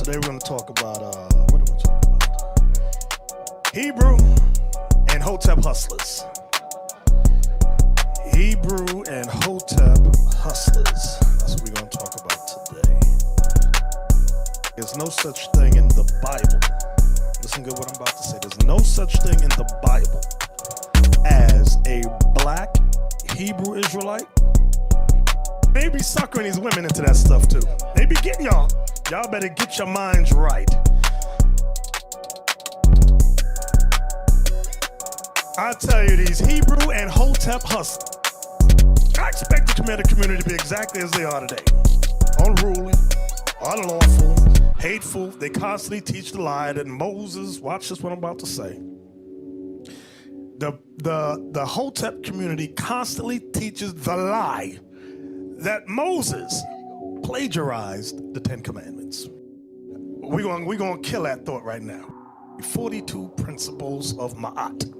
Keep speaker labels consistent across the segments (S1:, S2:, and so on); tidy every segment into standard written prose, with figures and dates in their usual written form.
S1: Today we're going to talk about, what are we talking about? Hebrew and HOTEP hustlers. Hebrew and HOTEP hustlers. That's what we're going to talk about today. There's no such thing in the Bible. Listen good what I'm about to say. There's no such thing in the Bible as a black Hebrew Israelite. They be suckering these women into that stuff too. They be getting y'all. Y'all better get your minds right. I tell you, these Hebrew and HOTEP hustlers, I expect the Kemetic community to be exactly as they are today. Unruly, unlawful, hateful. They constantly teach the lie that Moses, watch this what I'm about to say. The HOTEP community constantly teaches the lie that Moses plagiarized the Ten Commandments. We're gonna kill that thought right now. 42 principles of Ma'at.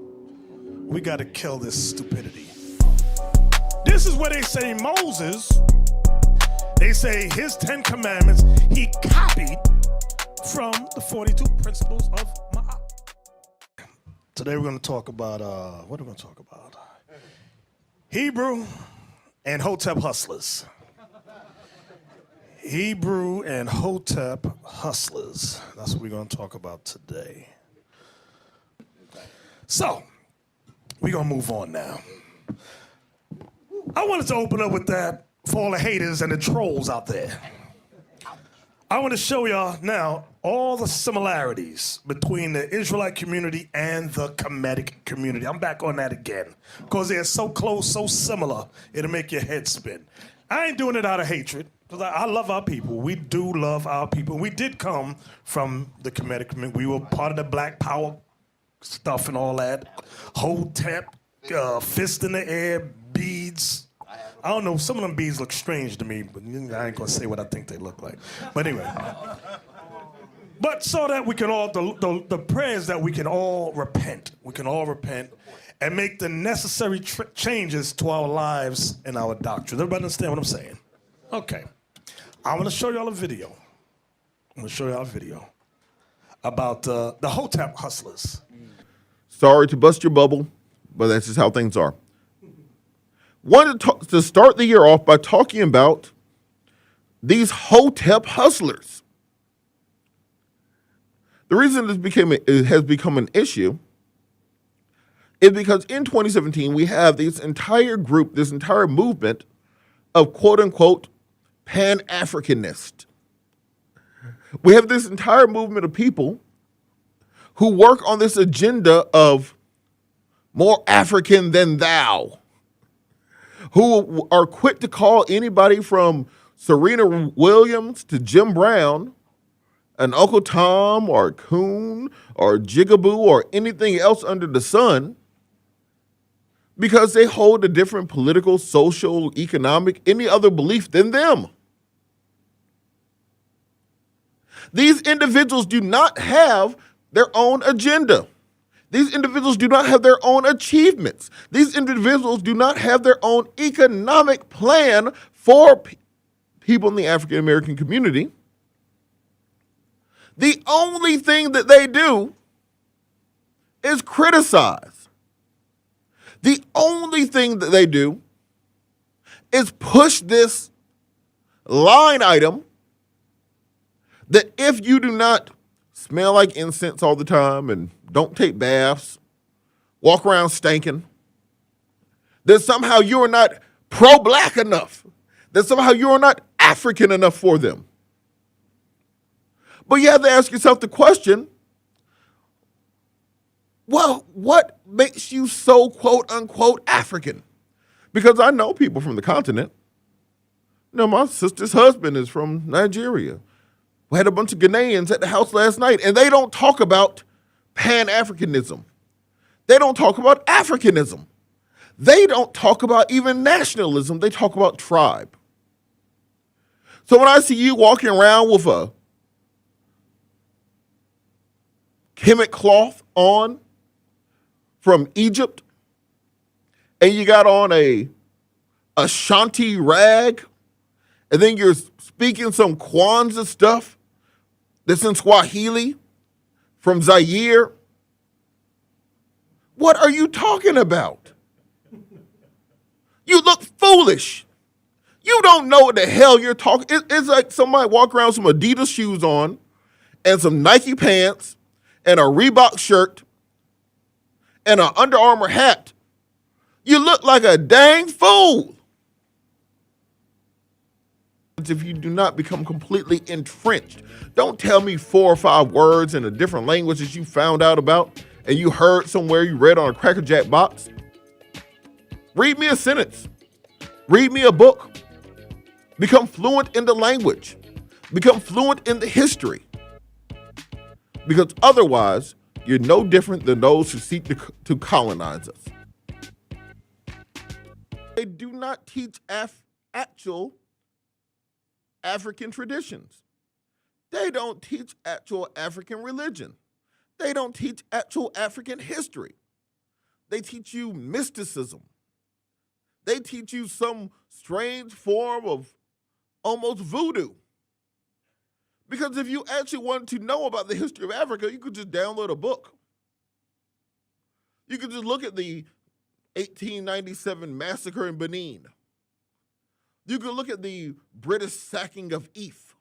S1: We gotta kill this stupidity. This is where they say Moses, they say his 10 Commandments, he copied from the 42 principles of Ma'at. Today we're gonna talk about, what are we gonna talk about? Hebrew and HOTEP hustlers. Hebrew and HOTEP hustlers. That's what we're going to talk about today. So, we're going to move on now. I wanted to open up with that for all the haters and the trolls out there. I want to show y'all now all the similarities between the Israelite community and the Kemetic community. I'm back on that again because they're so close, so similar, it'll make your head spin. I ain't doing it out of hatred because I love our people. We do love our people. We did come from the Kemetic community. We were part of the Black Power stuff and all that. HOTEP, fist in the air, beads. I don't know, some of them beads look strange to me, but I ain't gonna say what I think they look like. But anyway. But so that we can all, the prayers that we can all repent. We can all repent and make the necessary changes to our lives and our doctrine. Everybody understand what I'm saying? Okay. I'm gonna show y'all a video. I'm gonna show y'all a video about the HOTEP hustlers.
S2: Sorry to bust your bubble, but that's just how things are. Wanted to start the year off by talking about these HOTEP hustlers. The reason it has become an issue is because in 2017, we have this entire group, this entire movement of quote-unquote Pan-Africanists. We have this entire movement of people who work on this agenda of more African than thou, who are quick to call anybody from Serena Williams to Jim Brown an Uncle Tom or a coon or jigaboo or anything else under the sun because they hold a different political, social, economic, any other belief than them. These individuals do not have their own agenda. These individuals do not have their own achievements. These individuals do not have their own economic plan for people in the African American community. The only thing that they do is criticize. The only thing that they do is push this line item that if you do not smell like incense all the time and don't take baths, walk around stinking, that somehow you are not pro-black enough, that somehow you are not African enough for them. But you have to ask yourself the question, well, what makes you so quote-unquote African? Because I know people from the continent. You know, my sister's husband is from Nigeria. We had a bunch of Ghanaians at the house last night, and they don't talk about Pan-Africanism. They don't talk about Africanism. They don't talk about even nationalism. They talk about tribe. So when I see you walking around with a Kemet cloth on from Egypt, and you got on a Ashanti rag, and then you're speaking some Kwanzaa stuff that's in Swahili from Zaire? What are you talking about? You look foolish. You don't know what the hell you're talking. It's like somebody walk around with some Adidas shoes on and some Nike pants and a Reebok shirt and an Under Armour hat. You look like a dang fool. If you do not become completely entrenched, don't tell me 4 or 5 words in a different language that you found out about and you heard somewhere, you read on a Cracker Jack box. Read me a sentence. Read me a book. Become fluent in the language. Become fluent in the history. Because otherwise, you're no different than those who seek to colonize us. They do not teach actual African traditions. They don't teach actual African religion. They don't teach actual African history. They teach you mysticism. They teach you some strange form of almost voodoo. Because if you actually wanted to know about the history of Africa, you could just download a book. You could just look at the 1897 massacre in Benin. You could look at the British sacking of If.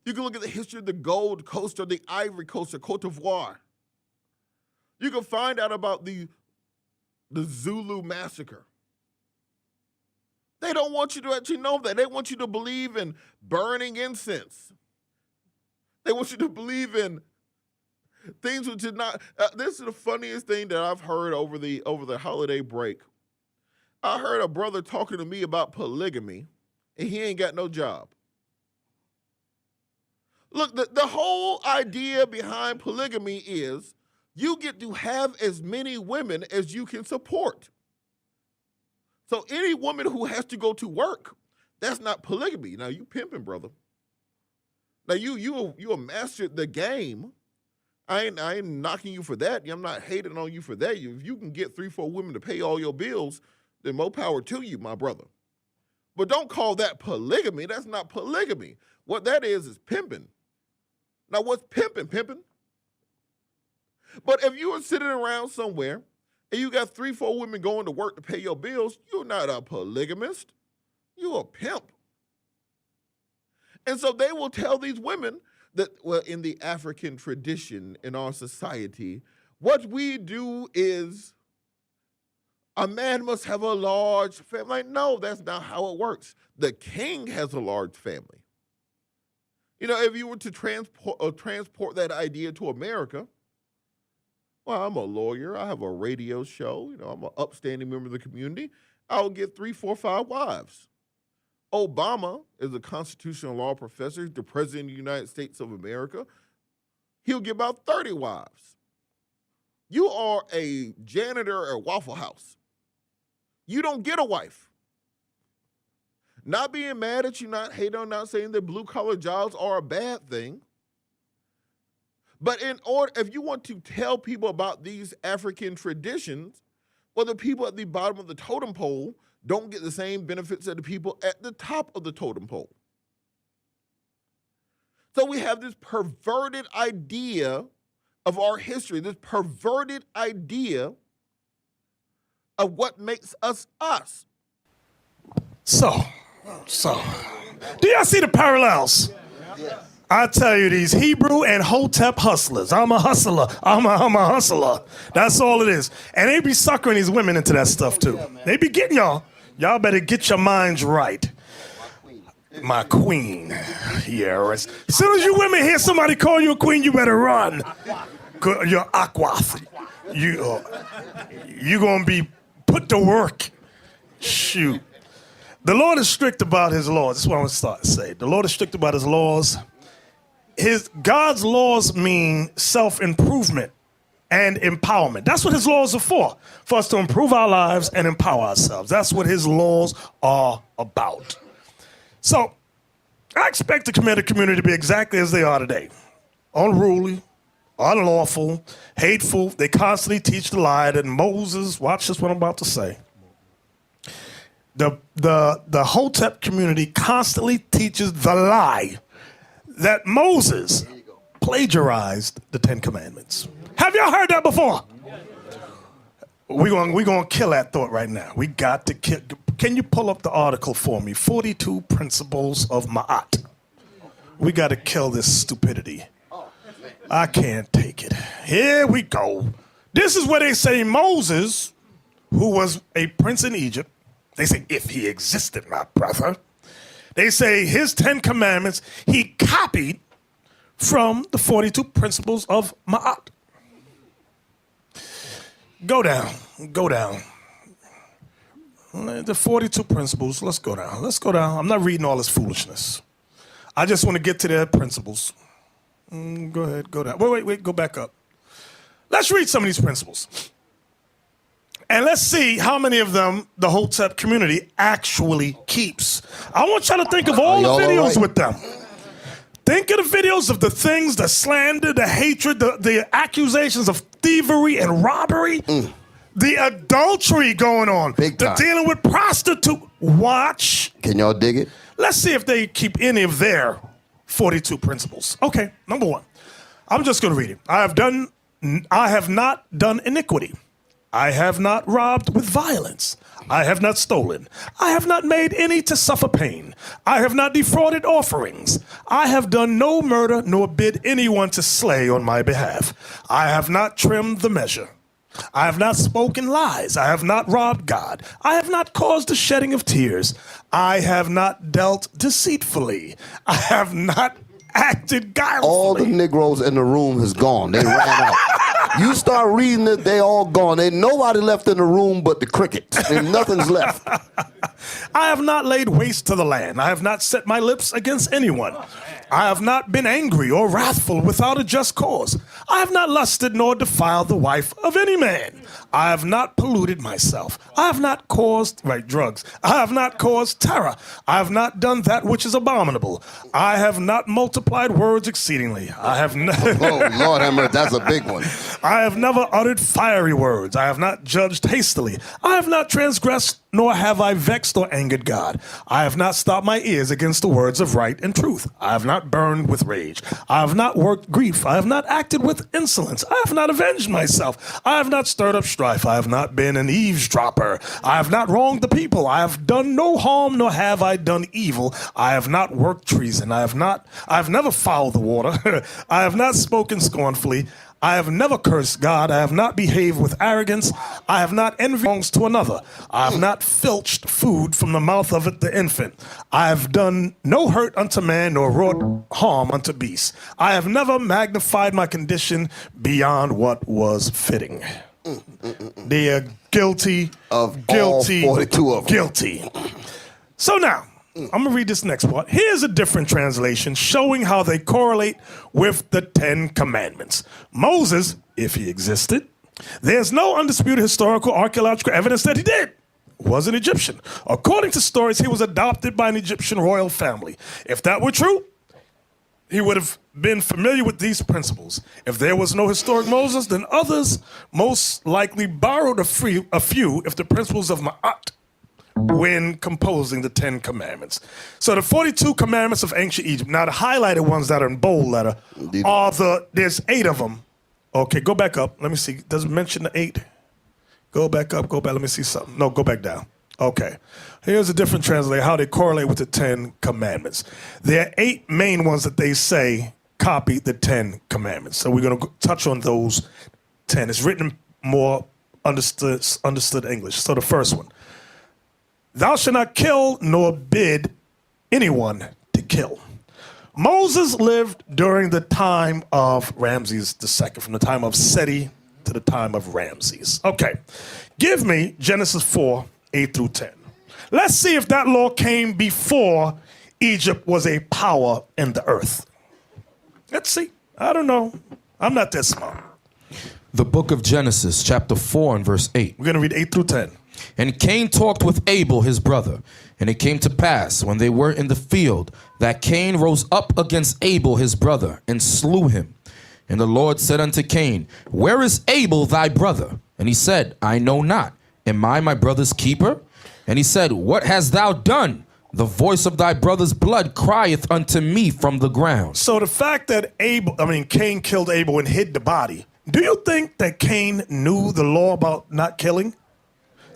S2: You can look at the history of the Gold Coast or the Ivory Coast or Cote d'Ivoire. You can find out about the Zulu massacre. They don't want you to actually know that. They want you to believe in burning incense. They want you to believe in things which are not. This is the funniest thing that I've heard over the holiday break. I heard a brother talking to me about polygamy, and he ain't got no job. Look, the whole idea behind polygamy is you get to have as many women as you can support. So any woman who has to go to work, that's not polygamy. Now you pimping, brother. Now you mastered the game. I ain't knocking you for that. I'm not hating on you for that. If you can get 3-4 women to pay all your bills, then more power to you, my brother. But don't call that polygamy. That's not polygamy. What that is pimping. Now what's pimping? Pimping. But if you were sitting around somewhere and you got 3-4 women going to work to pay your bills, you're not a polygamist. You're a pimp. And so they will tell these women that, well, in the African tradition in our society, what we do is a man must have a large family. Like, no, that's not how it works. The king has a large family. You know, if you were to transport that idea to America, well, I'm a lawyer. I have a radio show. You know, I'm an upstanding member of the community. I'll get 3, 4, 5 wives. Obama is a constitutional law professor, the president of the United States of America. He'll get about 30 wives. You are a janitor at Waffle House. You don't get a wife. Not being mad at you, not hating on, not saying that blue-collar jobs are a bad thing. But in order, if you want to tell people about these African traditions, well, the people at the bottom of the totem pole don't get the same benefits as the people at the top of the totem pole. So we have this perverted idea of our history, this perverted idea of what makes us us.
S1: So, do y'all see the parallels? I tell you, these Hebrew and HOTEP hustlers. I'm a hustler. I'm a hustler. That's all it is. And they be suckering these women into that stuff too. They be getting y'all. Y'all better get your minds right. My queen. Yeah, as soon as you women hear somebody call you a queen, you better run. You're aquath. You gonna be put to work. Shoot. The Lord is strict about his laws. That's what I want to start to say. The Lord is strict about his laws. God's laws mean self-improvement and empowerment. That's what his laws are for us to improve our lives and empower ourselves. That's what his laws are about. So I expect the community to be exactly as they are today. Unruly, unlawful, hateful. They constantly teach the lie that Moses, watch this what I'm about to say. The HOTEP community constantly teaches the lie that Moses plagiarized the Ten Commandments. Have y'all heard that before? We're gonna kill that thought right now. We got to kill. Can you pull up the article for me? 42 Principles of Ma'at. We got to kill this stupidity. I can't take it. Here we go. This is where they say Moses, who was a prince in Egypt, they say if he existed, my brother, they say his 10 commandments, he copied from the 42 Principles of Ma'at. Go down. The 42 principles, let's go down. I'm not reading all this foolishness. I just want to get to their principles. Go ahead, go down. Wait, go back up. Let's read some of these principles. And let's see how many of them the HOTEP community actually keeps. I want y'all to think of all the videos with them. Think of the videos of the things, the slander, the hatred, the accusations of thievery and robbery, the adultery going on,
S3: Big time.
S1: the dealing with prostitute. Watch.
S3: Can y'all dig it?
S1: Let's see if they keep any of their 42 principles. Okay, number one. I'm just going to read it. I have not done iniquity. I have not robbed with violence. I have not stolen. I have not made any to suffer pain. I have not defrauded offerings. I have done no murder, nor bid anyone to slay on my behalf. I have not trimmed the measure. I have not spoken lies. I have not robbed God. I have not caused the shedding of tears. I have not dealt deceitfully. I have not acted guilefully.
S3: All the Negroes in the room has gone. They ran out. You start reading it, they all gone. Ain't nobody left in the room but the crickets. And nothing's left.
S1: I have not laid waste to the land. I have not set my lips against anyone. I have not been angry or wrathful without a just cause. I have not lusted nor defiled the wife of any man. I have not polluted myself. I have not caused, drugs. I have not caused terror. I have not done that which is abominable. I have not multiplied words exceedingly. I have not.
S3: Oh, Lord have mercy, that's a big one.
S1: I have never uttered fiery words. I have not judged hastily. I have not transgressed, nor have I vexed or angered God. I have not stopped my ears against the words of right and truth. I have not burned with rage. I have not worked grief. I have not acted with insolence. I have not avenged myself. I have not stirred up strife. I have not been an eavesdropper. I have not wronged the people. I have done no harm, nor have I done evil. I have not worked treason. I have never fouled the water. I have not spoken scornfully. I have never cursed God. I have not behaved with arrogance. I have not envied wrongs to another. I have not filched food from the mouth of the infant. I have done no hurt unto man, nor wrought harm unto beasts. I have never magnified my condition beyond what was fitting. They are guilty
S3: Of
S1: guilty,
S3: all 42 of them.
S1: guilty. So now, I'm going to read this next part. Here's a different translation showing how they correlate with the 10 Commandments. Moses, if he existed, there's no undisputed historical archaeological evidence that he did. Was an Egyptian. According to stories, he was adopted by an Egyptian royal family. If that were true, he would have been familiar with these principles. If there was no historic Moses, then others most likely borrowed a few if the principles of Ma'at when composing the 10 Commandments. So the 42 Commandments of ancient Egypt, now the highlighted ones that are in bold letter, there's 8 of them. Okay, go back up. Let me see. Does it mention the 8? Go back up, let me see something. No, go back down. Okay. Here's a different translation, how they correlate with the 10 Commandments. There are 8 main ones that they say copy the 10 Commandments. So we're going to touch on those 10. It's written more understood English. So the first one. Thou shalt not kill nor bid anyone to kill. Moses lived during the time of Ramses II, from the time of Seti to the time of Ramses. Okay, give me Genesis 4, 8 through 10. Let's see if that law came before Egypt was a power in the earth. Let's see. I don't know. I'm not that smart.
S4: The book of Genesis, chapter 4 and verse 8.
S1: We're going to read 8 through 10.
S4: And Cain talked with Abel his brother. And it came to pass, when they were in the field, that Cain rose up against Abel his brother, and slew him. And the Lord said unto Cain, Where is Abel thy brother? And he said, I know not. Am I my brother's keeper? And he said, What hast thou done? The voice of thy brother's blood crieth unto me from the ground.
S1: So the fact that Cain killed Abel and hid the body, do you think that Cain knew the law about not killing?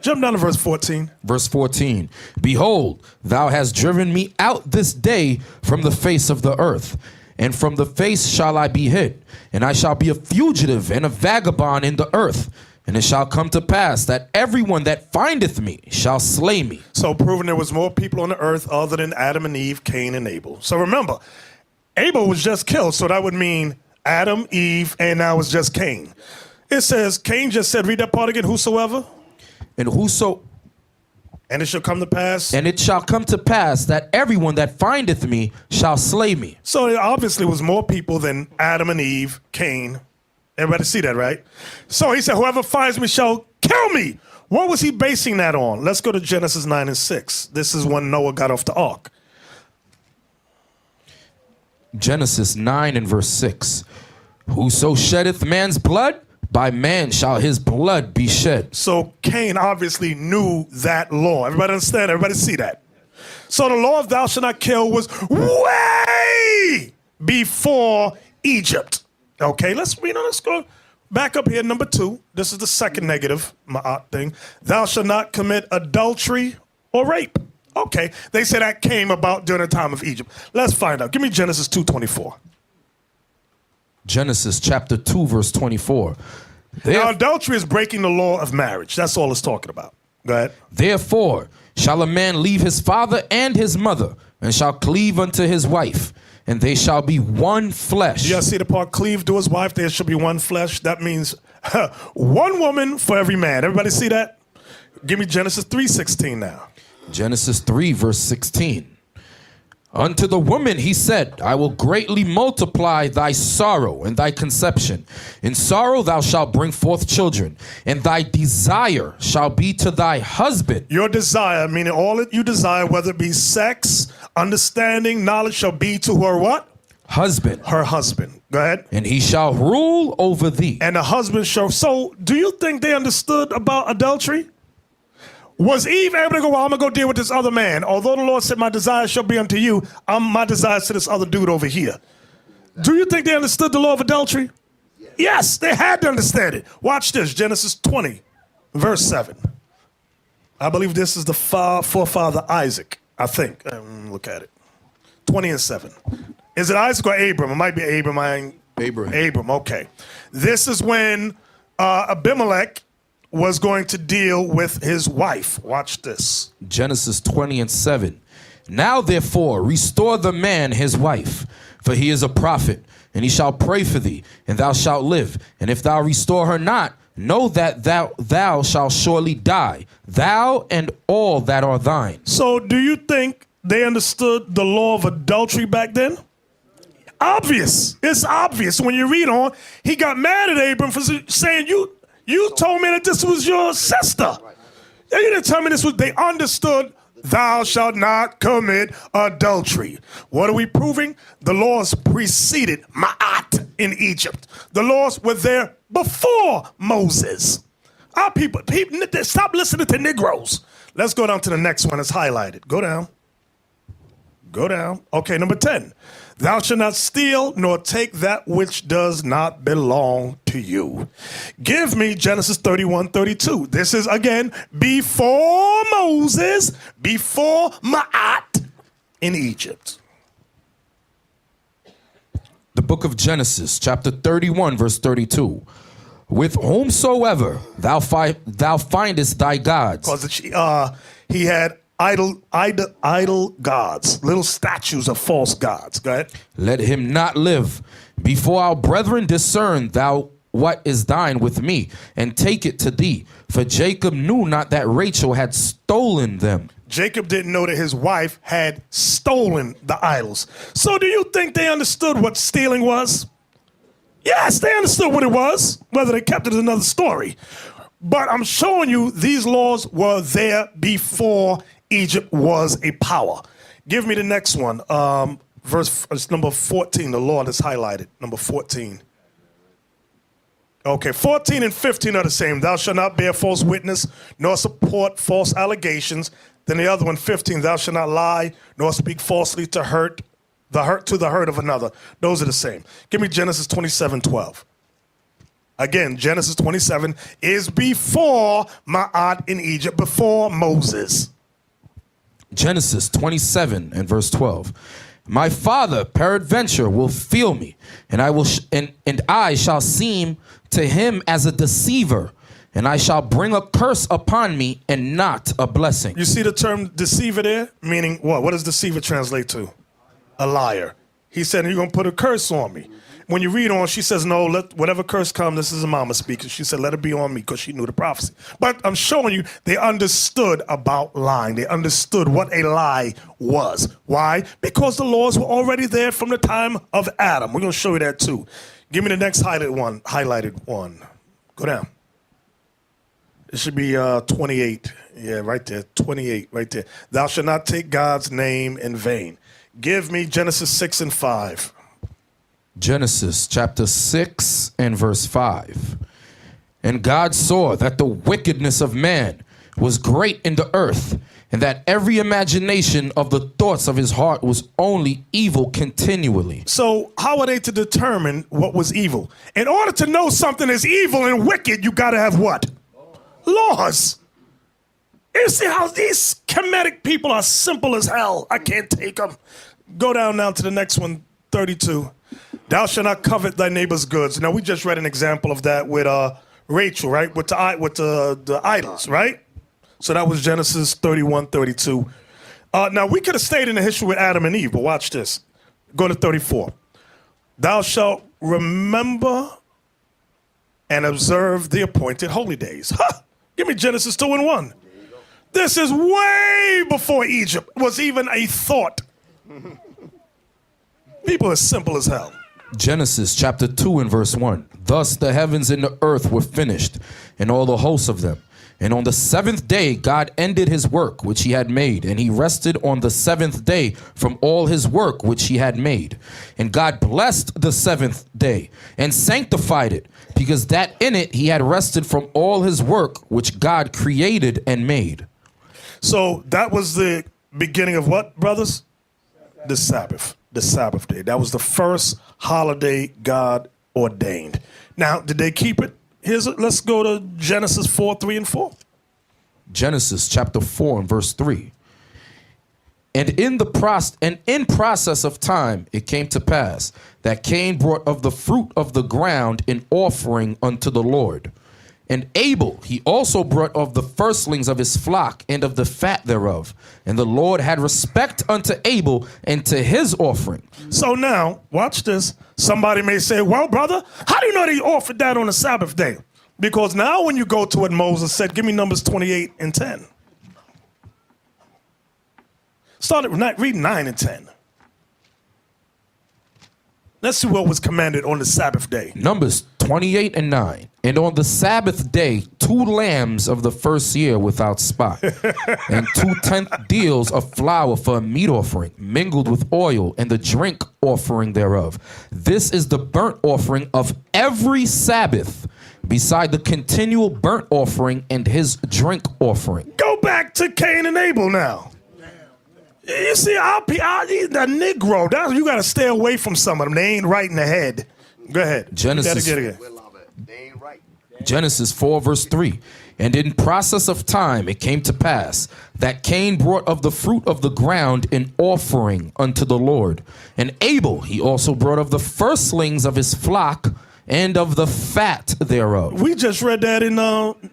S1: Jump down to verse 14.
S4: Verse 14. Behold, thou hast driven me out this day from the face of the earth, and from the face shall I be hid, and I shall be a fugitive and a vagabond in the earth. And it shall come to pass that everyone that findeth me shall slay me.
S1: So proving there was more people on the earth other than Adam and Eve, Cain and Abel. So remember, Abel was just killed, so that would mean Adam, Eve, and now it's just Cain. It says, Cain just said, read that part again, whosoever.
S4: And
S1: And it shall come to pass.
S4: And it shall come to pass that everyone that findeth me shall slay me.
S1: So it obviously was more people than Adam and Eve, Cain. Everybody see that, right? So he said, whoever finds me shall kill me. What was he basing that on? Let's go to Genesis 9 and 6. This is when Noah got off the ark.
S4: Genesis 9 and verse 6. Whoso sheddeth man's blood, by man shall his blood be shed.
S1: So Cain obviously knew that law. Everybody understand? Everybody see that? So the law of thou shalt not kill was way before Egypt. Okay, let's go back up here. Number 2. This is the second negative thing. Thou shalt not commit adultery or rape. Okay, they say that came about during the time of Egypt. Let's find out. Give me Genesis 2:24.
S4: Genesis chapter 2 verse 24.
S1: Now, adultery is breaking the law of marriage. That's all it's talking about. Go ahead.
S4: Therefore shall a man leave his father and his mother, and shall cleave unto his wife, and they shall be one flesh.
S1: You see the part, cleave to his wife, there shall be one flesh. That means one woman for every man. Everybody see that? Give me Genesis 3:16 now.
S4: Genesis 3 verse 16. Unto the woman he said, I will greatly multiply thy sorrow and thy conception. In sorrow thou shalt bring forth children, and thy desire shall be to thy husband.
S1: Your desire, meaning all that you desire, whether it be sex, understanding, knowledge, shall be to her what?
S4: Husband.
S1: Her husband. Go ahead.
S4: And he shall rule over thee.
S1: And the husband shall. So do you think they understood about adultery? Was Eve able to go, well, I'm going to go deal with this other man? Although the Lord said, my desire shall be unto you, my desire to this other dude over here. Do you think they understood the law of adultery? Yes, they had to understand it. Watch this, Genesis 20, verse 7. I believe this is the forefather Isaac, I think. Look at it. 20 and 7. Is it Isaac or Abram? It might be Abram. Abram, okay. This is when Abimelech was going to deal with his wife. Watch this.
S4: Genesis 20 and 7. Now therefore restore the man his wife, for he is a prophet, and he shall pray for thee, and thou shalt live. And if thou restore her not, know that thou shalt surely die, thou and all that are thine.
S1: So do you think they understood the law of adultery back then? Obvious. It's obvious. When you read on, he got mad at Abram for saying, you told me that this was your sister. You didn't tell me this was, they understood, thou shalt not commit adultery. What are we proving? The laws preceded Ma'at in Egypt. The laws were there before Moses. Our people, stop listening to Negroes. Let's go down to the next one. It's highlighted. Go down. Go down. Okay, number 10. Thou shalt not steal, nor take that which does not belong to you. Give me Genesis 31:32. This is, again, before Moses, before Ma'at in Egypt.
S4: The book of Genesis, chapter 31, verse 32. With whomsoever thou findest thy gods.
S1: Because he had idol gods, little statues of false gods. Go ahead.
S4: Let him not live. Before our brethren discern thou what is thine with me, and take it to thee. For Jacob knew not that Rachel had stolen them.
S1: Jacob didn't know that his wife had stolen the idols. So do you think they understood what stealing was? Yes, they understood what it was. Whether they kept it is another story. But I'm showing you these laws were there before Egypt was a power. Give me the next one. Verse number 14. The Lord is highlighted. Number 14. Okay, 14 and 15 are the same. Thou shalt not bear false witness, nor support false allegations. Then the other one, 15, thou shalt not lie, nor speak falsely to the hurt of another. Those are the same. Give me Genesis 27:12. Again, Genesis 27 is before Ma'at in Egypt, before Moses.
S4: Genesis 27 and verse 12. My father peradventure will feel me, and I shall seem to him as a deceiver, and I shall bring a curse upon me and not a blessing.
S1: You see the term deceiver there? Meaning what? What does deceiver translate to? A liar. He said, you're going to put a curse on me. When you read on, she says, no, let whatever curse come, this is a mama speaking. She said, let it be on me because she knew the prophecy. But I'm showing you, they understood about lying. They understood what a lie was. Why? Because the laws were already there from the time of Adam. We're going to show you that too. Give me the next highlighted one. Go down. It should be 28. Yeah, right there. 28, right there. Thou shalt not take God's name in vain. Give me Genesis 6 and 5.
S4: Genesis chapter 6 and verse 5. And God saw that the wickedness of man was great in the earth, and that every imagination of the thoughts of his heart was only evil continually.
S1: So how are they to determine what was evil? In order to know something is evil and wicked, you got to have what? Laws. You see how these Kemetic people are simple as hell. I can't take them. Go down now to the next one, 32. Thou shalt not covet thy neighbor's goods. Now, we just read an example of that with Rachel, right? With the idols, right? So that was Genesis 31, 32. Now, we could have stayed in the history with Adam and Eve, but watch this. Go to 34. Thou shalt remember and observe the appointed holy days. Huh! Give me Genesis 2 and 1. This is way before Egypt was even a thought. People are simple as hell.
S4: Genesis chapter 2 and verse 1. Thus the heavens and the earth were finished, and all the hosts of them. And on the seventh day God ended his work which he had made, and he rested on the seventh day from all his work which he had made. And God blessed the seventh day and sanctified it, because that in it he had rested from all his work which God created and made.
S1: So that was the beginning of what, brothers? The Sabbath. The Sabbath day. That was the first holiday God ordained. Now, did they keep it? Let's go to Genesis 4, 3, and 4.
S4: Genesis chapter 4 and verse 3. And in process of time it came to pass that Cain brought of the fruit of the ground an offering unto the Lord. And Abel he also brought of the firstlings of his flock and of the fat thereof. And the Lord had respect unto Abel and to his offering.
S1: So now, watch this. Somebody may say, well, brother, how do you know they offered that on the Sabbath day? Because now when you go to what Moses said, give me Numbers 28 and 10. Start reading 9 and 10. Let's see what was commanded on the Sabbath day.
S4: Numbers 28 and 9. And on the Sabbath day, 2 lambs of the first year without spot, and 2/10 deals of flour for a meat offering, mingled with oil, and the drink offering thereof. This is the burnt offering of every Sabbath, beside the continual burnt offering and his drink offering.
S1: Go back to Cain and Abel now. You see, the Negro, you got to stay away from some of them. They ain't right in the head. Go ahead.
S4: Genesis. Genesis 4 verse 3. And in process of time it came to pass that Cain brought of the fruit of the ground an offering unto the Lord. And Abel he also brought of the firstlings of his flock and of the fat thereof.
S1: We just read that in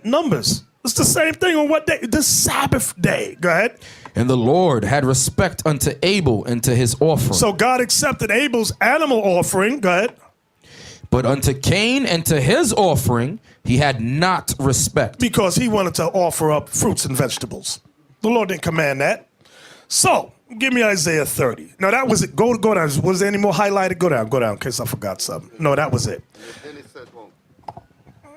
S1: Numbers. It's the same thing on what day? The Sabbath day. Go ahead.
S4: And the Lord had respect unto Abel and to his offering.
S1: So God accepted Abel's animal offering. Go ahead.
S4: But unto Cain and to his offering he had not respect.
S1: Because he wanted to offer up fruits and vegetables. The Lord didn't command that. So, give me Isaiah 30. No, that was it. Go down. Was there any more highlighted? Go down, in case I forgot something. No, that was it.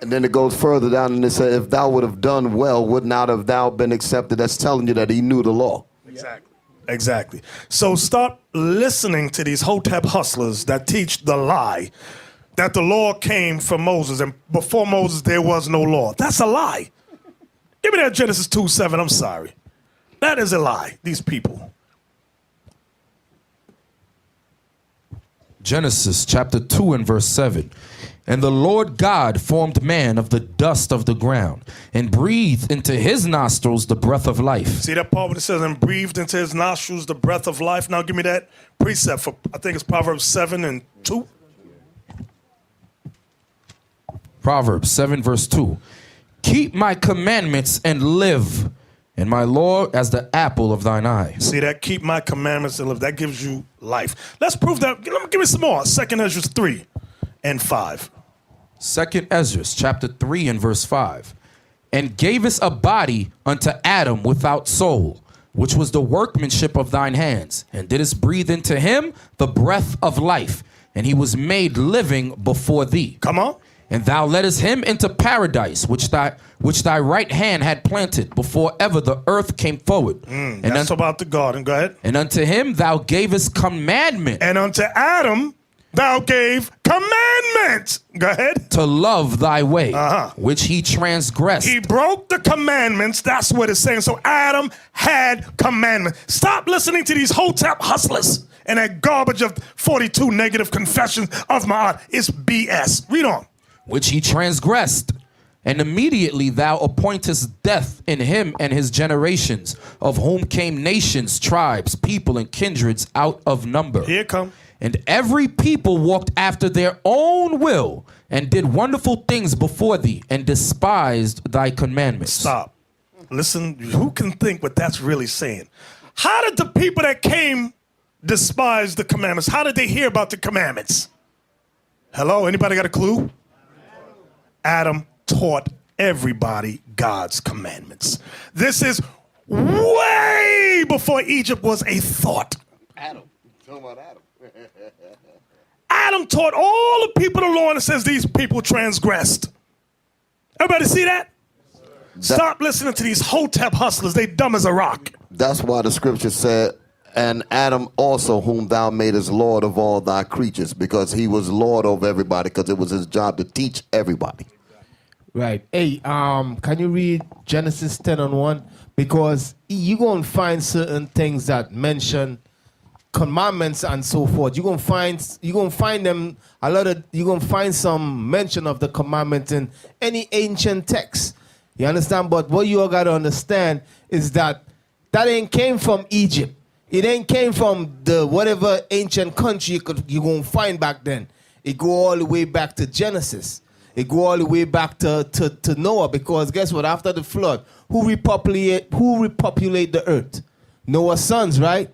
S3: And then it goes further down and it says, if thou would have done well, would not have thou been accepted? That's telling you that he knew the law.
S1: Exactly. So stop listening to these HOTEP hustlers that teach the lie that the law came from Moses, and before Moses there was no law. That's a lie. Give me that Genesis 2:7. I'm sorry. That is a lie, these people.
S4: Genesis chapter 2 and verse 7. And the Lord God formed man of the dust of the ground and breathed into his nostrils the breath of life.
S1: See that part when it says, and breathed into his nostrils the breath of life? Now give me that precept for, I think it's Proverbs 7 and 2.
S4: Proverbs 7 verse 2. Keep my commandments and live, and my law as the apple of thine eye.
S1: See that? Keep my commandments and live. That gives you life. Let's prove that. Give me some more. 2 Ezra 3 and 5.
S4: 2 Ezra chapter 3 and verse 5. And gavest a body unto Adam without soul, which was the workmanship of thine hands, and didst breathe into him the breath of life, and he was made living before thee.
S1: Come on.
S4: And thou leddest him into paradise, which thy right hand had planted before ever the earth came forward.
S1: That's about the garden. Go ahead.
S4: And unto him thou gavest commandment
S1: And unto Adam thou gave commandments. Go ahead.
S4: to love thy way, which he transgressed.
S1: He broke the commandments. That's what it's saying. So Adam had commandments. Stop listening to these HOTEP hustlers and that garbage of 42 negative confessions of my art. It's BS. Read on.
S4: Which he transgressed. And immediately thou appointest death in him and his generations, of whom came nations, tribes, people, and kindreds out of number.
S1: Here it come.
S4: And every people walked after their own will, and did wonderful things before thee, and despised thy commandments.
S1: Stop. Listen, who can think what that's really saying? How did the people that came despise the commandments? How did they hear about the commandments? Hello, anybody got a clue? Adam taught everybody God's commandments. This is way before Egypt was a thought.
S3: Adam. Talking about Adam.
S1: Adam taught all the people the law, and it says these people transgressed. Everybody see that? Stop listening to these HOTEP hustlers. They dumb as a rock.
S3: That's why the scripture said, and Adam also, whom thou madest Lord of all thy creatures, because he was Lord of everybody, because it was his job to teach everybody.
S5: Right. Hey, can you read Genesis 10 and 1? Because you're going to find certain things that mention commandments and so forth. You're going to find them you're going to find some mention of the commandments in any ancient text. You understand? But what you all got to understand is that ain't came from Egypt. It ain't came from the whatever ancient country you're going to find back then. It go all the way back to Genesis. It go all the way back to Noah, because guess what? After the flood, who repopulate the earth? Noah's sons, right?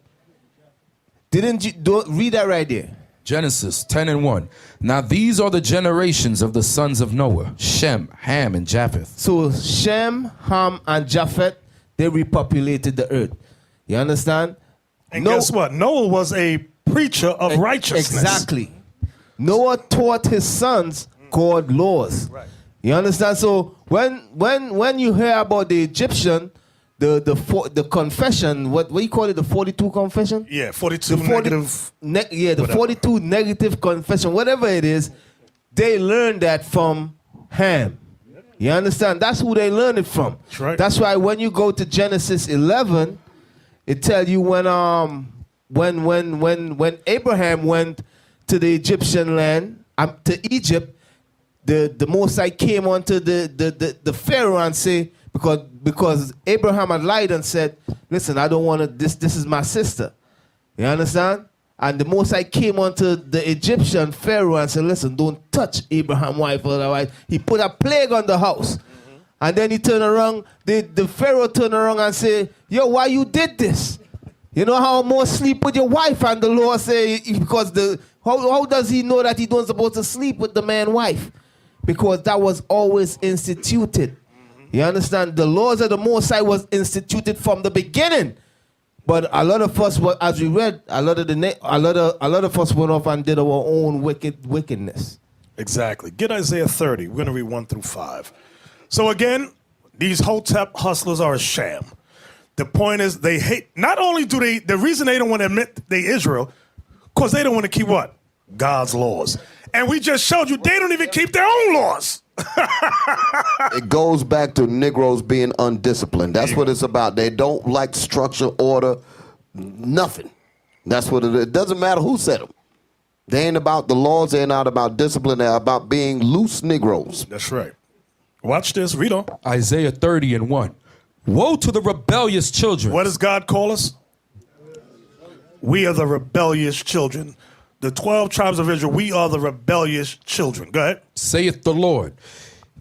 S5: Didn't you read that right there?
S4: Genesis 10 and 1. Now these are the generations of the sons of Noah, Shem, Ham, and Japheth.
S5: So Shem, Ham, and Japheth, they repopulated the earth. You understand?
S1: And guess what? Noah was a preacher of righteousness.
S5: Exactly. Noah taught his sons God laws.
S1: Right.
S5: You understand? So when you hear about the Egyptian, the confession, what do you call it? The 42 confession?
S1: Yeah, 42
S5: The 40
S1: negative.
S5: the 42 negative confession, whatever it is, they learned that from Ham. You understand? That's who they learned it from.
S1: That's right.
S5: That's why when you go to Genesis 11, it tells you when Abraham went to the Egyptian land, to Egypt, the Most High came onto the Pharaoh and say, because Abraham had lied and said, listen, I don't want to, this is my sister. You understand? And the Most High came onto the Egyptian Pharaoh and said, listen, don't touch Abraham's wife, otherwise he put a plague on the house. Mm-hmm. And then he turned around, the Pharaoh turned around and said, yo, why you did this? You know how more sleep with your wife? And the Lord say, because how does he know that he don't supposed to sleep with the man's wife? Because that was always instituted. You understand? The laws of the Most High was instituted from the beginning. But a lot of us, as we read, a lot of us went off and did our own wickedness.
S1: Exactly. Get Isaiah 30. We're going to read 1 through 5. So again, these HOTEP hustlers are a sham. The point is they hate, not only do they, the reason they don't want to admit they Israel, because they don't want to keep what? God's laws. And we just showed you they don't even keep their own laws.
S3: It goes back to Negroes being undisciplined. That's what it's about. They don't like structure, order, nothing. That's what it is. It doesn't matter who said them. They ain't about the laws. They're not about discipline. They're about being loose Negroes.
S1: That's right. Watch this. Read on.
S4: Isaiah 30:1. Woe to the rebellious children.
S1: What does God call us? We are the rebellious children. The 12 tribes of Israel, we are the rebellious children. Go ahead.
S4: Saith the Lord,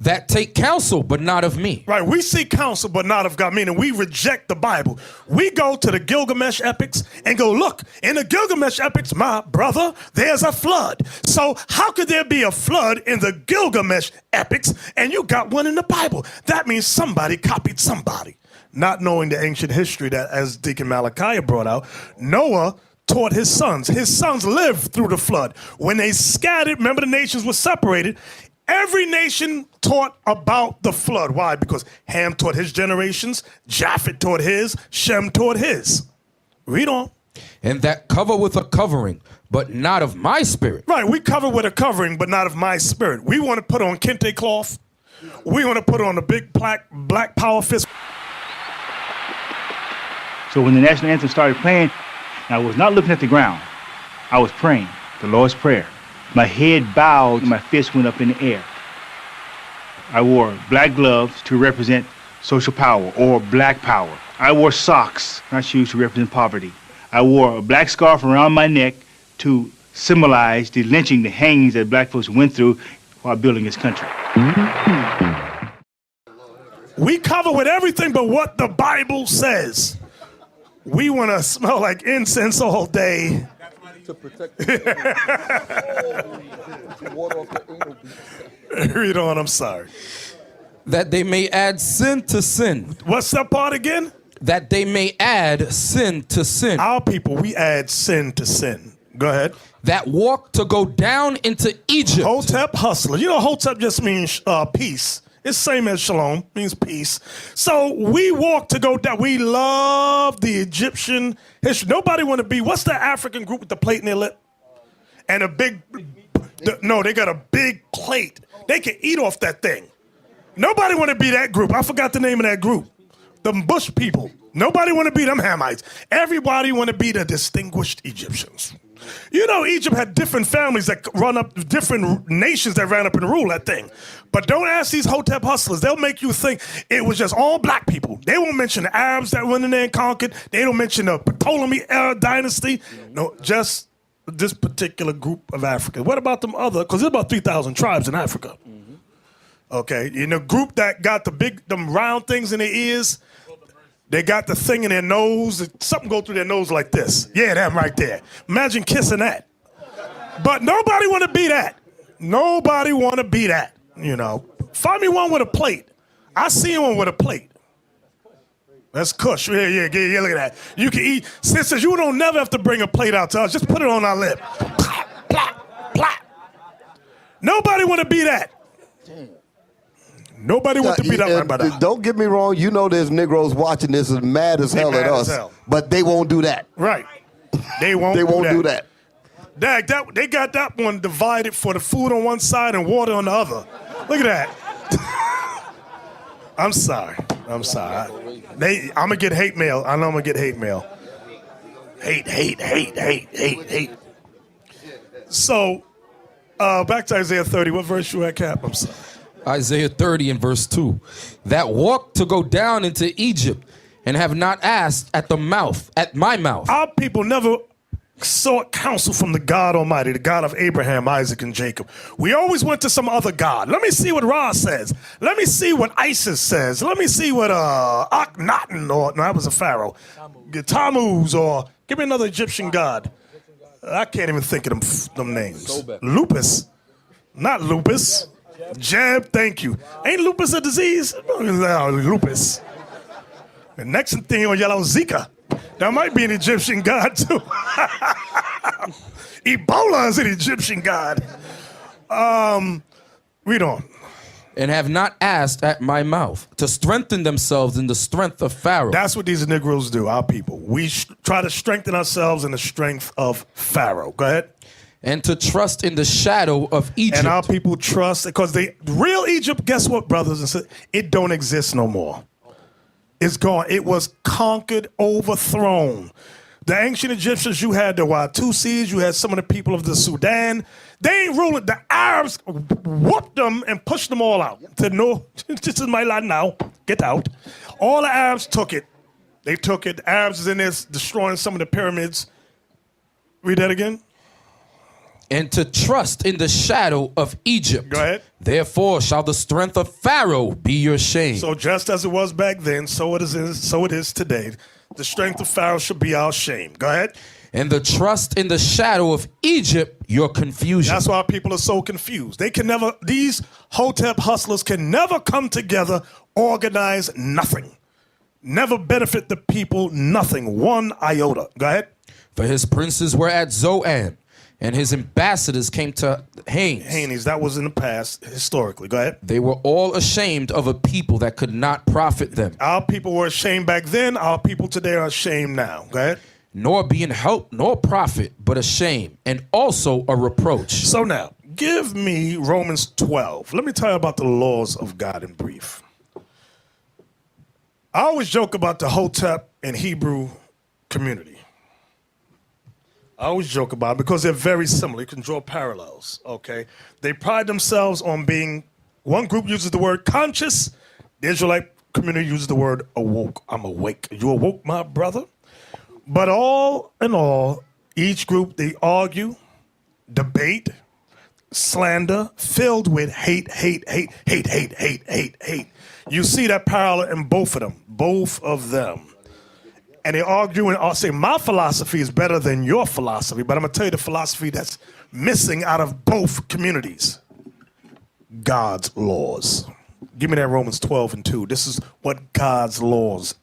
S4: that take counsel, but not of me.
S1: Right, we seek counsel, but not of God, meaning we reject the Bible. We go to the Gilgamesh epics and go, look, in the Gilgamesh epics, my brother, there's a flood. So how could there be a flood in the Gilgamesh epics and you got one in the Bible? That means somebody copied somebody. Not knowing the ancient history that, as Deacon Malachi brought out, Noah taught his sons. His sons lived through the flood. When they scattered, remember the nations were separated. Every nation taught about the flood. Why? Because Ham taught his generations, Japheth taught his, Shem taught his. Read on.
S4: And that cover with a covering, but not of my spirit.
S1: Right, we cover with a covering, but not of my spirit. We want to put on kente cloth. We want to put on a big black power fist.
S6: So when the national anthem started playing, I was not looking at the ground. I was praying, the Lord's Prayer. My head bowed and my fist went up in the air. I wore black gloves to represent social power or black power. I wore socks, not shoes, to represent poverty. I wore a black scarf around my neck to symbolize the lynching, the hangings that black folks went through while building this country.
S1: We cover with everything but what the Bible says. We want to smell like incense all day.
S2: To protect
S1: Read on, I'm sorry.
S4: That they may add sin to sin.
S1: What's that part again?
S4: That they may add sin to sin.
S1: Our people, we add sin to sin. Go ahead.
S4: That walk to go down into Egypt.
S1: HOTEP, hustler. You know, HOTEP just means peace. It's same as shalom, means peace. So we walk to go down. We love the Egyptian history. Nobody want to be, what's the African group with the plate in their lip? And a big, no, they got a big plate. They can eat off that thing. Nobody want to be that group. I forgot the name of that group. The Bush people. Nobody want to be them Hamites. Everybody want to be the distinguished Egyptians. You know, Egypt had different families that run up, different nations that ran up and rule that thing. But don't ask these HOTEP hustlers. They'll make you think it was just all black people. They won't mention the Arabs that went in there and conquered. They don't mention the Ptolemy dynasty. No, just this particular group of Africans. What about them other? Because there's about 3,000 tribes in Africa. Okay, in the group that got them round things in their ears, they got the thing in their nose. Something go through their nose like this. Yeah, that right there. Imagine kissing that. But nobody want to be that. Nobody want to be that. You know, find me one with a plate. I see one with a plate. That's kush. Yeah, look at that. You can eat. Sisters, you don't never have to bring a plate out to us. Just put it on our lip. Plop, plop, plop. Nobody want to be that. Nobody wants to be that right by that.
S3: Don't get me wrong. You know there's Negroes watching this as mad as hell at us. But they won't do that.
S1: Right. They won't
S3: do that.
S1: Dag, they got that one divided for the food on one side and water on the other. Look at that. I'm sorry. I'm going to get hate mail. I know I'm going to get hate mail. Hate. So, back to Isaiah 30. What verse you at, Cap? I'm sorry.
S4: Isaiah 30 and verse 2. That walk to go down into Egypt and have not asked at my mouth.
S1: Our people never sought counsel from the God Almighty, the God of Abraham, Isaac, and Jacob. We always went to some other God. Let me see what Ra says. Let me see what Isis says. Let me see what Akhenaten, or no, that was a pharaoh. Tammuz, or give me another Egyptian god. I can't even think of them names. Lupus. Not lupus. Jab, thank you. Ain't lupus a disease? No, lupus. The next thing on yellow, Zika. That might be an Egyptian god too. Ebola is an Egyptian god. Read on.
S4: And have not asked at my mouth to strengthen themselves in the strength of Pharaoh.
S1: That's what these Negroes do, our people. We try to strengthen ourselves in the strength of Pharaoh. Go ahead.
S4: And to trust in the shadow of Egypt.
S1: And our people trust, because the real Egypt, guess what, brothers and sisters? It don't exist no more. It's gone. It was conquered, overthrown. The ancient Egyptians, you had the Watusis, you had some of the people of the Sudan. They ain't ruling. The Arabs whooped them and pushed them all out. Said, no, this is my land now. Get out. All the Arabs took it. They took it. The Arabs is in there destroying some of the pyramids. Read that again.
S4: And to trust in the shadow of Egypt.
S1: Go ahead.
S4: Therefore shall the strength of Pharaoh be your shame.
S1: So just as it was back then, so it is today. The strength of Pharaoh should be our shame. Go ahead.
S4: And the trust in the shadow of Egypt, your confusion.
S1: That's why people are so confused. They can never, these HOTEP hustlers can never come together, organize nothing. Never benefit the people, nothing, one iota. Go ahead.
S4: For his princes were at Zoan, and his ambassadors came to Hanes.
S1: Haney's, that was in the past, historically. Go ahead.
S4: They were all ashamed of a people that could not profit them,
S1: Our people were ashamed back then. Our people today are ashamed now. Go ahead.
S4: nor being help nor profit, but a shame, and also a reproach.
S1: So now, give me Romans 12. Let me tell you about the laws of God in brief. I always joke about the HOTEP and Hebrew community. I always joke about it because they're very similar. You can draw parallels, okay? They pride themselves on being, one group uses the word conscious, the Israelite community uses the word awoke. I'm awake. You awoke, my brother? But all in all, each group, they argue, debate, slander, filled with hate. You see that parallel in both of them. And they argue and I'll say, my philosophy is better than your philosophy, but I'm going to tell you the philosophy that's missing out of both communities. God's laws. Give me that Romans 12 and 2. This is what God's laws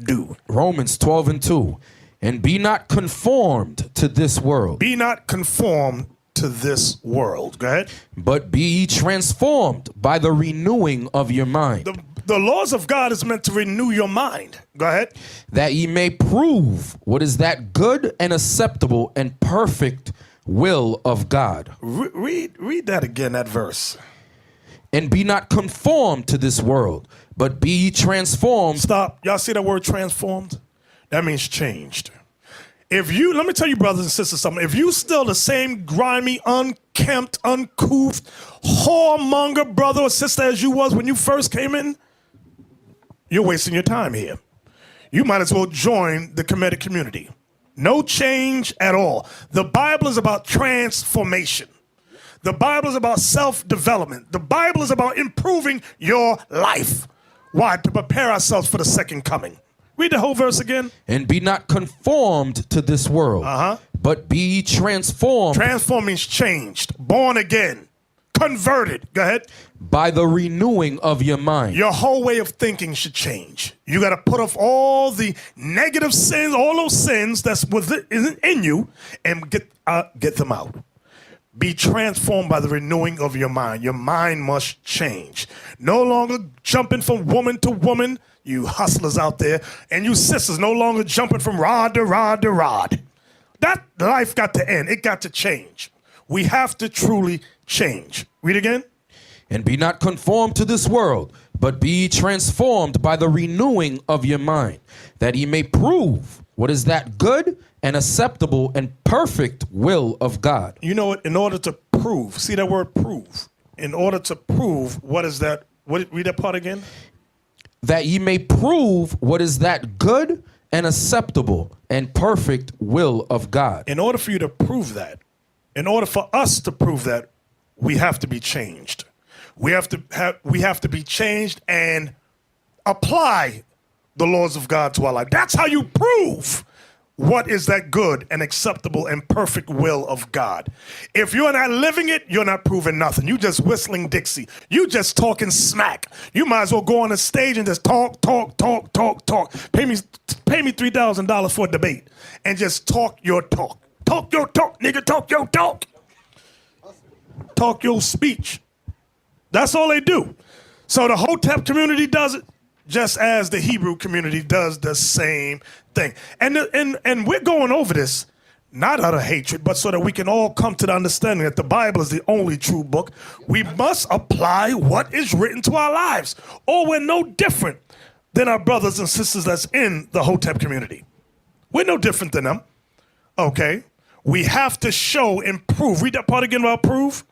S1: do.
S4: Romans 12 and 2. And be not conformed to this world.
S1: Be not conformed to this world. Go ahead.
S4: But be ye transformed by the renewing of your mind.
S1: The laws of God is meant to renew your mind. Go ahead.
S4: That ye may prove what is that good and acceptable and perfect will of God.
S1: Read that again, that verse.
S4: And be not conformed to this world, but be ye transformed.
S1: Stop. Y'all see that word transformed? That means changed. Let me tell you, brothers and sisters, something. If you still the same grimy, unkempt, uncouth, whoremonger brother or sister as you was when you first came in, you're wasting your time here. You might as well join the Kemetic community. No change at all. The Bible is about transformation. The Bible is about self-development. The Bible is about improving your life. Why? To prepare ourselves for the second coming. Read the whole verse again.
S4: And be not conformed to this world, but be ye transformed.
S1: Transform means changed, born again, converted. Go ahead.
S4: By the renewing of your mind.
S1: Your whole way of thinking should change. You got to put off all the negative sins, all those sins that's in you, and get them out. Be transformed by the renewing of your mind. Your mind must change. No longer jumping from woman to woman, you hustlers out there, and you sisters no longer jumping from rod to rod to rod. That life got to end. It got to change. We have to truly change. Read again.
S4: And be not conformed to this world, but be ye transformed by the renewing of your mind, that ye may prove what is that good and acceptable and perfect will of God.
S1: You know what? In order to prove, see that word prove. In order to prove, what is that? Read that part again.
S4: That ye may prove what is that good and acceptable and perfect will of God.
S1: In order for you to prove that, in order for us to prove that, we have to be changed. We have to be changed and apply the laws of God to our life. That's how you prove what is that good and acceptable and perfect will of God. If you're not living it, you're not proving nothing. You just whistling Dixie. You just talking smack. You might as well go on the stage and just talk. Pay me $3,000 for a debate and just talk your talk. Talk your talk, nigga. Talk your talk. Talk your speech. That's all they do. So the HOTEP community does it just as the Hebrew community does the same thing. And we're going over this not out of hatred, but so that we can all come to the understanding that the Bible is the only true book. We must apply what is written to our lives, or we're no different than our brothers and sisters that's in the HOTEP community. We're no different than them, okay? We have to show and prove. Read that part again about prove.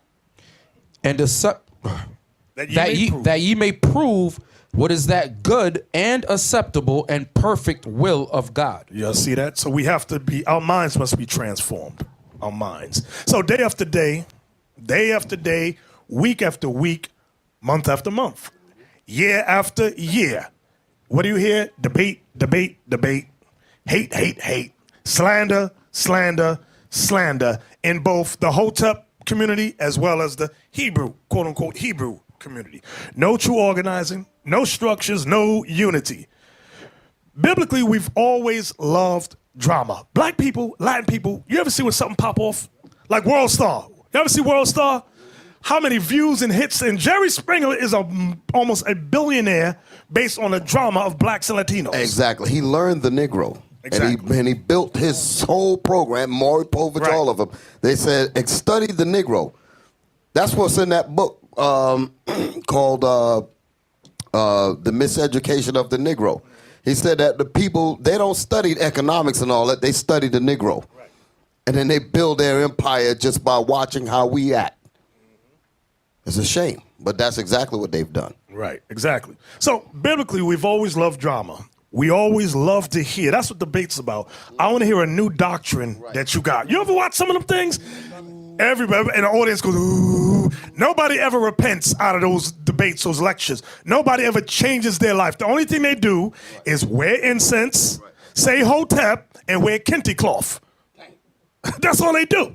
S4: And
S1: That ye may prove.
S4: that ye may prove what is that good and acceptable and perfect will of God.
S1: You see that? So we have to be, our minds must be transformed. Our minds. So day after day, week after week, month after month, year after year. What do you hear? Debate, debate, debate. Hate, hate, hate. Slander, slander, slander. In both the HOTEP community as well as the Hebrew, quote unquote, Hebrew community. No true organizing, no structures, no unity. Biblically, we've always loved drama. Black people, Latin people, you ever see when something pop off? Like World Star. You ever see World Star? How many views and hits? And Jerry Springer is almost a billionaire based on the drama of blacks and Latinos.
S3: Exactly. He learned the Negro.
S1: Exactly.
S3: And he built his whole program, Maury Povich,
S1: Right.
S3: all of them. They said, study the Negro. That's what's in that book called The Miseducation of the Negro. He said that the people, they don't study economics and all that. They study the Negro. Right. And then they build their empire just by watching how we act. It's a shame, but that's exactly what they've done.
S1: Right, exactly. So biblically, we've always loved drama. We always love to hear. That's what debate's about. I want to hear a new doctrine that you got. You ever watch some of them things? Everybody in the audience goes, ooh. Nobody ever repents out of those debates, those lectures. Nobody ever changes their life. The only thing they do is wear incense, say HOTEP, and wear kente cloth. That's all they do.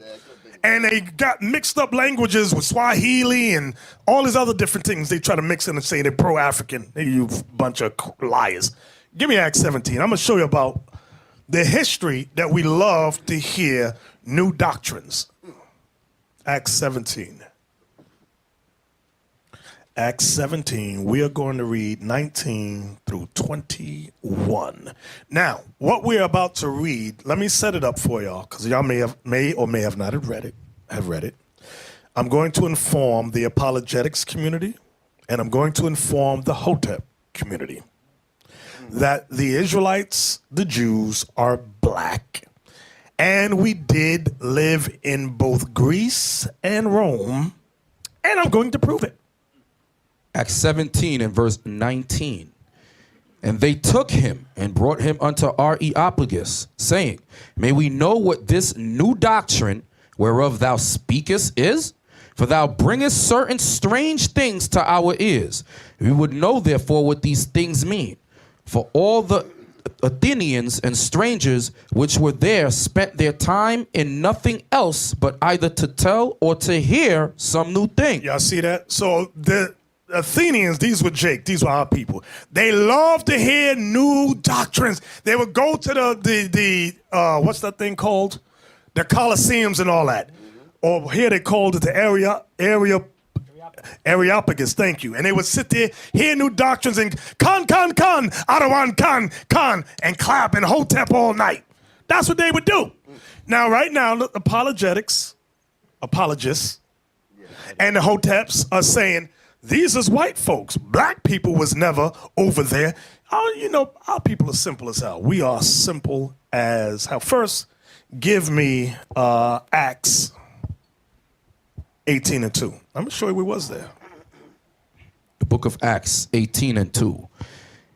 S1: And they got mixed up languages with Swahili and all these other different things. They try to mix in and say they're pro-African. You bunch of liars. Give me Acts 17. I'm going to show you about the history that we love to hear new doctrines. Acts 17. Acts 17, we are going to read 19 through 21. Now, what we're about to read, let me set it up for y'all, because y'all may or may have not read it. I'm going to inform the apologetics community, and I'm going to inform the HOTEP community that the Israelites, the Jews, are black. And we did live in both Greece and Rome, and I'm going to prove it.
S4: Acts 17 and verse 19. And they took him and brought him unto Areopagus, saying, may we know what this new doctrine whereof thou speakest is? For thou bringest certain strange things to our ears. We would know therefore what these things mean. For all the Athenians and strangers which were there spent their time in nothing else but either to tell or to hear some new thing.
S1: Y'all see that? So the Athenians, these were these were our people. They love to hear new doctrines. They would go to the what's that thing called? The Colosseums and all that. Or here they called it the Areopagus, thank you. And they would sit there, hear new doctrines, and Adawan, Khan, and clap and HOTEP all night. That's what they would do. Now, right now, the apologists, and the HOTEPs are saying, these is white folks. Black people was never over there. Oh, you know, our people are simple as hell. We are simple as hell. First, give me Acts 18 and 2. I'm going to show you we was there.
S4: The book of Acts 18 and 2.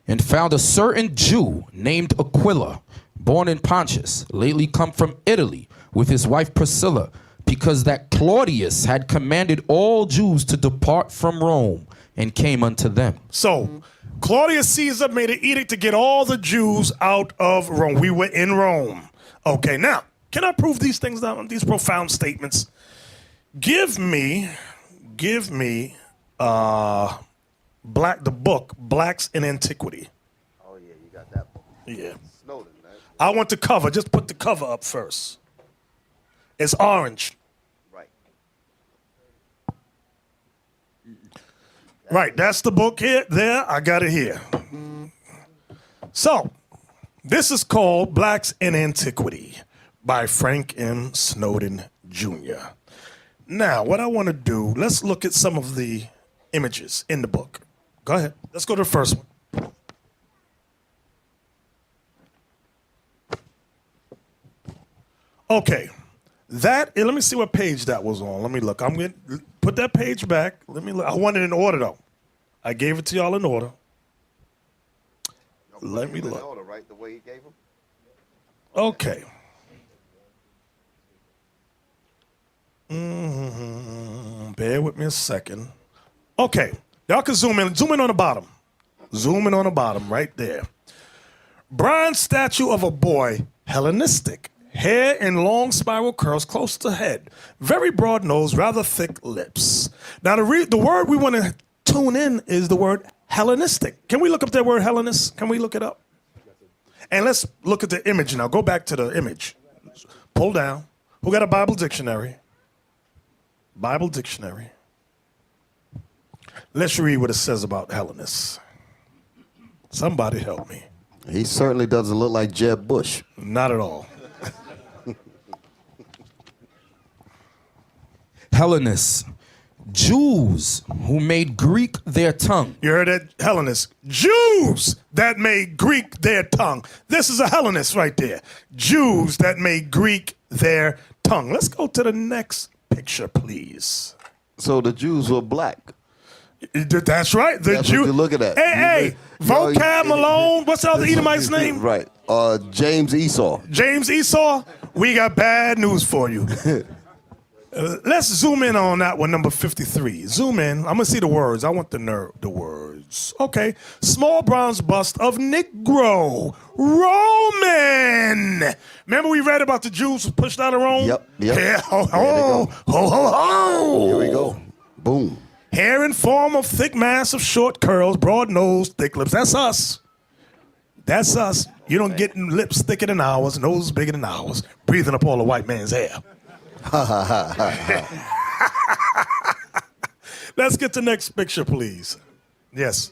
S4: And found a certain Jew named Aquila, born in Pontus, lately come from Italy, with his wife Priscilla, because that Claudius had commanded all Jews to depart from Rome, and came unto them.
S1: So, Claudius Caesar made an edict to get all the Jews out of Rome. We were in Rome. Okay, now, can I prove these things down, these profound statements? Give me the book, Blacks in Antiquity.
S3: Oh, yeah, you got that book.
S1: Yeah.
S3: Snowden, man.
S1: I want the cover. Just put the cover up first. It's orange.
S3: Right.
S1: Right, that's the book here. There, I got it here. So, this is called Blacks in Antiquity by Frank M. Snowden Jr. Now, what I want to do, let's look at some of the images in the book. Go ahead. Let's go to the first one. Okay. Let me see what page that was on. Let me look. I'm going to put that page back. Let me look. I want it in order, though. I gave it to y'all in order. Let me look.
S3: Order, right? The way he gave them?
S1: Okay. Bear with me a second. Okay. Y'all can zoom in. Zoom in on the bottom. Zoom in on the bottom right there. Bronze statue of a boy, Hellenistic. Hair in long spiral curls close to head. Very broad nose, rather thick lips. Now, the word we want to tune in is the word Hellenistic. Can we look up that word Hellenist? Can we look it up? And let's look at the image now. Go back to the image. Pull down. Who got a Bible dictionary? Bible dictionary. Let's read what it says about Hellenists. Somebody help me.
S3: He certainly doesn't look like Jeb Bush.
S1: Not at all.
S4: Hellenists, Jews who made Greek their tongue.
S1: You heard that? Hellenists. Jews that made Greek their tongue. This is a Hellenist right there. Jews that made Greek their tongue. Let's go to the next picture, please.
S3: So the Jews were black.
S1: That's right. The
S3: That's what you're looking at.
S1: Hey, Vocab Malone. What's the other Edomite's name?
S3: Right. James Esau.
S1: James Esau. We got bad news for you. Let's zoom in on that one, number 53. Zoom in. I'm going to see the words. I want the words. Okay. Small bronze bust of Negro. Roman. Remember we read about the Jews who pushed out of Rome?
S3: Yep.
S1: Yeah. Ho, ho, ho, ho, ho.
S3: Here we go. Boom.
S1: Hair in form of thick mass of short curls, broad nose, thick lips. That's us. That's us. You don't get lips thicker than ours, nose bigger than ours, breathing up all the white man's hair. Let's get to the next picture, please. Yes.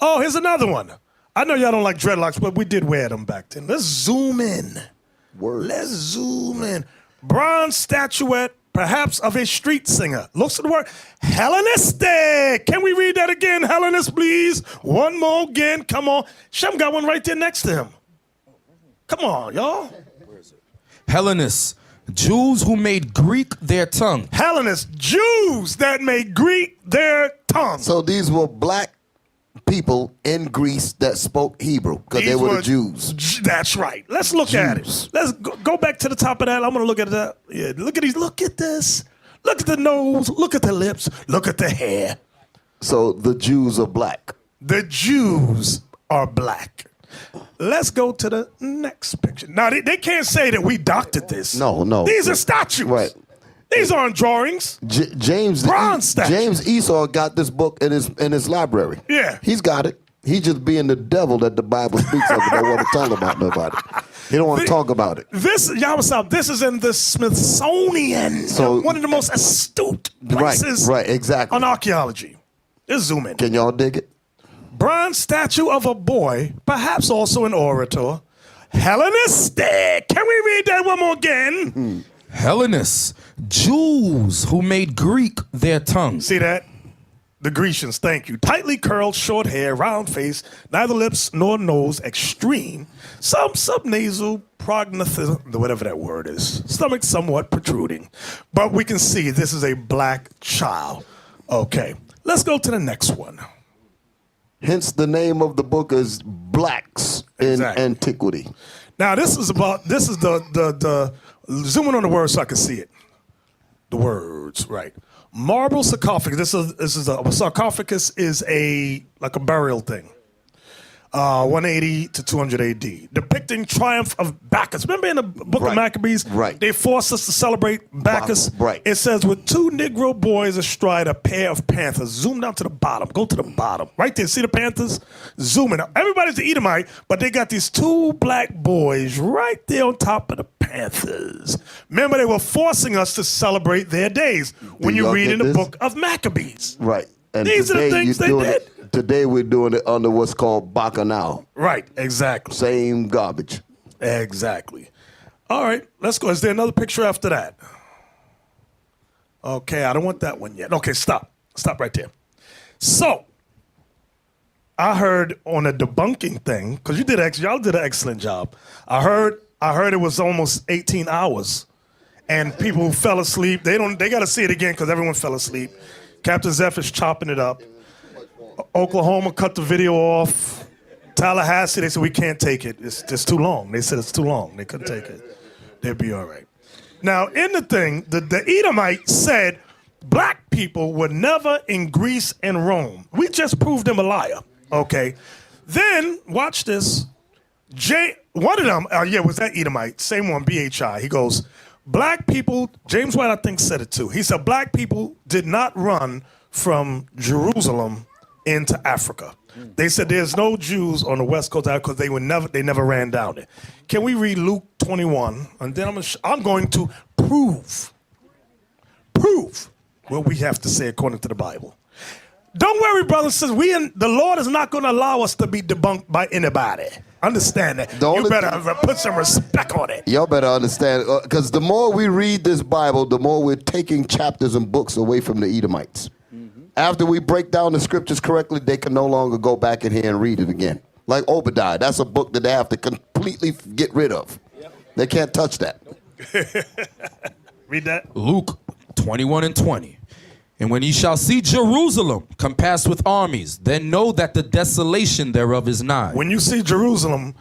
S1: Oh, here's another one. I know y'all don't like dreadlocks, but we did wear them back then. Let's zoom in.
S3: Word.
S1: Let's zoom in. Bronze statuette, perhaps of a street singer. Looks at the word Hellenistic. Can we read that again, Hellenist, please? One more again. Come on. Shem got one right there next to him. Come on, y'all.
S4: Hellenists, Jews who made Greek their tongue.
S1: Hellenists, Jews that made Greek their tongue.
S3: So these were black people in Greece that spoke Hebrew because they were the Jews.
S1: That's right. Let's look at it. Let's go back to the top of that. I'm going to look at that. Yeah, look at these. Look at this. Look at the nose. Look at the lips. Look at the hair.
S3: So the Jews are black.
S1: The Jews are black. Let's go to the next picture. Now, they can't say that we doctored this.
S3: No.
S1: These are statues.
S3: Right.
S1: These aren't drawings.
S3: James Esau got this book in his library.
S1: Yeah.
S3: He's got it. He's just being the devil that the Bible speaks of and don't want to talk about nobody. He don't want to talk about it.
S1: This is in the Smithsonian.
S3: So,
S1: one of the most astute places
S3: right, exactly.
S1: on archaeology. Let's zoom in.
S3: Can y'all dig it?
S1: Bronze statue of a boy, perhaps also an orator. Hellenistic. Can we read that one more again?
S4: Hellenists, Jews who made Greek their tongue.
S1: See that? The Grecians, thank you. Tightly curled, short hair, round face, neither lips nor nose, extreme. Some subnasal, prognathism, whatever that word is. Stomach somewhat protruding. But we can see this is a black child. Okay, let's go to the next one.
S3: Hence the name of the book is Blacks in Antiquity.
S1: Now this is the zooming on the words so I can see it. The words, right. Marble sarcophagus. This is a sarcophagus is like a burial thing. 180 to 200 AD, depicting triumph of Bacchus. Remember in the book of Maccabees, they forced us to celebrate Bacchus.
S3: Right.
S1: It says, with two Negro boys astride a pair of panthers. Zoom down to the bottom. Go to the bottom. Right there. See the panthers? Zoom in. Everybody's the Edomite, but they got these two black boys right there on top of the panthers. Remember, they were forcing us to celebrate their days when you read in the book of Maccabees.
S3: Right. And
S1: these are the things they did.
S3: Today we're doing it under what's called Bacchanal.
S1: Right, exactly.
S3: Same garbage.
S1: Exactly. All right, let's go. Is there another picture after that? Okay, I don't want that one yet. Okay, stop. Stop right there. So, I heard on a debunking thing, because y'all did an excellent job. I heard it was almost 18 hours, and people fell asleep. They got to see it again because everyone fell asleep. Captain Zephyr's chopping it up. Oklahoma cut the video off. Tallahassee, they said we can't take it. It's just too long. They said it's too long. They couldn't take it. They'd be all right. Now, in the thing, the Edomite said black people were never in Greece and Rome. We just proved him a liar. Okay. Then, watch this. One of them, was that Edomite? Same one, BHI. He goes, black people, James White, I think, said it too. He said black people did not run from Jerusalem into Africa. They said there's no Jews on the west coast because they never ran down there. Can we read Luke 21? And then I'm going to prove what we have to say according to the Bible. Don't worry, brothers and sisters. The Lord is not going to allow us to be debunked by anybody. Understand that. You better put some respect on it.
S3: Y'all better understand, because the more we read this Bible, the more we're taking chapters and books away from the Edomites. After we break down the scriptures correctly, they can no longer go back in here and read it again. Like Obadiah, that's a book that they have to completely get rid of. Yep. They can't touch that.
S1: Read that.
S4: Luke 21 and 20. And when ye shall see Jerusalem compassed with armies, then know that the desolation thereof is nigh.
S1: When you see Jerusalem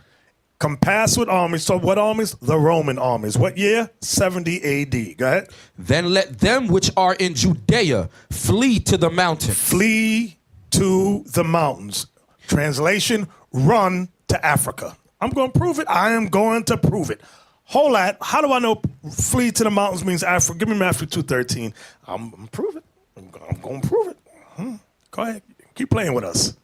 S1: compassed with armies, so what armies? The Roman armies. What year? 70 AD. Go ahead.
S4: Then let them which are in Judea flee to the mountains.
S1: Flee to the mountains. Translation, run to Africa. I'm going to prove it. I am going to prove it. Hold that. How do I know flee to the mountains means Africa? Give me Matthew 2:13. I'm going to prove it. I'm going to prove it. Go ahead. Keep playing with us.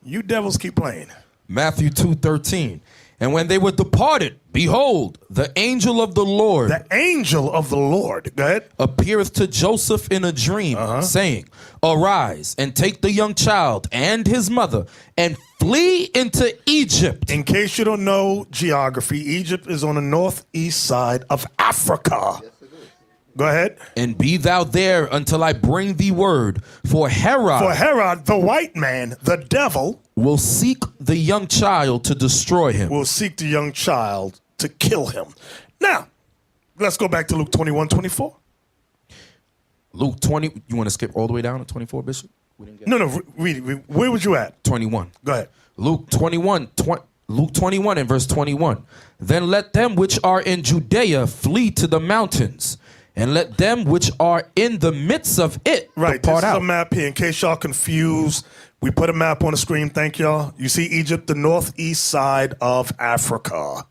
S1: You devils keep playing.
S4: Matthew 2:13. And when they were departed, behold, the angel of the Lord.
S1: The angel of the Lord. Go ahead.
S4: Appeareth to Joseph in a dream, saying, arise and take the young child and his mother and flee into Egypt.
S1: In case you don't know geography, Egypt is on the northeast side of Africa. Go ahead.
S4: And be thou there until I bring thee word. For Herod,
S1: the white man, the devil,
S4: will seek the young child to destroy him.
S1: Will seek the young child to kill him. Now, let's go back to Luke 21:24.
S4: Luke 20. You want to skip all the way down to 24, Bishop?
S1: No, read. Where was you at?
S4: 21.
S1: Go ahead.
S4: Luke 21 and verse 21. Then let them which are in Judea flee to the mountains, and let them which are in the midst of it
S1: depart
S4: out.
S1: This is a map here in case y'all confused. We put a map on the screen. Thank y'all. You see Egypt, the northeast side of Africa.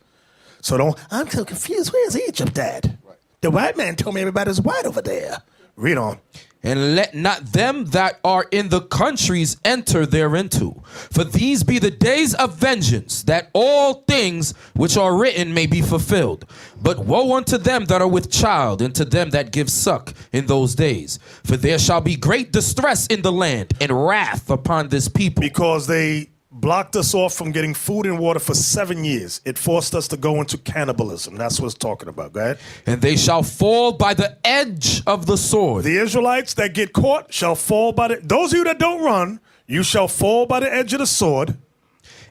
S1: So I'm so confused. Where's Egypt at? Right. The white man told me everybody's white over there. Read on.
S4: And let not them that are in the countries enter thereinto. For these be the days of vengeance, that all things which are written may be fulfilled. But woe unto them that are with child, and to them that give suck in those days. For there shall be great distress in the land, and wrath upon this people.
S1: Because they blocked us off from getting food and water for 7 years. It forced us to go into cannibalism. That's what it's talking about. Go ahead.
S4: And they shall fall by the edge of the sword.
S1: The Israelites that get caught shall fall by those of you that don't run, you shall fall by the edge of the sword.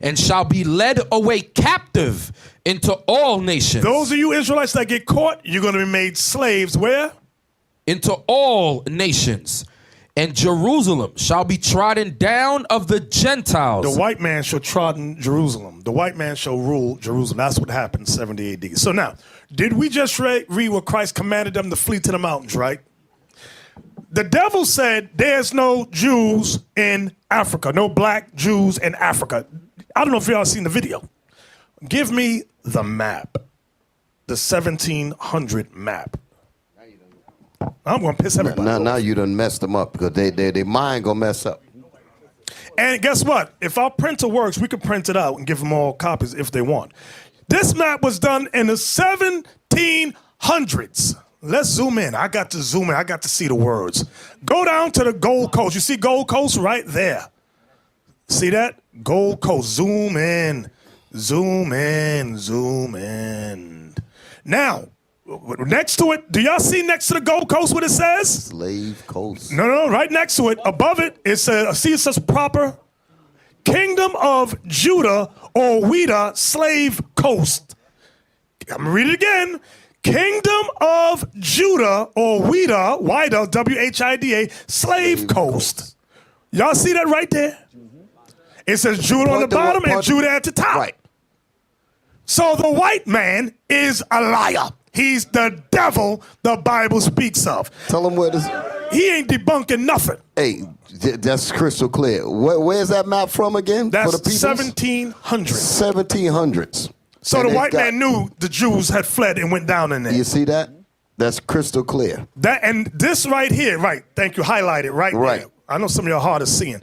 S4: And shall be led away captive into all nations.
S1: Those of you Israelites that get caught, you're going to be made slaves where?
S4: Into all nations. And Jerusalem shall be trodden down of the Gentiles.
S1: The white man shall trodden Jerusalem. The white man shall rule Jerusalem. That's what happened in 70 AD. So now, did we just read what Christ commanded them to flee to the mountains, right? The devil said there's no Jews in Africa, no black Jews in Africa. I don't know if y'all seen the video. Give me the map, the 1700 map. I'm going to piss everybody off.
S3: Now you done messed them up because they mind going to mess up.
S1: And guess what? If our printer works, we can print it out and give them all copies if they want. This map was done in the 1700s. Let's zoom in. I got to zoom in. I got to see the words. Go down to the Gold Coast. You see Gold Coast right there. See that? Gold Coast. Zoom in. Zoom in. Zoom in. Now, next to it, do y'all see next to the Gold Coast what it says?
S3: Slave coast.
S1: No, right next to it, above it, it says, see, it says proper Kingdom of Judah or Wida Slave Coast. I'm gonna read it again. Kingdom of Judah or Wida, W-H-I-D-A, Slave Coast. Y'all see that right there? It says Judah on the bottom and Judah at the top.
S3: Right.
S1: So the white man is a liar. He's the devil the Bible speaks of.
S3: Tell them where this.
S1: He ain't debunking nothing.
S3: Hey, that's crystal clear. Where's that map from again?
S1: That's
S3: for the peoples?
S1: 1700s.
S3: 1700s.
S1: So
S3: And
S1: the
S3: they
S1: white
S3: got-
S1: man knew the Jews had fled and went down in there.
S3: You see that? That's crystal clear.
S1: That and this right here, right? Thank you. Highlighted right
S3: Right.
S1: there. I know some of your heart is seeing.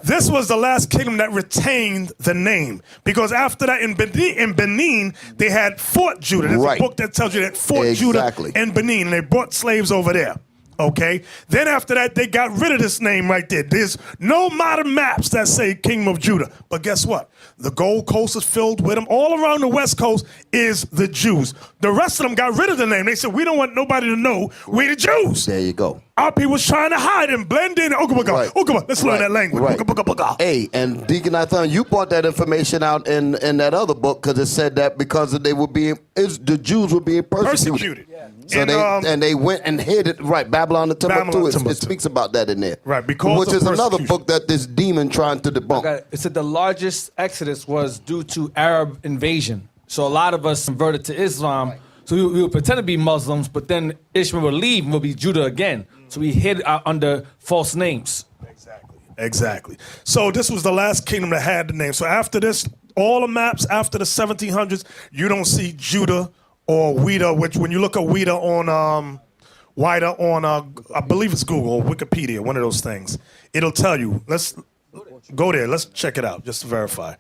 S1: This was the last kingdom that retained the name, because after that in Benin they had Fort Judah. There's
S3: Right.
S1: a book that tells you that Fort
S3: Exactly.
S1: Judah and Benin, and they brought slaves over there. Okay. Then after that they got rid of this name right there. There's no modern maps that say Kingdom of Judah. But guess what? The Gold Coast is filled with them. All around the West Coast is the Jews. The rest of them got rid of the name. They said, we don't want nobody to know we the Jews.
S3: There you go.
S1: Our people was trying to hide and blend in.
S3: Right.
S1: Let's learn that language.
S3: Right. Hey, and Deacon Nathan, you brought that information out in that other book because it said that because they were the Jews were being persecuted. So
S1: And,
S3: they went and hid it. Right, Babylon the
S1: Babylon
S3: Timbuktu. It
S1: Timbuktu.
S3: speaks about that in there.
S1: Right, because
S3: which
S1: of
S3: is another
S1: persecution.
S3: book that this demon trying to debunk.
S7: Okay, it said the largest exodus was due to Arab invasion. So a lot of us converted to Islam. So we would pretend to be Muslims, but then Ishmael would leave and would be Judah again. So we hid under false names.
S1: Exactly. So this was the last kingdom that had the name. So after this, all the maps after the 1700s, you don't see Judah or Wida, which when you look at Wida on I believe it's Google or Wikipedia, one of those things, it'll tell you. Let's go there. Let's check it out just to verify.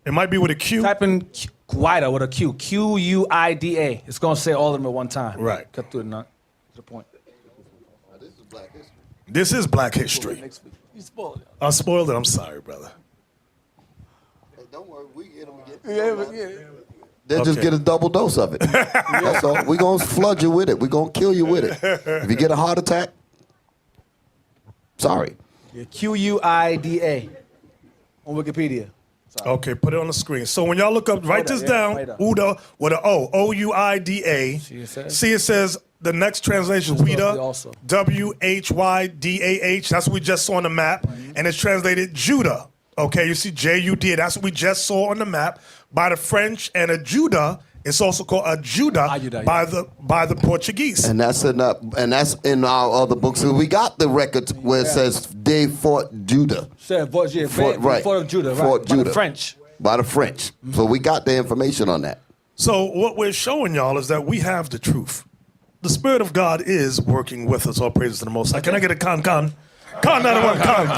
S1: It might be with a Q.
S7: Type in Quida with a Q. Q-U-I-D-A. It's going to say all of them at one time.
S1: Right.
S7: Cut through it, not to the point.
S1: This is Black History.
S7: You spoiled it.
S1: I spoiled it. I'm sorry, brother.
S3: Hey, don't worry, we get them again. They'll just get a double dose of it. That's all. We're going to flood you with it. We're going to kill you with it. If you get a heart attack, sorry.
S7: Yeah, Q-U-I-D-A on Wikipedia.
S1: Okay, put it on the screen. So when y'all look up, write this
S7: yeah,
S1: down.
S7: Ouida.
S1: Ouida with an O, O-U-I-D-A.
S7: See it says?
S1: See, it says the next translation is
S7: Spelled
S1: Ouida,
S7: also.
S1: W-H-Y-D-A-H. That's what we just saw on the map, and it's translated Judah. Okay, you see J-U-D. That's what we just saw on the map by the French, and a Judah. It's also called a Judah by the Portuguese.
S3: And that's in our other books. So we got the records where it says they fought Judah.
S7: Said Fort of Judah, right?
S3: Fort
S7: By
S3: Judah.
S7: the French.
S3: By the French. So we got the information on that.
S1: So what we're showing y'all is that we have the truth. The Spirit of God is working with us. All praises to the Most High. Can I get a con? Con, not a one. Con.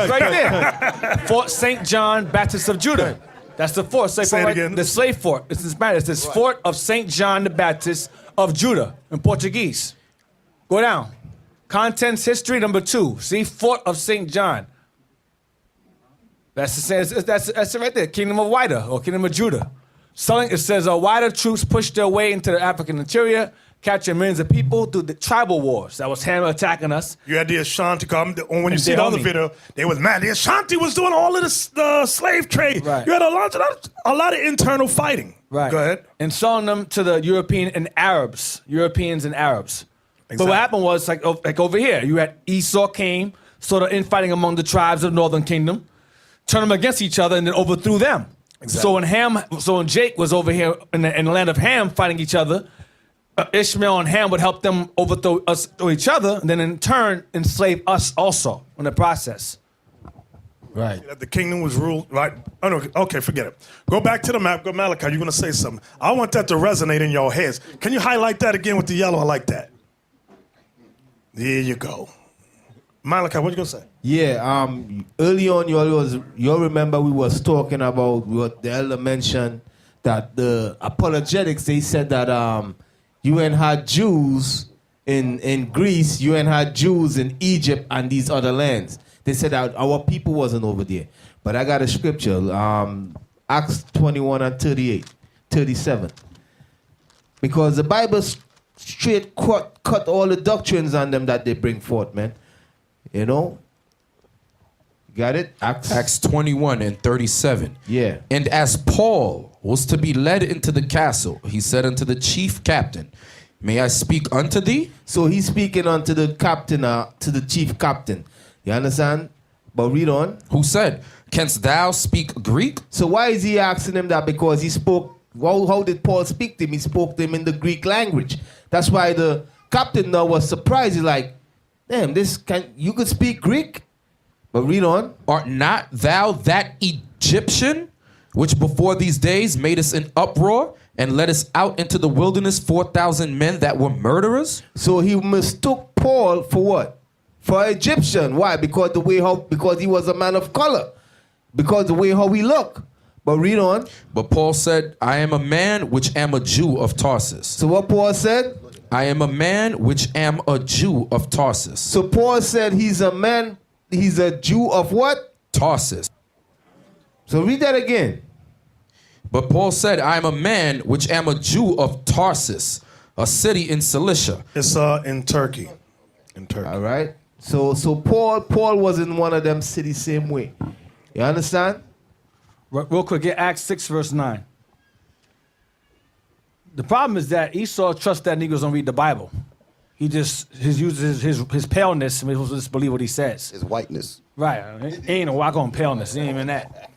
S7: Right there. Fort St. John Baptist of Judah. That's the fort.
S1: Say it again.
S7: The slave fort. It's in Spanish. It says Fort of St. John the Baptist of Judah in Portuguese. Go down. Contents history number 2. See, Fort of St. John. That's it right there. Kingdom of Wida or Kingdom of Judah. It says Wida troops pushed their way into the African interior, capturing millions of people through the tribal wars. That was Ham attacking us.
S1: You had the Ashanti come. When you see the
S7: Dahomey.
S1: other video, they was mad. The Ashanti was doing all of the slave trade.
S7: Right.
S1: You had a lot of internal fighting.
S7: Right.
S1: Go ahead.
S7: And selling them to the Europeans and Arabs. But what happened was, like over here, you had Esau came, sort of infighting among the tribes of the Northern Kingdom, turned them against each other, and then overthrew them.
S1: Exactly.
S7: So when Jake was over here in the land of Ham fighting each other, Ishmael and Ham would help them overthrow us or each other, and then in turn enslave us also in the process. Right.
S1: That the kingdom was ruled, right? Oh, no, okay, forget it. Go back to the map. Go, Malachi, you're going to say something. I want that to resonate in your heads. Can you highlight that again with the yellow? I like that. There you go. Malachi, what you going to say?
S5: Yeah, early on, you remember we was talking about what the elder mentioned, that the apologetics, they said that you ain't had Jews in Greece, you ain't had Jews in Egypt and these other lands. They said that our people wasn't over there. But I got a scripture. Acts 21 and 37. Because the Bible straight cut all the doctrines on them that they bring forth, man. You know? Got it?
S4: Acts 21 and 37.
S5: Yeah.
S4: And as Paul was to be led into the castle, he said unto the chief captain, May I speak unto thee?
S5: So he's speaking unto the captain, to the chief captain. You understand? But read on.
S4: Who said, Canst thou speak Greek?
S5: So why is he asking him that? Because he spoke, how did Paul speak to him? He spoke to him in the Greek language. That's why the captain now was surprised. He's like, damn, you could speak Greek? But read on.
S4: Art not thou that Egyptian, which before these days made us an uproar, and led us out into the wilderness 4,000 men that were murderers?
S5: So he mistook Paul for what? For Egyptian. Why? Because he was a man of color. Because the way how he looked. But read on.
S4: But Paul said, I am a man which am a Jew of Tarsus.
S5: So what Paul said?
S4: I am a man which am a Jew of Tarsus.
S5: So Paul said he's a Jew of what?
S4: Tarsus.
S5: So read that again.
S4: But Paul said, I am a man which am a Jew of Tarsus, a city in Cilicia.
S1: It's in Turkey. In Turkey.
S5: All right. So Paul was in one of them cities same way. You understand?
S7: Real quick, get Acts 6, verse 9. The problem is that Esau trusts that niggas don't read the Bible. He uses his paleness and he'll just believe what he says.
S3: His whiteness.
S7: Right. He ain't a walk on paleness. He ain't even that.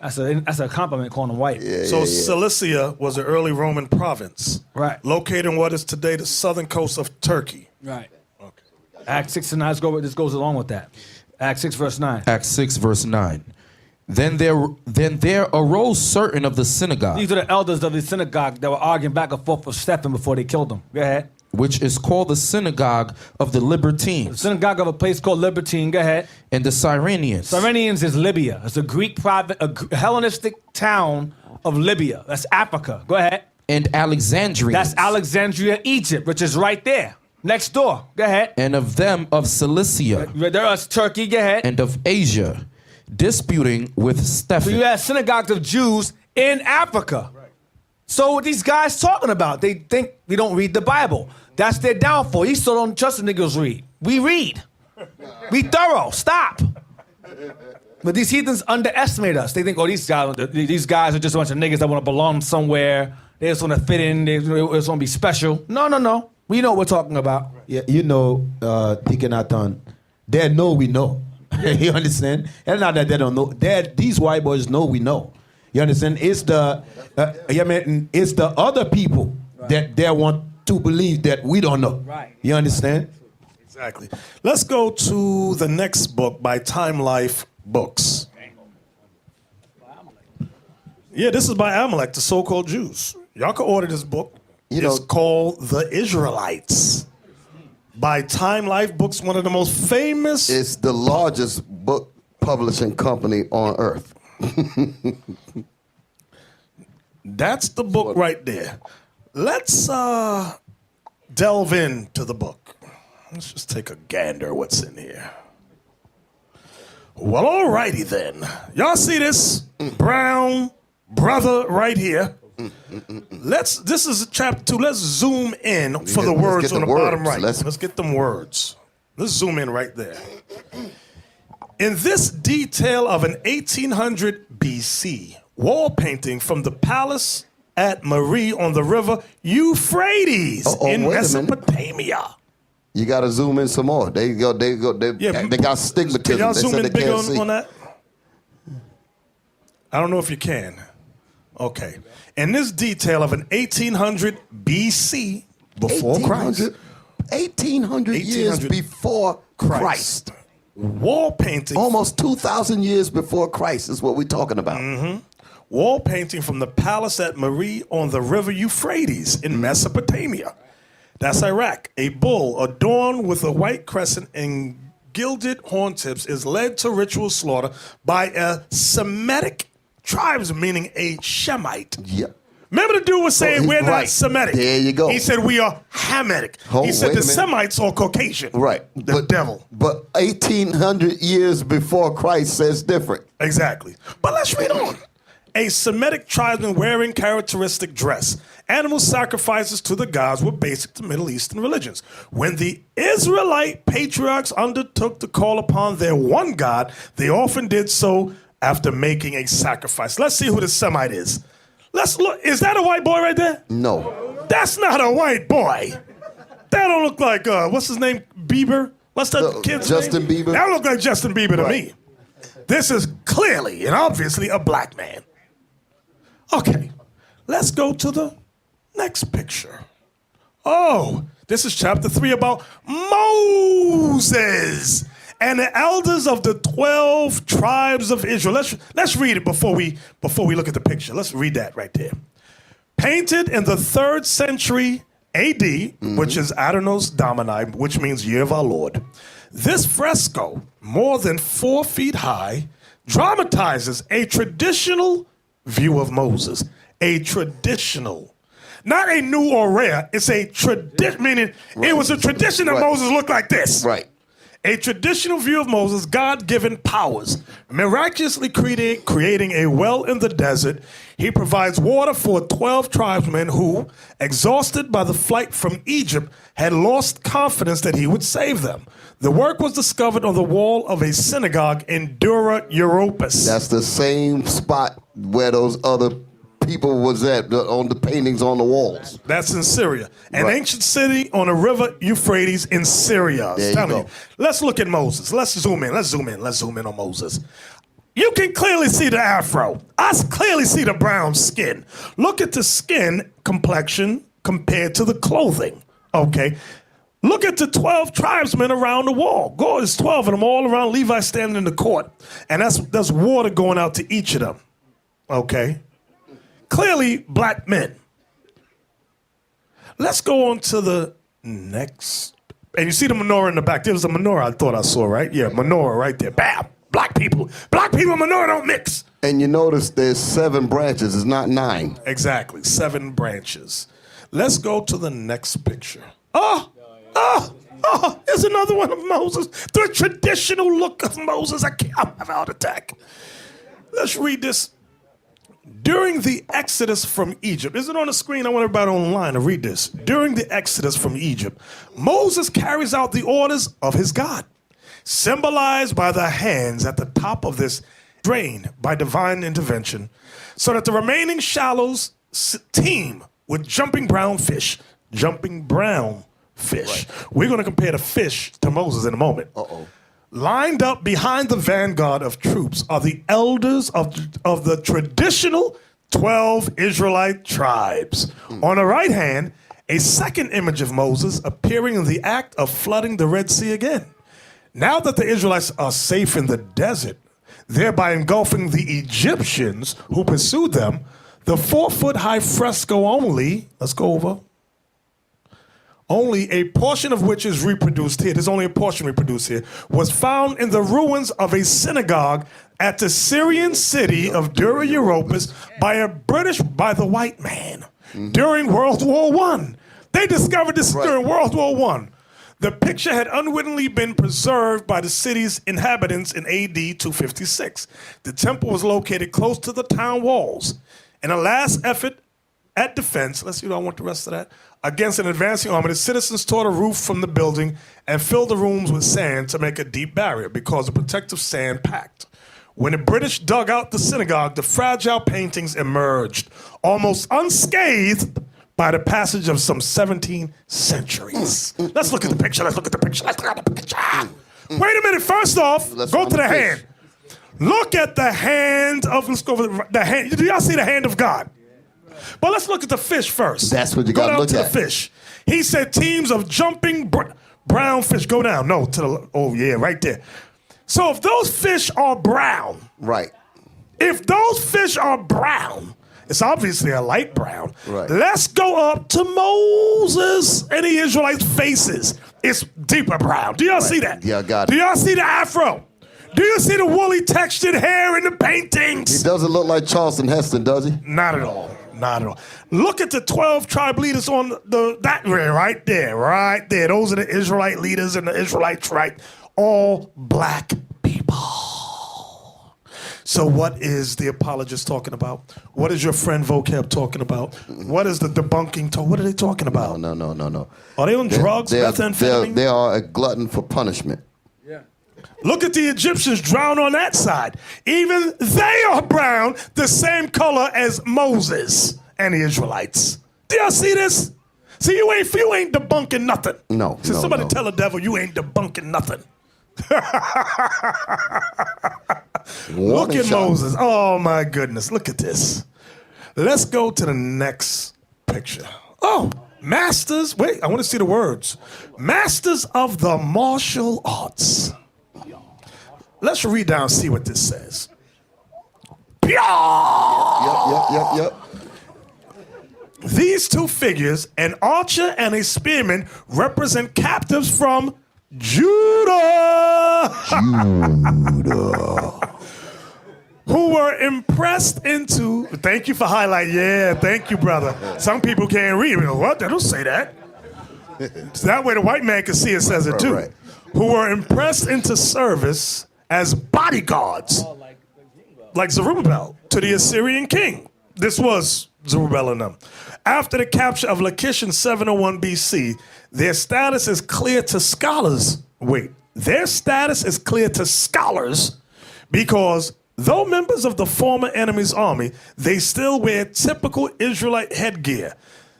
S7: That's a compliment calling him white.
S1: So Cilicia was an early Roman province.
S7: Right.
S1: Located in what is today the southern coast of Turkey.
S7: Right. Okay. Acts 6 and 9, this goes along with that. Acts 6, verse 9.
S4: Acts 6, verse 9. Then there arose certain of the synagogue,
S7: These are the elders of the synagogue that were arguing back and forth with Stephen before they killed him. Go ahead.
S4: which is called the synagogue of the
S7: The
S4: Libertines,
S7: synagogue of a place called Libertine. Go ahead.
S4: and the Cyrenians.
S7: Cyrenians is Libya. It's a Greek Hellenistic town of Libya. That's Africa. Go ahead.
S4: And Alexandrians.
S7: That's Alexandria, Egypt, which is right there, next door. Go ahead.
S4: And of them of Cilicia,
S7: There's Turkey. Go ahead.
S4: and of Asia, disputing with
S7: So
S4: Stephen.
S7: you have synagogues of Jews in Africa. So what these guys talking about? They think we don't read the Bible. That's their downfall. You still don't trust the niggas read. We read. We thorough. Stop. But these heathens underestimate us. They think, oh, these guys are just a bunch of niggas that want to belong somewhere. They just want to fit in. They just want to be special. No. We know what we're talking about.
S8: Yeah, you know, Tikenatan, they know we know. You understand? And not that they don't know. These white boys know we know. You understand? It's the it's the other people that they want to believe that we don't know.
S7: Right.
S8: You understand?
S1: Exactly. Let's go to the next book by Time Life Books. Yeah, this is by Amalek, the so-called Jews. Y'all can order this book. It's called The Israelites by Time Life Books, one of the most famous.
S3: It's the largest book publishing company on earth.
S1: That's the book right there. Let's delve into the book. Let's just take a gander at what's in here. Well, alrighty then. Y'all see this brown brother right here? This is chapter 2. Let's zoom in for the words on the bottom right. Let's get them words. Let's zoom in right there. In this detail of an 1800 BC wall painting from the palace at Marie on the river Euphrates in Mesopotamia.
S3: You got to zoom in some more. They got stigmatism.
S1: Can y'all
S3: They
S1: zoom
S3: said
S1: in
S3: they
S1: big
S3: can't see.
S1: on that? I don't know if you can. Okay. In this detail of an 1800 BC before Christ.
S3: 1800 years before Christ.
S1: Wall painting.
S3: Almost 2,000 years before Christ is what we're talking about.
S1: Mm-hmm. Wall painting from the palace at Marie on the river Euphrates in Mesopotamia. That's Iraq. A bull adorned with a white crescent and gilded horn tips is led to ritual slaughter by a Semitic tribes, meaning a Shemite.
S3: Yep.
S1: Remember the dude was saying we're not Semitic.
S3: There you go.
S1: He said we are Hamitic. He said the Semites are Caucasian.
S3: Right.
S1: The devil.
S3: But 1800 years before Christ says different.
S1: Exactly. But let's read on. a Semitic tribesman wearing characteristic dress. Animal sacrifices to the gods were basic to Middle Eastern religions. When the Israelite patriarchs undertook to call upon their one God, they often did so after making a sacrifice. Let's see who the Semite is. Let's look. Is that a white boy right there?
S3: No.
S1: That's not a white boy. That don't look like, what's his name, Bieber? What's that kid's
S3: Justin
S1: name?
S3: Bieber?
S1: That look like Justin Bieber to
S3: Right.
S1: me. This is clearly and obviously a black man. Okay, let's go to the next picture. Oh, this is chapter 3 about Moses and the elders of the 12 tribes of Israel. Let's read it before we look at the picture. Let's read that right there. Painted in the 3rd century AD, which is Adonai Domini, which means year of our Lord. This fresco, more than 4 feet high, dramatizes a traditional view of Moses. A traditional. Not a new or rare. It's a tradition, meaning it was a tradition that Moses looked like this.
S3: Right.
S1: A traditional view of Moses' God-given powers, miraculously creating a well in the desert. He provides water for 12 tribesmen who, exhausted by the flight from Egypt, had lost confidence that he would save them. The work was discovered on the wall of a synagogue in Dura Europus.
S3: That's the same spot where those other people was at on the paintings on the walls.
S1: That's in Syria. An
S3: Right.
S1: ancient city on the river Euphrates in Syria.
S3: There you
S1: Telling
S3: go.
S1: Let's look at Moses. Let's zoom in on Moses. You can clearly see the afro. I clearly see the brown skin. Look at the skin complexion compared to the clothing. Okay. Look at the 12 tribesmen around the wall. God, there's 12 of them all around. Levi standing in the court. And that's water going out to each of them. Okay. Clearly black men. Let's go on to the next. And you see the menorah in the back. There was a menorah I thought I saw, right? Yeah, menorah right there. Bam! Black people. Black people and menorah don't mix.
S3: And you notice there's 7 branches. It's not 9.
S1: Exactly. 7 branches. Let's go to the next picture. Here's another one of Moses. The traditional look of Moses. I'm having a heart attack. Let's read this. During the Exodus from Egypt, is it on the screen? I want everybody online to read this. During the Exodus from Egypt, Moses carries out the orders of his God, symbolized by the hands at the top of this drain by divine intervention, so that the remaining shallows teem with jumping brown fish. Jumping brown fish. Right. We're going to compare the fish to Moses in a moment. Lined up behind the vanguard of troops are the elders of the traditional 12 Israelite tribes. On the right hand, a second image of Moses appearing in the act of flooding the Red Sea again. Now that the Israelites are safe in the desert, thereby engulfing the Egyptians who pursued them, the 4-foot-high fresco only, let's go over, only a portion of which is reproduced here, there's only a portion reproduced here, was found in the ruins of a synagogue at the Syrian city of Dura Europus by the white man during World War I. They discovered this during World War I. The picture had unwittingly been preserved by the city's inhabitants in AD 256. The temple was located close to the town walls. In a last effort at defense, let's see, I want the rest of that, against an advancing army, the citizens tore the roof from the building and filled the rooms with sand to make a deep barrier because the protective sand packed. When the British dug out the synagogue, the fragile paintings emerged, almost unscathed by the passage of some 17 centuries. Let's look at the picture. Wait a minute. First off, go to the hand. Look at the hand of, let's go over the hand. Do y'all see the hand of God? But let's look at the fish first.
S3: That's what you got to look
S1: Go down
S3: at.
S1: to the fish. He said teams of jumping brown fish. Go down. No, to the, oh yeah, right there. So if those fish are brown.
S3: Right.
S1: If those fish are brown, it's obviously a light brown.
S3: Right.
S1: Let's go up to Moses and the Israelites' faces. It's deeper brown. Do y'all see that?
S3: Yeah, I got it.
S1: Do y'all see the afro? Do you see the woolly textured hair in the paintings?
S3: He doesn't look like Charleston Heston, does he?
S1: Not at all. Not at all. Look at the 12 tribe leaders on that right there, right there. Those are the Israelite leaders and the Israelites, right? All black people. So what is the apologist talking about? What is your friend Vocab talking about? What is the debunking what are they talking about?
S3: No.
S1: Are they on drugs, methamphetamine?
S3: They are a glutton for punishment.
S1: Look at the Egyptians drown on that side. Even they are brown, the same color as Moses and the Israelites. Do y'all see this? See, you ain't debunking nothing.
S3: No.
S1: Somebody tell the devil you ain't debunking nothing. Look at Moses. Oh my goodness. Look at this. Let's go to the next picture. Oh, masters. Wait, I want to see the words. Masters of the martial arts. Let's read down and see what this says.
S3: Yep.
S1: These two figures, an archer and a spearman, represent captives from Judah. Who were impressed into, thank you for highlighting. Yeah, thank you, brother. Some people can't read. What? They don't say that. So that way the white man can see it says it too.
S3: Right.
S1: Who were impressed into service as bodyguards, like Zerubbabel, to the Assyrian king. This was Zerubbabel and them. After the capture of Lachish in 701 BC, their status is clear to scholars. Their status is clear to scholars because though members of the former enemy's army, they still wear typical Israelite headgear.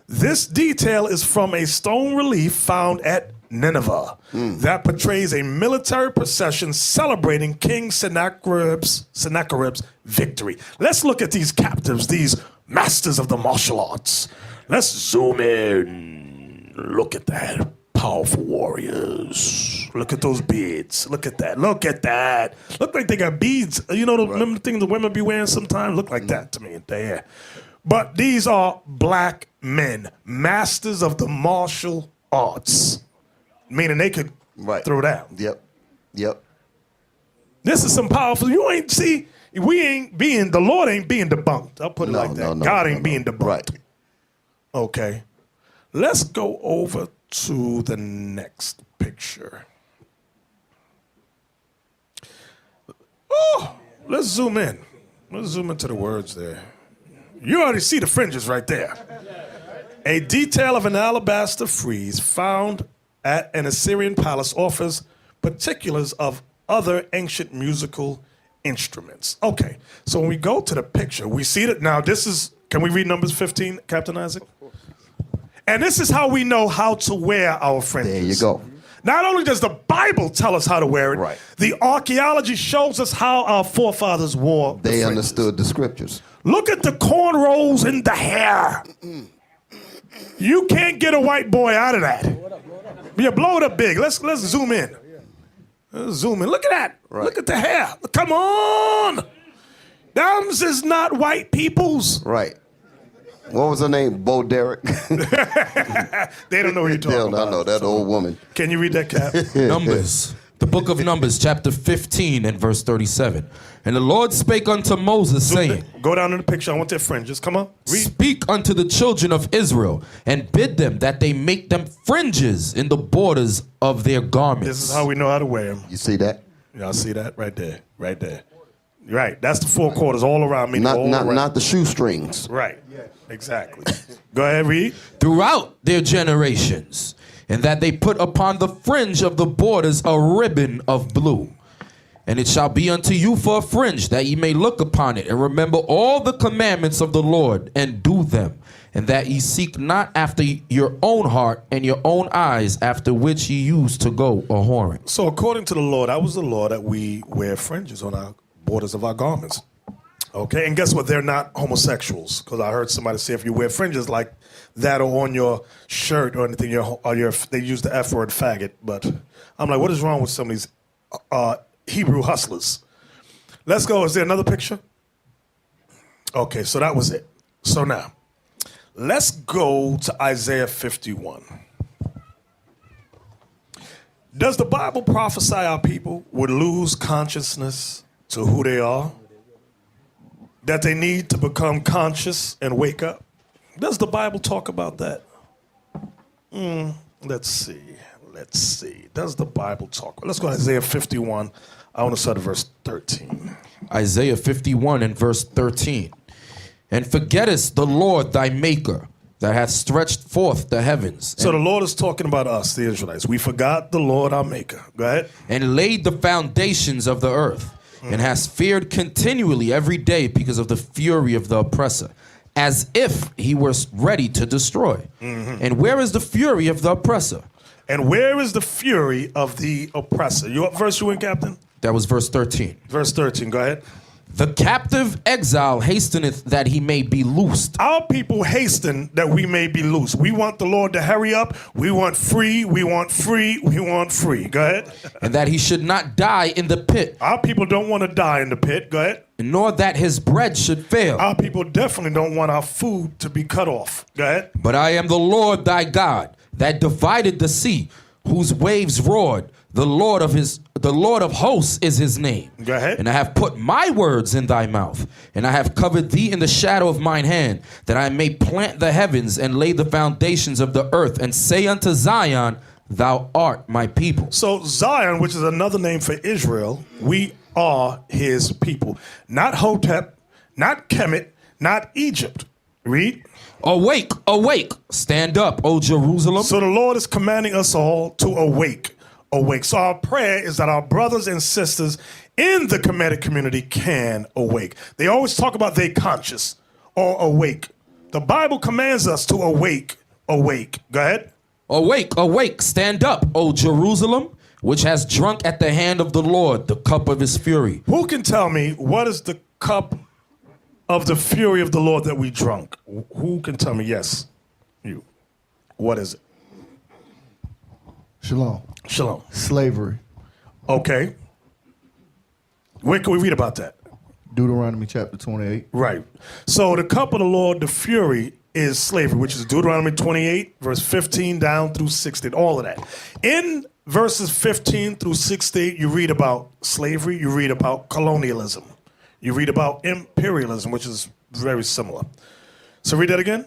S1: This detail is from a stone relief found at Nineveh that portrays a military procession celebrating King Sennacherib's victory. Let's look at these captives, these masters of the martial arts. Let's zoom in. Look at that. Powerful warriors. Look at those beads. Look at that. Look at that. Look like they got beads. You know, remember the things the women be wearing sometimes? Look like that to me in there. But these are black men, masters of the martial arts. Meaning they could throw down.
S3: Yep.
S1: This is some powerful. You ain't see. The Lord ain't being debunked. I'll put it like that. God ain't being debunked.
S3: Right.
S1: Okay. Let's go over to the next picture. Oh, let's zoom in. Let's zoom into the words there. You already see the fringes right there. A detail of an alabaster frieze found at an Assyrian palace offers particulars of other ancient musical instruments. Okay, so when we go to the picture, we see that now this is, can we read Numbers 15, Captain Isaac? And this is how we know how to wear our fringes.
S3: There you go.
S1: Not only does the Bible tell us how to wear it,
S3: Right.
S1: the archaeology shows us how our forefathers wore the
S3: They
S1: fringes.
S3: understood the scriptures.
S1: Look at the cornrows in the hair. You can't get a white boy out of that. Yeah, blow it up big. Let's zoom in. Let's zoom in. Look at that.
S3: Right.
S1: Look at the hair. Come on. Them's is not white people's.
S3: Right. What was her name? Bo Derek.
S1: They don't know what you're talking about.
S3: I know that old woman.
S1: Can you read that, Cap?
S4: Numbers, the book of Numbers, chapter 15 and verse 37. And the Lord spake unto Moses, saying,
S1: Go down to the picture. I want their fringes. Come on. Read.
S4: Speak unto the children of Israel, and bid them that they make them fringes in the borders of their garments.
S1: This is how we know how to wear them.
S3: You see that?
S1: Y'all see that? Right there. Right there. Right. That's the four quarters all around me.
S3: Not the shoestrings.
S1: Right. Exactly. Go ahead, read.
S4: Throughout their generations, and that they put upon the fringe of the borders a ribbon of blue. And it shall be unto you for a fringe, that ye may look upon it, and remember all the commandments of the Lord, and do them, and that ye seek not after your own heart and your own eyes, after which ye used to go a whoring.
S1: So according to the law, that was the law that we wear fringes on our borders of our garments. Okay, and guess what? They're not homosexuals, because I heard somebody say if you wear fringes like that or on your shirt or anything, they use the F word faggot. But I'm like, what is wrong with some of these Hebrew hustlers? Let's go. Is there another picture? Okay, so that was it. So now, let's go to Isaiah 51. Does the Bible prophesy our people would lose consciousness to who they are? That they need to become conscious and wake up? Does the Bible talk about that? Let's see. Let's see. Does the Bible talk? Let's go to Isaiah 51. I want to start at verse 13.
S4: Isaiah 51 and verse 13. And forgettest the Lord thy maker, that hath stretched forth the heavens.
S1: So the Lord is talking about us, the Israelites. We forgot the Lord our maker. Go ahead.
S4: And laid the foundations of the earth, and hast feared continually every day because of the fury of the oppressor, as if he were ready to destroy. And where is the fury of the oppressor?
S1: And where is the fury of the oppressor? What verse you in, Captain?
S4: That was verse 13.
S1: Verse 13, go ahead.
S4: The captive exile hasteneth that he may be loosed.
S1: Our people hasten that we may be loose. We want the Lord to hurry up. We want free. We want free. We want free. Go ahead.
S4: And that he should not die in the pit.
S1: Our people don't want to die in the pit. Go ahead.
S4: Nor that his bread should fail.
S1: Our people definitely don't want our food to be cut off. Go ahead.
S4: But I am the Lord thy God, that divided the sea, whose waves roared. The Lord of hosts is his name.
S1: Go ahead.
S4: And I have put my words in thy mouth, and I have covered thee in the shadow of mine hand, that I may plant the heavens and lay the foundations of the earth, and say unto Zion, thou art my people.
S1: So Zion, which is another name for Israel, we are his people. Not HOTEP, not Kemet, not Egypt. Read.
S4: Awake, awake, stand up, O Jerusalem.
S1: So the Lord is commanding us all to awake. Awake. So our prayer is that our brothers and sisters in the Kemetic community can awake. They always talk about they conscious or awake. The Bible commands us to awake, awake. Go ahead.
S4: Awake, awake, stand up, O Jerusalem, which has drunk at the hand of the Lord the cup of his fury.
S1: Who can tell me what is the cup of the fury of the Lord that we drunk? Who can tell me? Yes, you. What is it?
S9: Shalom.
S1: Shalom.
S9: Slavery.
S1: Okay. Where can we read about that?
S9: Deuteronomy chapter 28.
S1: Right. So the cup of the Lord, the fury, is slavery, which is Deuteronomy 28, verse 15 down through 16, all of that. In verses 15 through 16, you read about slavery, you read about colonialism, you read about imperialism, which is very similar. So read that again.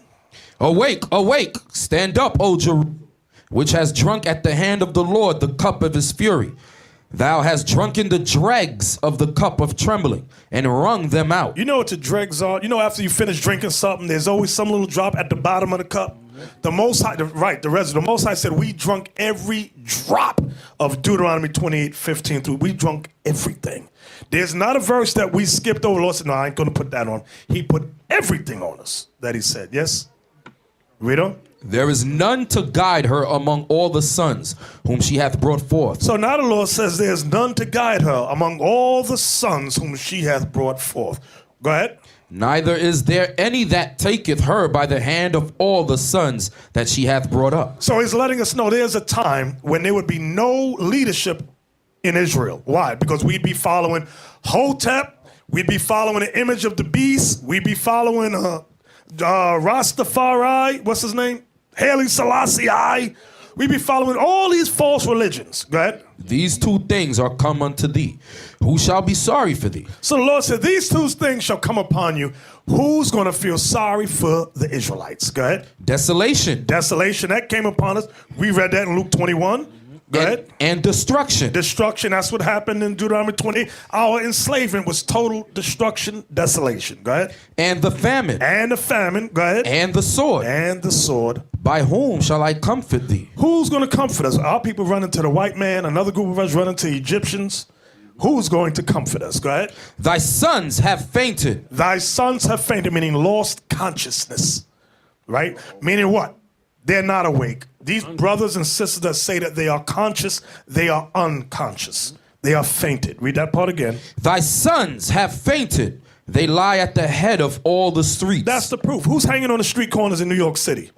S4: Awake, awake, stand up, O Jerusalem, which has drunk at the hand of the Lord the cup of his fury. Thou hast drunken the dregs of the cup of trembling and wrung them out.
S1: You know what the dregs are? You know, after you finish drinking something, there's always some little drop at the bottom of the cup. The Most High, the residue. The Most High said we drunk every drop of Deuteronomy 28, 15 through. We drunk everything. There's not a verse that we skipped over. Lord said, no, I ain't going to put that on. He put everything on us that he said. Yes? Read on.
S4: There is none to guide her among all the sons whom she hath brought forth.
S1: So now the Lord says there's none to guide her among all the sons whom she hath brought forth. Go ahead.
S4: Neither is there any that taketh her by the hand of all the sons that she hath brought up.
S1: So he's letting us know there's a time when there would be no leadership in Israel. Why? Because we'd be following HOTEP. We'd be following the image of the beast. We'd be following Rastafari. What's his name? Haile Selassie. We be following all these false religions. Go ahead.
S4: These two things are come unto thee. Who shall be sorry for thee?
S1: So the Lord said, these two things shall come upon you. Who's going to feel sorry for the Israelites? Go ahead.
S4: Desolation.
S1: Desolation, that came upon us. We read that in Luke 21. Go ahead.
S4: And destruction.
S1: Destruction, that's what happened in Deuteronomy 20. Our enslavement was total destruction, desolation. Go ahead.
S4: And the famine.
S1: And the famine. Go ahead.
S4: And the sword.
S1: And the sword.
S4: By whom shall I comfort thee?
S1: Who's going to comfort us? Our people running to the white man. Another group of us running to Egyptians. Who's going to comfort us? Go ahead.
S4: Thy sons have fainted.
S1: Thy sons have fainted, meaning lost consciousness. Right? Meaning what? They're not awake. These brothers and sisters that say that they are conscious, they are unconscious. They are fainted. Read that part again.
S4: Thy sons have fainted. They lie at the head of all the streets.
S1: That's the proof. Who's hanging on the street corners in New York City?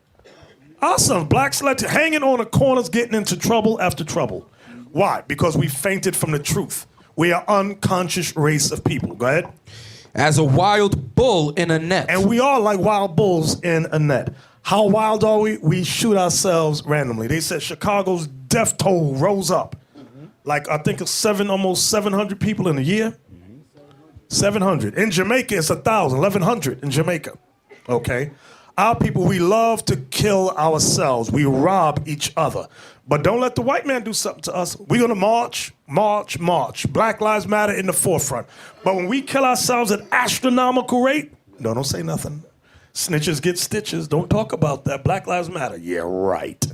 S1: Our sons, black selected, hanging on the corners, getting into trouble after trouble. Why? Because we fainted from the truth. We are unconscious race of people. Go ahead.
S4: As a wild bull in a net.
S1: And we are like wild bulls in a net. How wild are we? We shoot ourselves randomly. They said Chicago's death toll rose up. Like, I think it's almost 700 people in a year. 700. In Jamaica, it's 1,000, 1,100 in Jamaica. Okay. Our people, we love to kill ourselves. We rob each other. But don't let the white man do something to us. We're going to march, march, march. Black Lives Matter in the forefront. But when we kill ourselves at astronomical rate, no, don't say nothing. Snitches get stitches. Don't talk about that. Black Lives Matter. Yeah, right.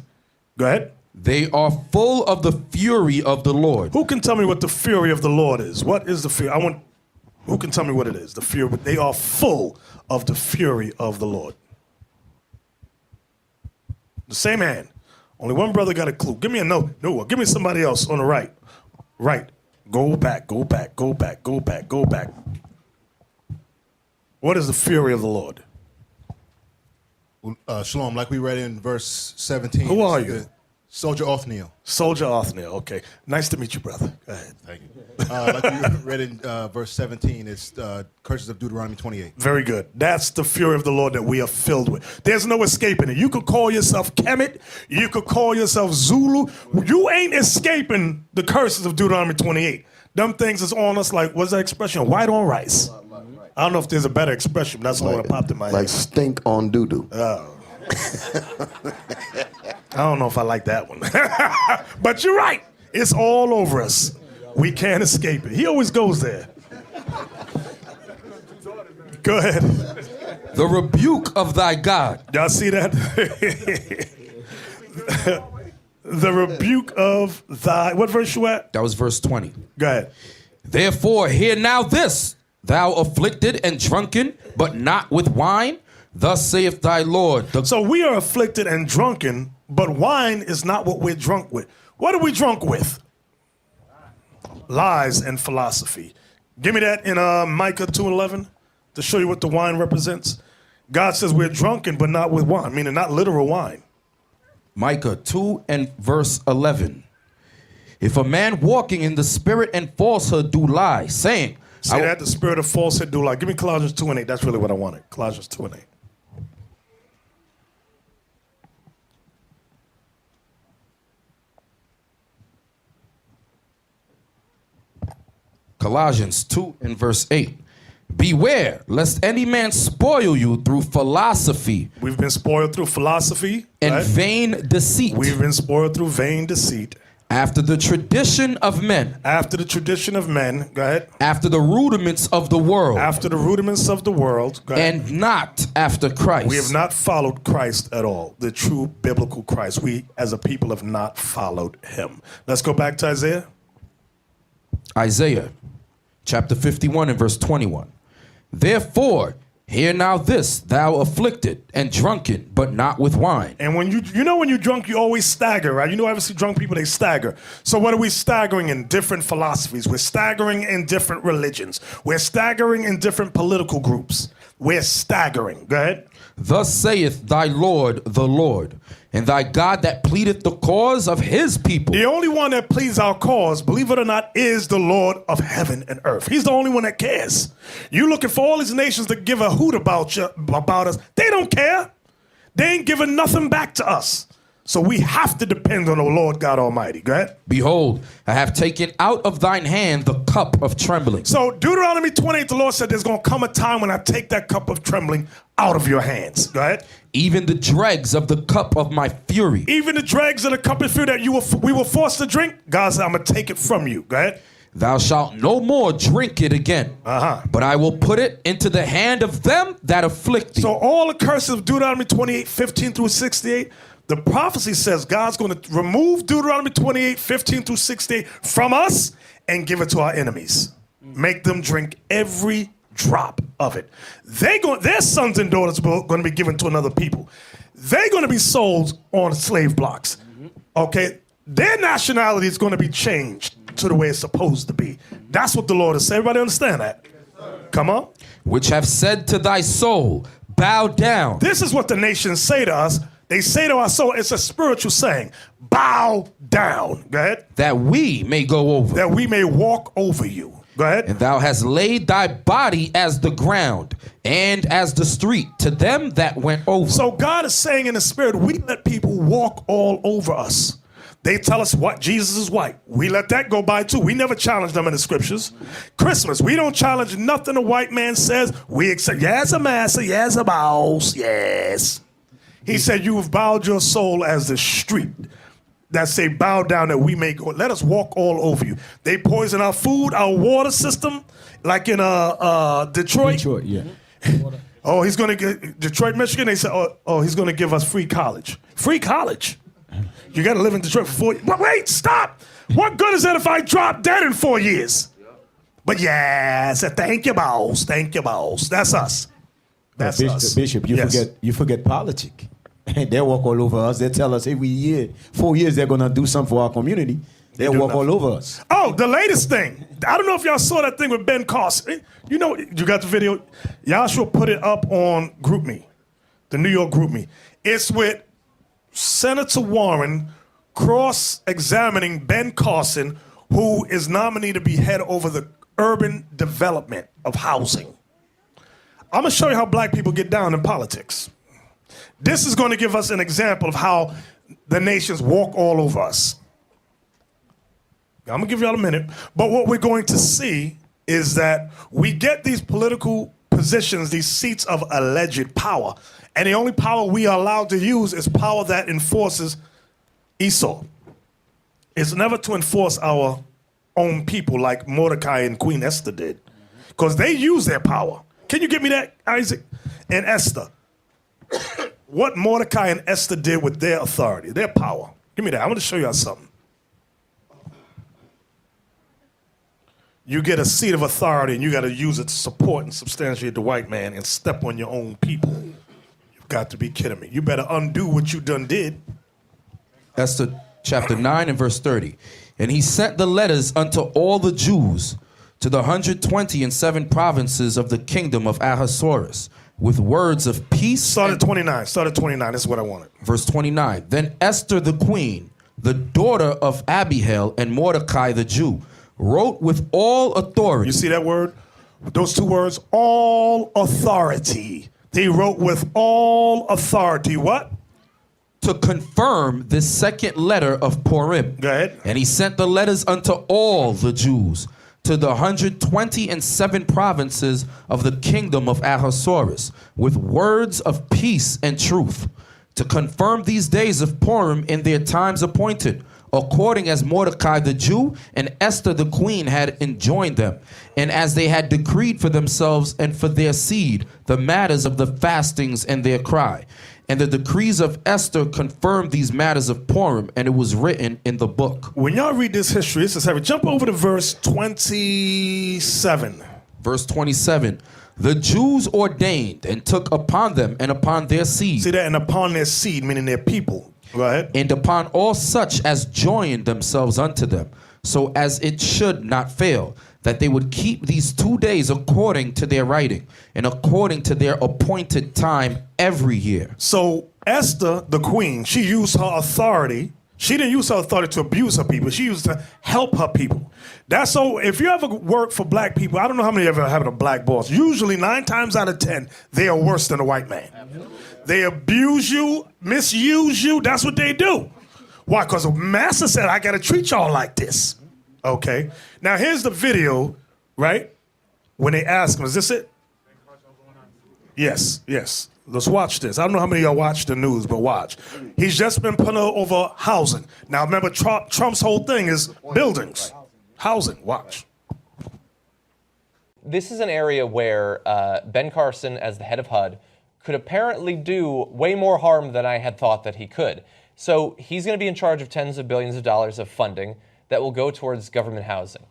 S1: Go ahead.
S4: They are full of the fury of the Lord.
S1: Who can tell me what the fury of the Lord is? What is the fury? Who can tell me what it is? The fury. They are full of the fury of the Lord. The same hand. Only one brother got a clue. Give me a no. Give me somebody else on the right. Right. Go back, go back, go back, go back, go back. What is the fury of the Lord?
S10: Shalom, like we read in verse 17.
S1: Who are you?
S10: Soldier Othniel.
S1: Soldier Othniel, okay. Nice to meet you, brother. Go ahead.
S10: Thank you. Like we read in verse 17, it's curses of Deuteronomy 28.
S1: Very good. That's the fury of the Lord that we are filled with. There's no escaping it. You could call yourself Kemet. You could call yourself Zulu. You ain't escaping the curses of Deuteronomy 28. Them things is on us like, what's that expression? White on rice. I don't know if there's a better expression. That's the one that popped in my head.
S3: Like stink on doo-doo.
S1: I don't know if I like that one. But you're right. It's all over us. We can't escape it. He always goes there. Go ahead.
S4: The rebuke of thy God.
S1: Y'all see that? The rebuke of thy... What verse you at?
S4: That was verse 20.
S1: Go ahead.
S4: Therefore, hear now this, thou afflicted and drunken, but not with wine. Thus saith thy Lord.
S1: So we are afflicted and drunken, but wine is not what we're drunk with. What are we drunk with? Lies and philosophy. Give me that in Micah 2:11 to show you what the wine represents. God says we're drunken, but not with wine, meaning not literal wine.
S4: Micah 2 and verse 11. If a man walking in the spirit and falsehood do lie, saying...
S1: See that? The spirit of falsehood do lie. Give me Colossians 2:8. That's really what I wanted. Colossians 2:8.
S4: Colossians 2 and verse 8. Beware, lest any man spoil you through philosophy.
S1: We've been spoiled through philosophy.
S4: And
S1: right?
S4: vain deceit.
S1: We've been spoiled through vain deceit.
S4: After the tradition of men.
S1: After the tradition of men. Go ahead.
S4: After the rudiments of the world.
S1: After the rudiments of the world. Go ahead.
S4: And not after Christ.
S1: We have not followed Christ at all. The true biblical Christ. We as a people have not followed him. Let's go back to Isaiah.
S4: Isaiah chapter 51 and verse 21. Therefore, hear now this, thou afflicted and drunken, but not with wine.
S1: And when you know when you're drunk, you always stagger, right? You know, obviously drunk people, they stagger. So what are we staggering in? Different philosophies. We're staggering in different religions. We're staggering in different political groups. We're staggering. Go ahead.
S4: Thus saith thy Lord, the Lord, and thy God that pleadeth the cause of his people.
S1: The only one that pleads our cause, believe it or not, is the Lord of heaven and earth. He's the only one that cares. You looking for all these nations to give a hoot about us. They don't care. They ain't giving nothing back to us. So we have to depend on the Lord God Almighty. Go ahead.
S4: Behold, I have taken out of thine hand the cup of trembling.
S1: So Deuteronomy 28, the Lord said there's going to come a time when I take that cup of trembling out of your hands. Go ahead.
S4: Even the dregs of the cup of my fury.
S1: Even the dregs of the cup of fury that we were forced to drink, God said, I'm going to take it from you. Go ahead.
S4: Thou shalt no more drink it again, but I will put it into the hand of them that afflict thee.
S1: So all the curses of Deuteronomy 28, 15 through 68, the prophecy says God's going to remove Deuteronomy 28, 15 through 68 from us and give it to our enemies. Make them drink every drop of it. Their sons and daughters are going to be given to another people. They're going to be sold on slave blocks. Okay? Their nationality is going to be changed to the way it's supposed to be. That's what the Lord has said. Everybody understand that? Come on.
S4: Which have said to thy soul, bow down.
S1: This is what the nations say to us. They say to our soul, it's a spiritual saying, bow down. Go ahead.
S4: That we may go over.
S1: That we may walk over you. Go ahead.
S4: And thou hast laid thy body as the ground and as the street to them that went over.
S1: So God is saying in the spirit, we let people walk all over us. They tell us what Jesus is white. We let that go by too. We never challenge them in the scriptures. Christmas, we don't challenge nothing a white man says. We accept, yes, a master, yes, a boss, yes. He said, you have bowed your soul as the street. That say, bow down that we may go. Let us walk all over you. They poison our food, our water system, like in Detroit.
S8: Detroit, yeah.
S1: Oh, he's going to get Detroit, Michigan. They said, oh, he's going to give us free college. Free college? You got to live in Detroit for 4 years. But wait, stop. What good is it if I drop dead in 4 years? But yes, thank you, boss. Thank you, boss. That's us. That's us.
S8: Bishop, you forget politics. They walk all over us. They tell us every year, 4 years, they're going to do something for our community. They walk all over us.
S1: Oh, the latest thing. I don't know if y'all saw that thing with Ben Carson. You know, you got the video? Y'all should put it up on GroupMe, the New York GroupMe. It's with Senator Warren cross-examining Ben Carson, who is nominated to be head over the urban development of housing. I'm going to show you how black people get down in politics. This is going to give us an example of how the nations walk all over us. I'm going to give y'all a minute. But what we're going to see is that we get these political positions, these seats of alleged power. And the only power we are allowed to use is power that enforces Esau. It's never to enforce our own people like Mordecai and Queen Esther did. Because they use their power. Can you give me that, Isaac? And Esther. What Mordecai and Esther did with their authority, their power. Give me that. I want to show y'all something. You get a seat of authority and you got to use it to support and substantiate the white man and step on your own people. You've got to be kidding me. You better undo what you done did.
S4: Esther chapter 9 and verse 30. And he sent the letters unto all the Jews to the 127 provinces of the kingdom of Ahasuerus with words of peace.
S1: Start at 29. Start at 29. That's what I wanted.
S4: Verse 29. Then Esther the queen, the daughter of Abihail and Mordecai the Jew, wrote with all authority.
S1: You see that word? Those two words, all authority. They wrote with all authority. What?
S4: To confirm this second letter of Purim.
S1: Go ahead.
S4: And he sent the letters unto all the Jews to the 127 provinces of the kingdom of Ahasuerus with words of peace and truth, to confirm these days of Purim in their times appointed, according as Mordecai the Jew and Esther the queen had enjoined them, and as they had decreed for themselves and for their seed the matters of the fastings and their cry. And the decrees of Esther confirmed these matters of Purim, and it was written in the book.
S1: When y'all read this history, this is heavy. Jump over to verse 27.
S4: Verse 27. The Jews ordained and took upon them and upon their seed.
S1: See that? And upon their seed, meaning their people. Go ahead.
S4: And upon all such as joined themselves unto them, so as it should not fail, that they would keep these 2 days according to their writing and according to their appointed time every year.
S1: So Esther, the queen, she used her authority. She didn't use her authority to abuse her people. She used to help her people. That's so, if you ever work for black people, I don't know how many ever have a black boss. Usually 9 times out of 10, they are worse than a white man. They abuse you, misuse you. That's what they do. Why? Because the master said, I got to treat y'all like this. Okay. Now, here's the video, right? When they ask him, is this it? Yes, yes. Let's watch this. I don't know how many of y'all watch the news, but watch. He's just been put over housing. Now, remember, Trump's whole thing is buildings. Housing. Watch.
S11: This is an area where Ben Carson, as the head of HUD, could apparently do way more harm than I had thought that he could. So he's going to be in charge of tens of billions of dollars of funding that will go towards government housing.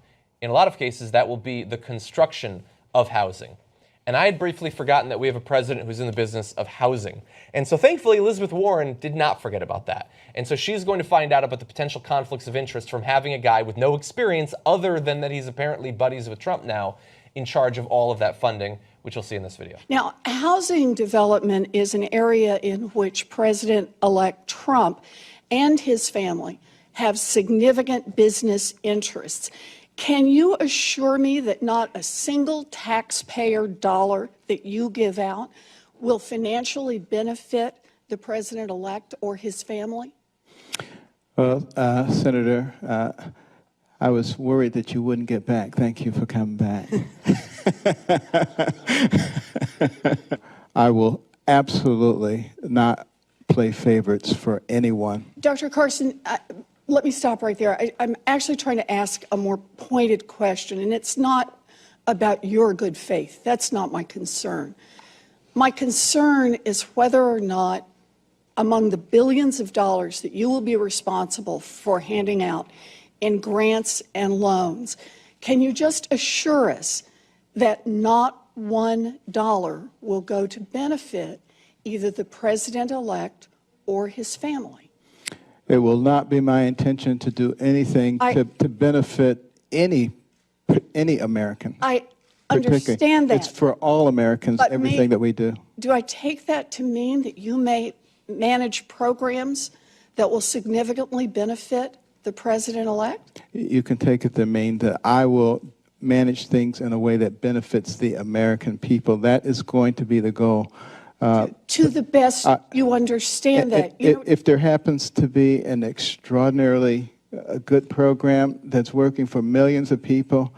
S11: In a lot of cases, that will be the construction of housing. And I had briefly forgotten that we have a president who's in the business of housing. And so thankfully, Elizabeth Warren did not forget about that. And so she's going to find out about the potential conflicts of interest from having a guy with no experience other than that he's apparently buddies with Trump now in charge of all of that funding, which you'll see in this video.
S12: Now, housing development is an area in which President-elect Trump and his family have significant business interests. Can you assure me that not a single taxpayer dollar that you give out will financially benefit the president-elect or his family?
S13: Well, Senator, I was worried that you wouldn't get back. Thank you for coming back. I will absolutely not play favorites for anyone.
S12: Dr. Carson, let me stop right there. I'm actually trying to ask a more pointed question, and it's not about your good faith. That's not my concern. My concern is whether or not, among the billions of dollars that you will be responsible for handing out in grants and loans, can you just assure us that not $1 will go to benefit either the president-elect or his family?
S13: It will not be my intention to do anything to benefit any American.
S12: I understand that.
S13: It's for all Americans,
S12: But
S13: everything that we do.
S12: Do I take that to mean that you may manage programs that will significantly benefit the president-elect?
S13: You can take it to mean that I will manage things in a way that benefits the American people. That is going to be the goal.
S12: To the best you understand that.
S13: If there happens to be an extraordinarily good program that's working for millions of people,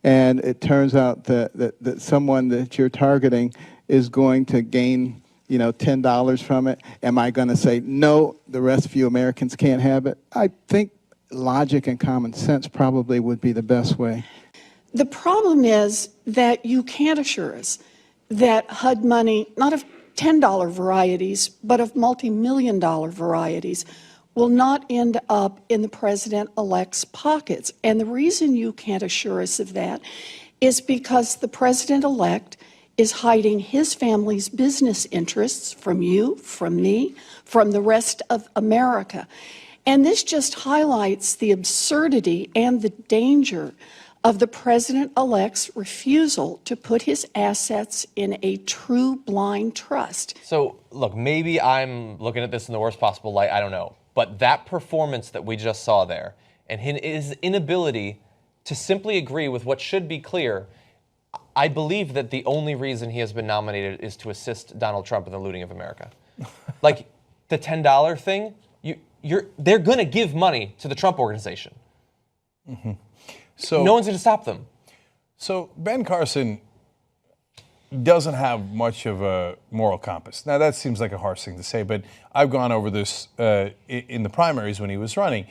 S13: and it turns out that someone that you're targeting is going to gain, $10 from it, am I going to say, no, the rest of you Americans can't have it? I think logic and common sense probably would be the best way.
S12: The problem is that you can't assure us that HUD money, not of $10 varieties, but of multi-million-dollar varieties, will not end up in the president-elect's pockets. And the reason you can't assure us of that is because the president-elect is hiding his family's business interests from you, from me, from the rest of America. And this just highlights the absurdity and the danger of the president-elect's refusal to put his assets in a true blind trust.
S11: So, look, maybe I'm looking at this in the worst possible light, I don't know. But that performance that we just saw there, and his inability to simply agree with what should be clear, I believe that the only reason he has been nominated is to assist Donald Trump in the looting of America. Like, the $10 thing, they're going to give money to the Trump organization.
S14: Mm-hmm. So
S11: no one's going to stop them.
S14: So Ben Carson doesn't have much of a moral compass. Now, that seems like a harsh thing to say, but I've gone over this in the primaries when he was running.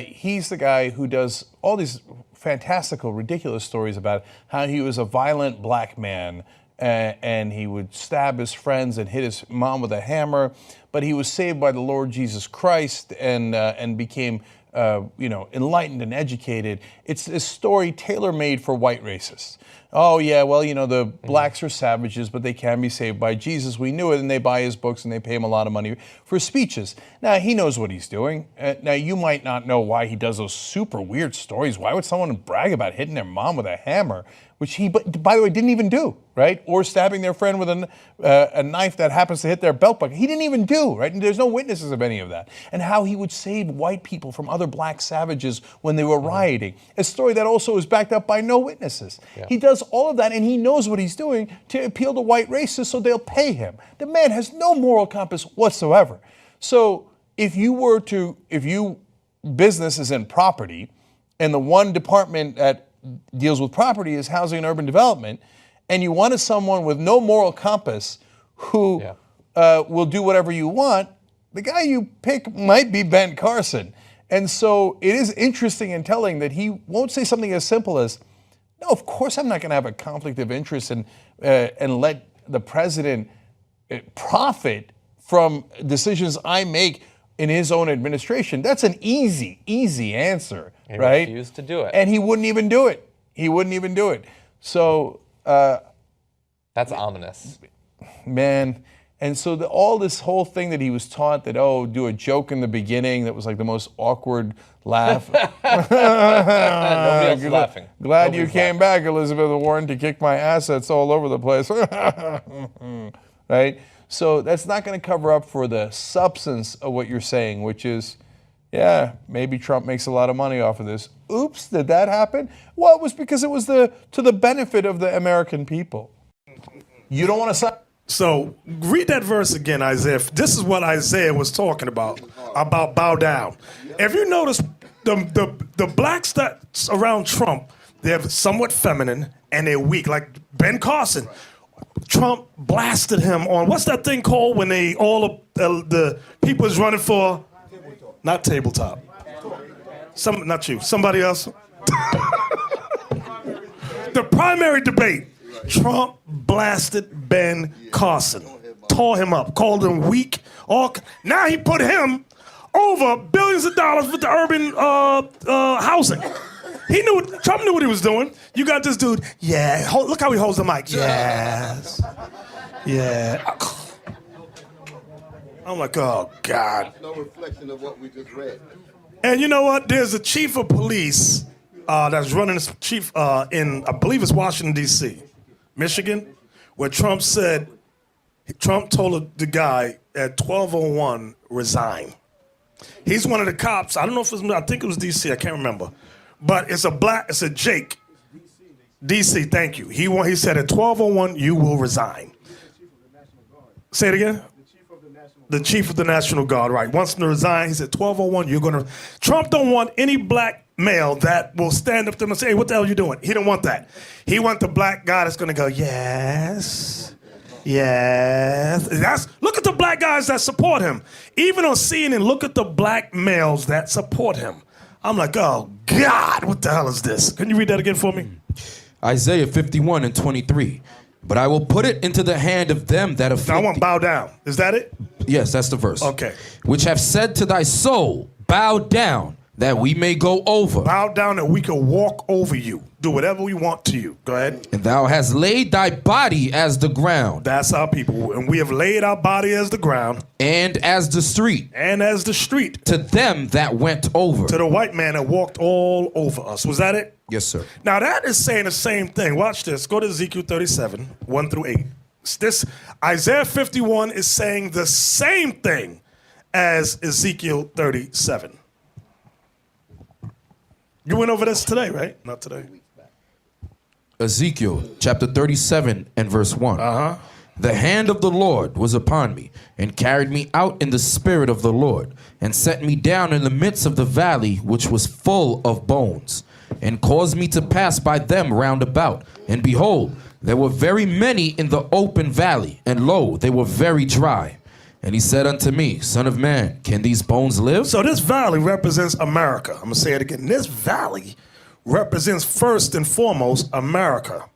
S14: He's the guy who does all these fantastical, ridiculous stories about how he was a violent black man and he would stab his friends and hit his mom with a hammer, but he was saved by the Lord Jesus Christ and became enlightened and educated. It's a story tailor-made for white racists. Oh, yeah, well, the blacks are savages, but they can be saved by Jesus. We knew it, and they buy his books, and they pay him a lot of money for speeches. Now, he knows what he's doing. Now, you might not know why he does those super weird stories. Why would someone brag about hitting their mom with a hammer, which he, by the way, didn't even do, right? Or stabbing their friend with a knife that happens to hit their belt buckle. He didn't even do, right? And there's no witnesses of any of that. And how he would save white people from other black savages when they were rioting. A story that also is backed up by no witnesses. Yeah. He does all of that, and he knows what he's doing to appeal to white racists so they'll pay him. The man has no moral compass whatsoever. So if business is in property, and the one department that deals with property is housing and urban development, and you wanted someone with no moral compass who will do whatever you want, the guy you pick might be Ben Carson. And so it is interesting and telling that he won't say something as simple as, no, of course I'm not going to have a conflict of interest and let the president profit from decisions I make in his own administration. That's an easy answer,
S11: he
S14: right?
S11: He refused to do it.
S14: And he wouldn't even do it. So
S11: that's ominous.
S14: Man. And so all this whole thing that he was taught that, do a joke in the beginning that was like the most awkward laugh.
S11: Nobody else is laughing.
S14: Glad you came back, Elizabeth Warren, to kick my assets all over the place. Right? So that's not going to cover up for the substance of what you're saying, which is, yeah, maybe Trump makes a lot of money off of this. Oops, did that happen? Well, it was because it was to the benefit of the American people. You don't want to sign.
S1: So read that verse again, Isaiah. This is what Isaiah was talking about bow down. If you notice, the blacks that's around Trump, they're somewhat feminine and they're weak. Like Ben Carson, Trump blasted him on, what's that thing called when the people is running for, not tabletop. Not you, somebody else. The primary debate. Trump blasted Ben Carson, tore him up, called him weak. Now he put him over billions of dollars with the urban housing. Trump knew what he was doing. You got this dude, look how he holds the mic. Yes. Yeah. I'm like, oh, God.
S3: No reflection of what we just read.
S1: And you know what? There's a chief of police that's running as chief in, I believe it's Washington, D.C., Michigan, where Trump told the guy at 12:01, resign. He's one of the cops. I don't know if I think it was D.C., I can't remember. But it's a Jake. D.C., thank you. He said at 12:01, you will resign. Say it again? The chief of the National Guard, right. Wants him to resign. He said, 12:01, you're going to... Trump don't want any black male that will stand up to him and say, hey, what the hell are you doing? He don't want that. He wants the black guy that's going to go, yes, yes. Look at the black guys that support him. Even on CNN, look at the black males that support him. I'm like, oh, God, what the hell is this? Can you read that again for me?
S4: Isaiah 51:23. But I will put it into the hand of them that afflict.
S1: Now I want bow down. Is that it?
S4: Yes, that's the verse.
S1: Okay.
S4: Which have said to thy soul, bow down, that we may go over.
S1: Bow down that we can walk over you. Do whatever we want to you. Go ahead.
S4: And thou hast laid thy body as the ground.
S1: That's our people. And we have laid our body as the ground.
S4: And as the street.
S1: And as the street.
S4: To them that went over.
S1: To the white man that walked all over us. Was that it?
S4: Yes, sir.
S1: Now that is saying the same thing. Watch this. Go to Ezekiel 37, 1 through 8. This Isaiah 51 is saying the same thing as Ezekiel 37. You went over this today, right? Not today.
S4: Ezekiel chapter 37 and verse 1.
S1: Uh-huh.
S4: The hand of the Lord was upon me, and carried me out in the spirit of the Lord, and set me down in the midst of the valley, which was full of bones, and caused me to pass by them round about. And behold, there were very many in the open valley, and lo, they were very dry. And he said unto me, Son of man, can these bones live?
S1: So this valley represents America. I'm going to say it again. This valley represents first and foremost America,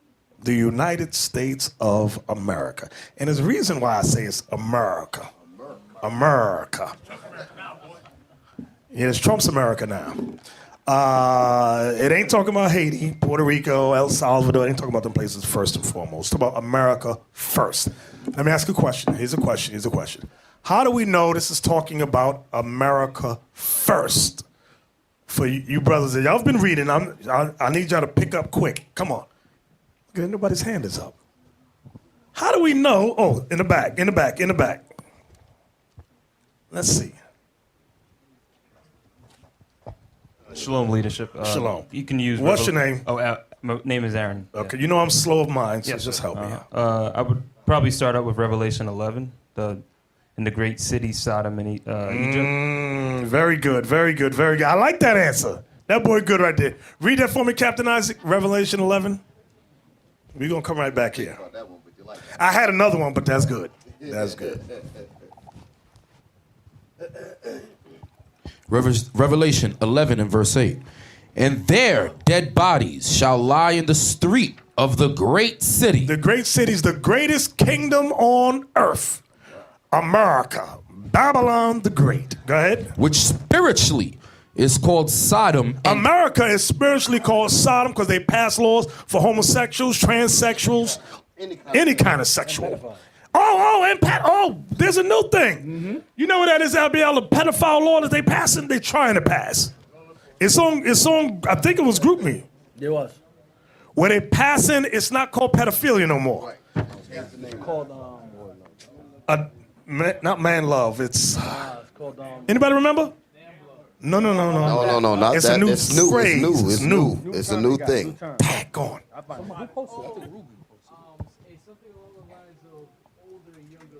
S1: the United States of America. And there's a reason why I say it's America. America. Yeah, it's Trump's America now. It ain't talking about Haiti, Puerto Rico, El Salvador. It ain't talking about them places first and foremost. It's about America first. Let me ask you a question. Here's a question. How do we know this is talking about America first? For you brothers, y'all have been reading. I need y'all to pick up quick. Come on. Okay, nobody's hand is up. How do we know? Oh, in the back. Let's see.
S15: Shalom, leadership.
S1: Shalom.
S15: You can use.
S1: What's your name?
S15: My name is Aaron.
S1: Okay, you know I'm slow of mind, so just help me.
S15: I would probably start out with Revelation 11, in the great city Sodom and Egypt.
S1: Very good. I like that answer. That boy good right there. Read that for me, Captain Isaac. Revelation 11. We're gonna come right back here. I had another one, but that's good. That's good.
S4: Revelation 11 and verse 8. And their dead bodies shall lie in the street of the great city.
S1: The great city is the greatest kingdom on earth. America. Babylon the Great. Go ahead.
S4: Which spiritually is called Sodom.
S1: America is spiritually called Sodom because they pass laws for homosexuals, transsexuals, any kind of sexual. There's a new thing. Mm-hmm. You know what that is, LBL? The pedophile law that they're trying to pass. It's on, I think it was GroupMe.
S7: It was.
S1: Where they passing, it's not called pedophilia no more.
S7: It's called,
S1: not man love, it's
S7: called,
S1: anybody remember? No.
S3: Not
S1: it's
S3: that.
S1: A new
S3: it's new.
S1: phrase.
S3: It's new. It's a new thing.
S1: Tag on.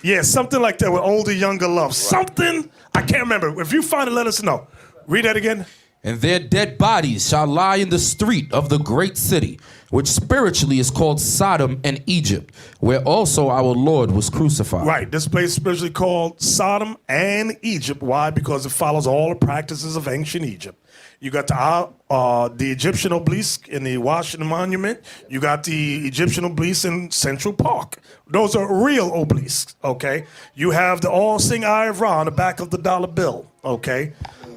S1: Yeah, something like that with older, younger love. Something, I can't remember. If you find it, let us know. Read that again.
S4: And their dead bodies shall lie in the street of the great city, which spiritually is called Sodom and Egypt, where also our Lord was crucified.
S1: Right, this place is spiritually called Sodom and Egypt. Why? Because it follows all the practices of ancient Egypt. You got the Egyptian obelisk in the Washington Monument. You got the Egyptian obelisk in Central Park. Those are real obelisks, okay? You have the All-Seeing Eye of Ra on the back of the dollar bill, okay?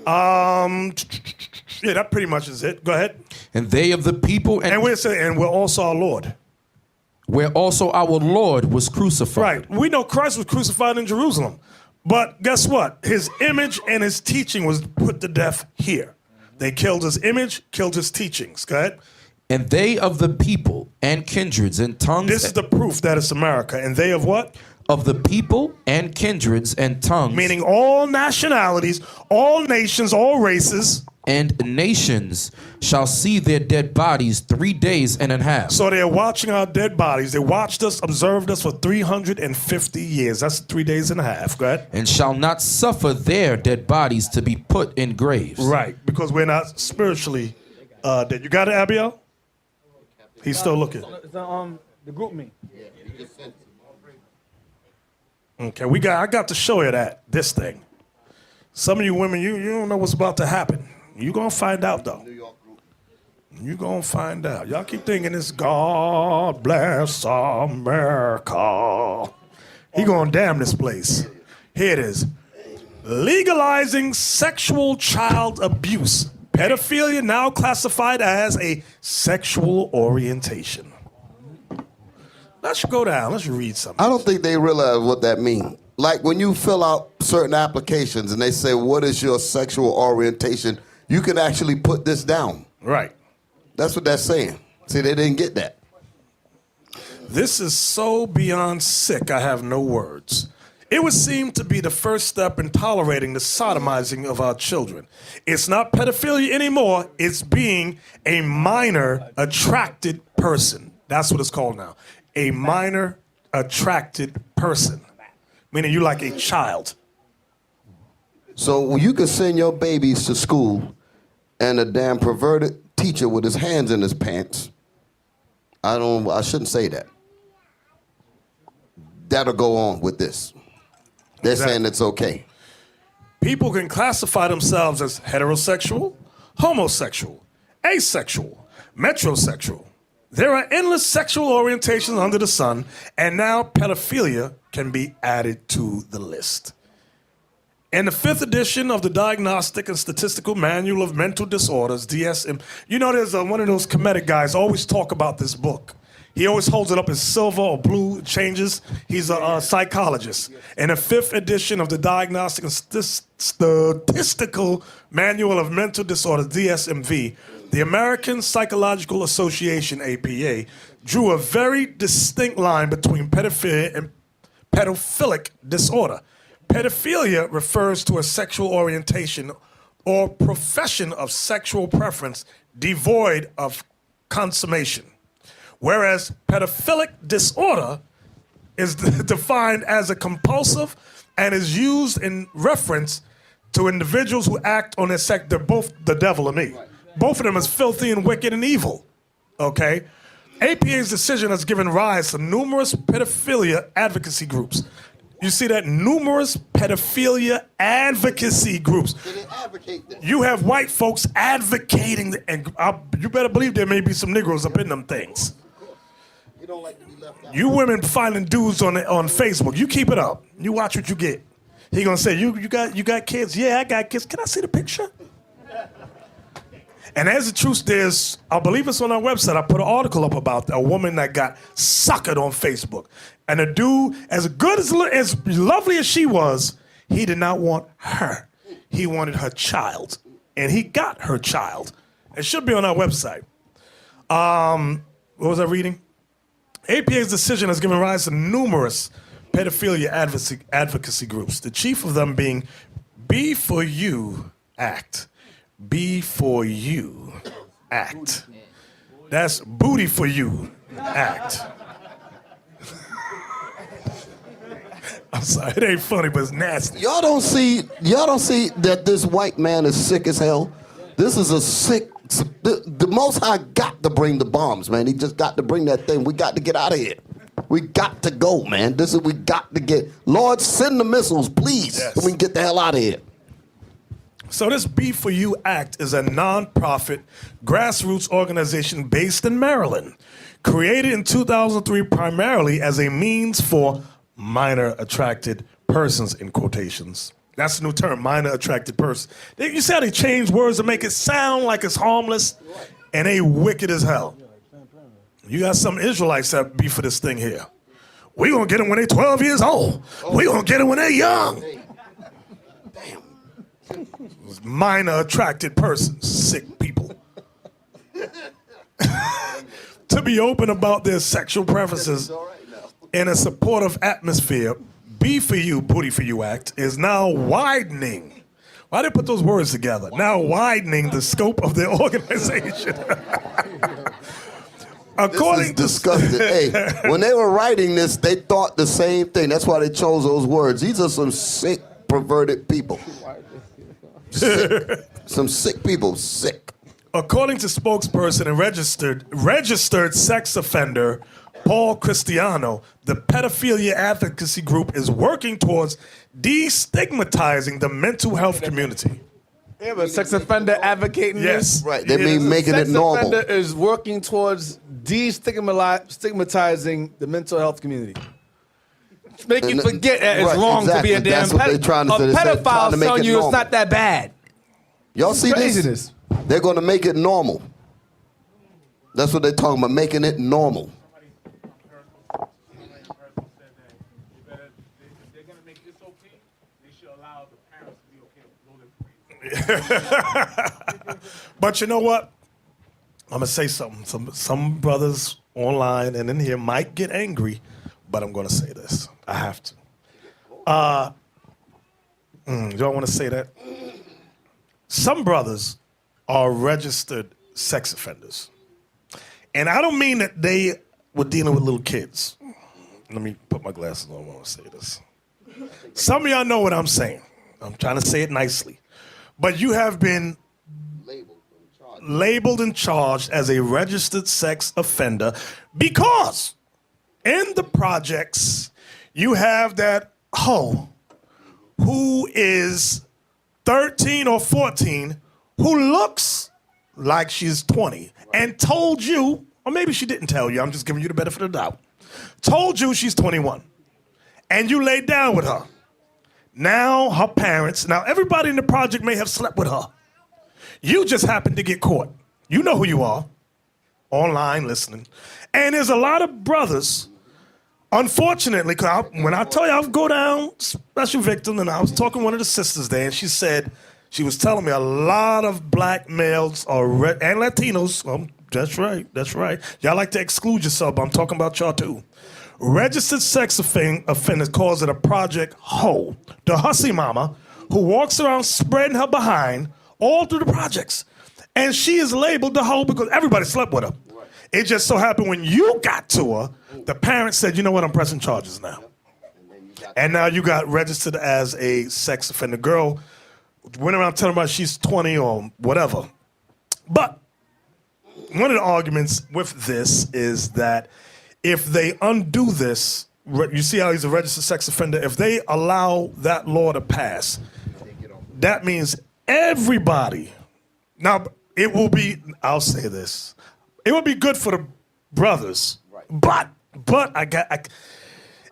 S1: Yeah, that pretty much is it. Go ahead.
S4: And they of the people...
S1: And we're also our Lord.
S4: Where also our Lord was crucified.
S1: Right. We know Christ was crucified in Jerusalem. But guess what? His image and his teaching was put to death here. They killed his image, killed his teachings. Go ahead.
S4: And they of the people and kindreds and tongues...
S1: This is the proof that it's America. And they of what?
S4: Of the people and kindreds and tongues.
S1: Meaning all nationalities, all nations, all races.
S4: And nations shall see their dead bodies 3 days and a half.
S1: So they're watching our dead bodies. They watched us, observed us for 350 years. That's 3 days and a half. Go ahead.
S4: And shall not suffer their dead bodies to be put in graves.
S1: Right, because we're not spiritually dead. You got it, Abiel? He's still looking.
S7: It's the group me.
S1: Okay, I got to show you this thing. Some of you women, you don't know what's about to happen. You're going to find out, though. You're going to find out. Y'all keep thinking it's God bless America. He going to damn this place. Here it is. Legalizing sexual child abuse. Pedophilia now classified as a sexual orientation. Let's go down. Let's read something.
S3: I don't think they realize what that means. Like when you fill out certain applications and they say, what is your sexual orientation? You can actually put this down.
S1: Right.
S3: That's what that's saying. See, they didn't get that.
S1: This is so beyond sick, I have no words. It would seem to be the first step in tolerating the sodomizing of our children. It's not pedophilia anymore. It's being a minor attracted person. That's what it's called now. A minor attracted person. Meaning you like a child.
S3: So you could send your babies to school and a damn perverted teacher with his hands in his pants. I shouldn't say that. That'll go on with this. They're saying it's okay.
S1: People can classify themselves as heterosexual, homosexual, asexual, metrosexual. There are endless sexual orientations under the sun, and now pedophilia can be added to the list. In the 5th edition of the Diagnostic and Statistical Manual of Mental Disorders, DSM, you know there's one of those comedic guys always talk about this book. He always holds it up as silver or blue, it changes. He's a psychologist. In the 5th edition of the Diagnostic and Statistical Manual of Mental Disorders, DSMV, the American Psychological Association, APA, drew a very distinct line between pedophilia and pedophilic disorder. Pedophilia refers to a sexual orientation or profession of sexual preference devoid of consummation, whereas pedophilic disorder is defined as a compulsive and is used in reference to individuals who act on their sex. They're both the devil and me. Both of them is filthy and wicked and evil, okay? APA's decision has given rise to numerous pedophilia advocacy groups. You see that? Numerous pedophilia advocacy groups. You have white folks advocating, and you better believe there may be some Negroes up in them things. You women finding dudes on Facebook, you keep it up. You watch what you get. He gonna say, you got kids? Yeah, I got kids. Can I see the picture? And as the truth, I believe it's on our website, I put an article up about a woman that got suckered on Facebook. And a dude, as good as lovely as she was, he did not want her. He wanted her child. And he got her child. It should be on our website. What was I reading? APA's decision has given rise to numerous pedophilia advocacy groups, the chief of them being Be For You Act. Be For You Act. That's Booty For You Act. I'm sorry, it ain't funny, but it's nasty.
S3: Y'all don't see that this white man is sick as hell. This is a sick. The Most High got to bring the bombs, man. He just got to bring that thing. We got to get out of here. We got to go, man. We got to get. Lord, send the missiles, please, so we can get the hell out of here.
S1: So this Be For You Act is a non-profit grassroots organization based in Maryland, created in 2003 primarily as a means for minor attracted persons, in quotations. That's the new term, minor attracted person. You see how they change words to make it sound like it's harmless, and they wicked as hell. You got some Israelites that be for this thing here. We gonna get them when they're 12 years old. We gonna get them when they're young. Minor attracted persons, sick people. To be open about their sexual preferences in a supportive atmosphere, Be For You, Booty For You Act is now widening. Why did they put those words together? Now widening the scope of their organization.
S3: This is disgusting. Hey, when they were writing this, they thought the same thing. That's why they chose those words. These are some sick, perverted people. Sick. Some sick people, sick.
S1: According to spokesperson and registered sex offender Paul Cristiano, the pedophilia advocacy group is working towards destigmatizing the mental health community.
S5: Yeah, but sex offender advocating this.
S3: Right, they mean making it normal.
S5: Sex offender is working towards destigmatizing the mental health community. Make you forget that it's wrong to be a damn pedophile. A pedophile telling you it's not that bad.
S3: Y'all see this? They're going to make it normal. That's what they're talking about, making it normal.
S1: But you know what? I'm gonna say something. Some brothers online and in here might get angry, but I'm gonna say this. I have to. Do I want to say that? Some brothers are registered sex offenders, and I don't mean that they were dealing with little kids. Let me put my glasses on when I say this. Some of y'all know what I'm saying. I'm trying to say it nicely. But you have been labeled and charged as a registered sex offender because in the projects you have that hoe who is 13 or 14 who looks like she's 20 and told you, or maybe she didn't tell you, I'm just giving you the benefit of the doubt, told you she's 21 and you laid down with her. Now her parents, now everybody in the project may have slept with her. You just happened to get caught. You know who you are, online listening. And there's a lot of brothers, unfortunately, because when I tell you I go down special victim, and I was talking to one of the sisters there, and she said, she was telling me a lot of black males and Latinos, that's right. Y'all like to exclude yourself, but I'm talking about y'all too. Registered sex offenders calls it a project hoe. The hussy mama who walks around spreading her behind all through the projects. And she is labeled the hoe because everybody slept with her. Right. It just so happened when you got to her, the parents said, you know what, I'm pressing charges now. And now you got registered as a sex offender. Girl went around telling her she's 20 or whatever. But one of the arguments with this is that if they undo this, you see how he's a registered sex offender, if they allow that law to pass, that means everybody, now it will be, I'll say this, it will be good for the brothers, but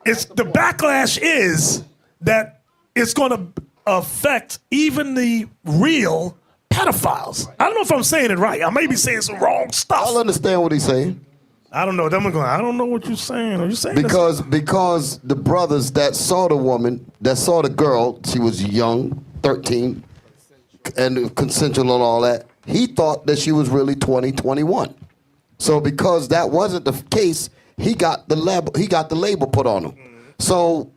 S1: it's the backlash is that it's going to affect even the real pedophiles. I don't know if I'm saying it right. I may be saying some wrong stuff.
S3: I'll understand what he's saying.
S1: I don't know. Them are going, I don't know what you're saying. Are you saying
S3: because the brothers that saw the woman, that saw the girl, she was young, 13, and consensual and all that, he thought that she was really 20, 21. So because that wasn't the case, he got the label put on him. So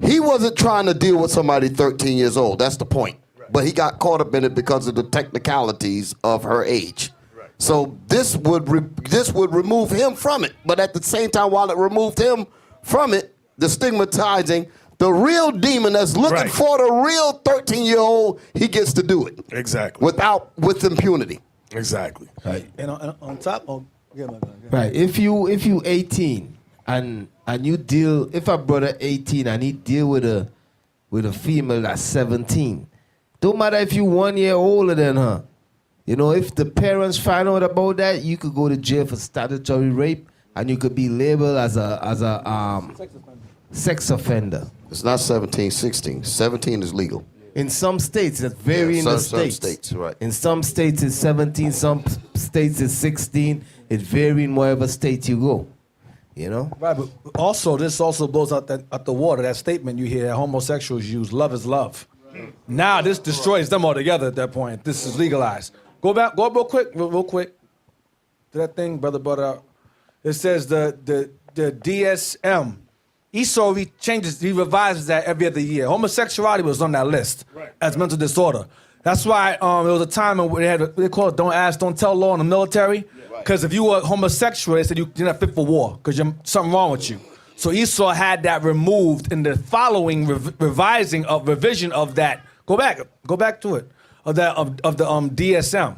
S3: he wasn't trying to deal with somebody 13 years old. That's the point. But he got caught up in it because of the technicalities of her age. So this would remove him from it. But at the same time, while it removed him from it, the stigmatizing, The real demon that's looking
S1: Right.
S3: for the real 13-year-old, he gets to do it
S1: Exactly.
S3: with impunity.
S1: Exactly.
S5: Right.
S7: And on top, yeah, my God.
S5: Right. If you 18 and you deal, if a brother 18 and he deal with a female that's 17, don't matter if you 1 year older than her. You know, if the parents find out about that, you could go to jail for statutory rape, and you could be labeled as a sex offender.
S3: It's not 17, 16. 17 is legal.
S5: In some states, it's vary in
S3: some
S5: the states.
S3: states, right.
S5: In some states, it's 17. Some states, it's 16. It varies in whatever state you go. You know?
S7: Right, but also, this also blows out the water, that statement you hear that homosexuals use, love is love. Now, this destroys them altogether at that point. This is legalized. Go real quick to that thing, brother brought out. It says the DSM. Esau he revises that every other year. Homosexuality was on that list as mental disorder. That's why there was a time when they call it don't ask, don't tell law in the military. Because if you were homosexual, they said you're not fit for war because something wrong with you. So Esau had that removed in the following revision of that. Go back to it. Of the DSM.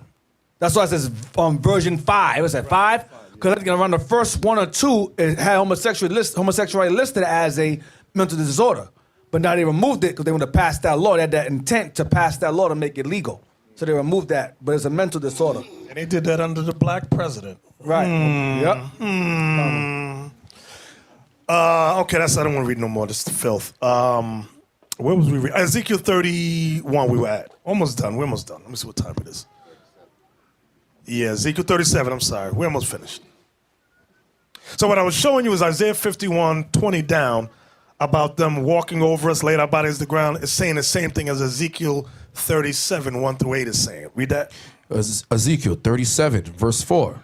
S7: That's why it says version 5. Was that 5? Because I think around the first 1 or 2, it had homosexuality listed as a mental disorder. But now they removed it because they want to pass that law. They had that intent to pass that law to make it legal. So they removed that. But it's a mental disorder.
S1: And they did that under the black president.
S7: Right. Yep.
S1: Okay, I don't want to read no more. This is filth. Where was we? Ezekiel 31 we were at. Almost done. We're almost done. Let me see what time it is. Yeah, Ezekiel 37, I'm sorry. We're almost finished. So what I was showing you is Isaiah 51, 20 down, about them walking over us, laid our bodies to the ground. It's saying the same thing as Ezekiel 37, 1 through 8 is saying. Read that.
S4: Ezekiel 37, verse 4.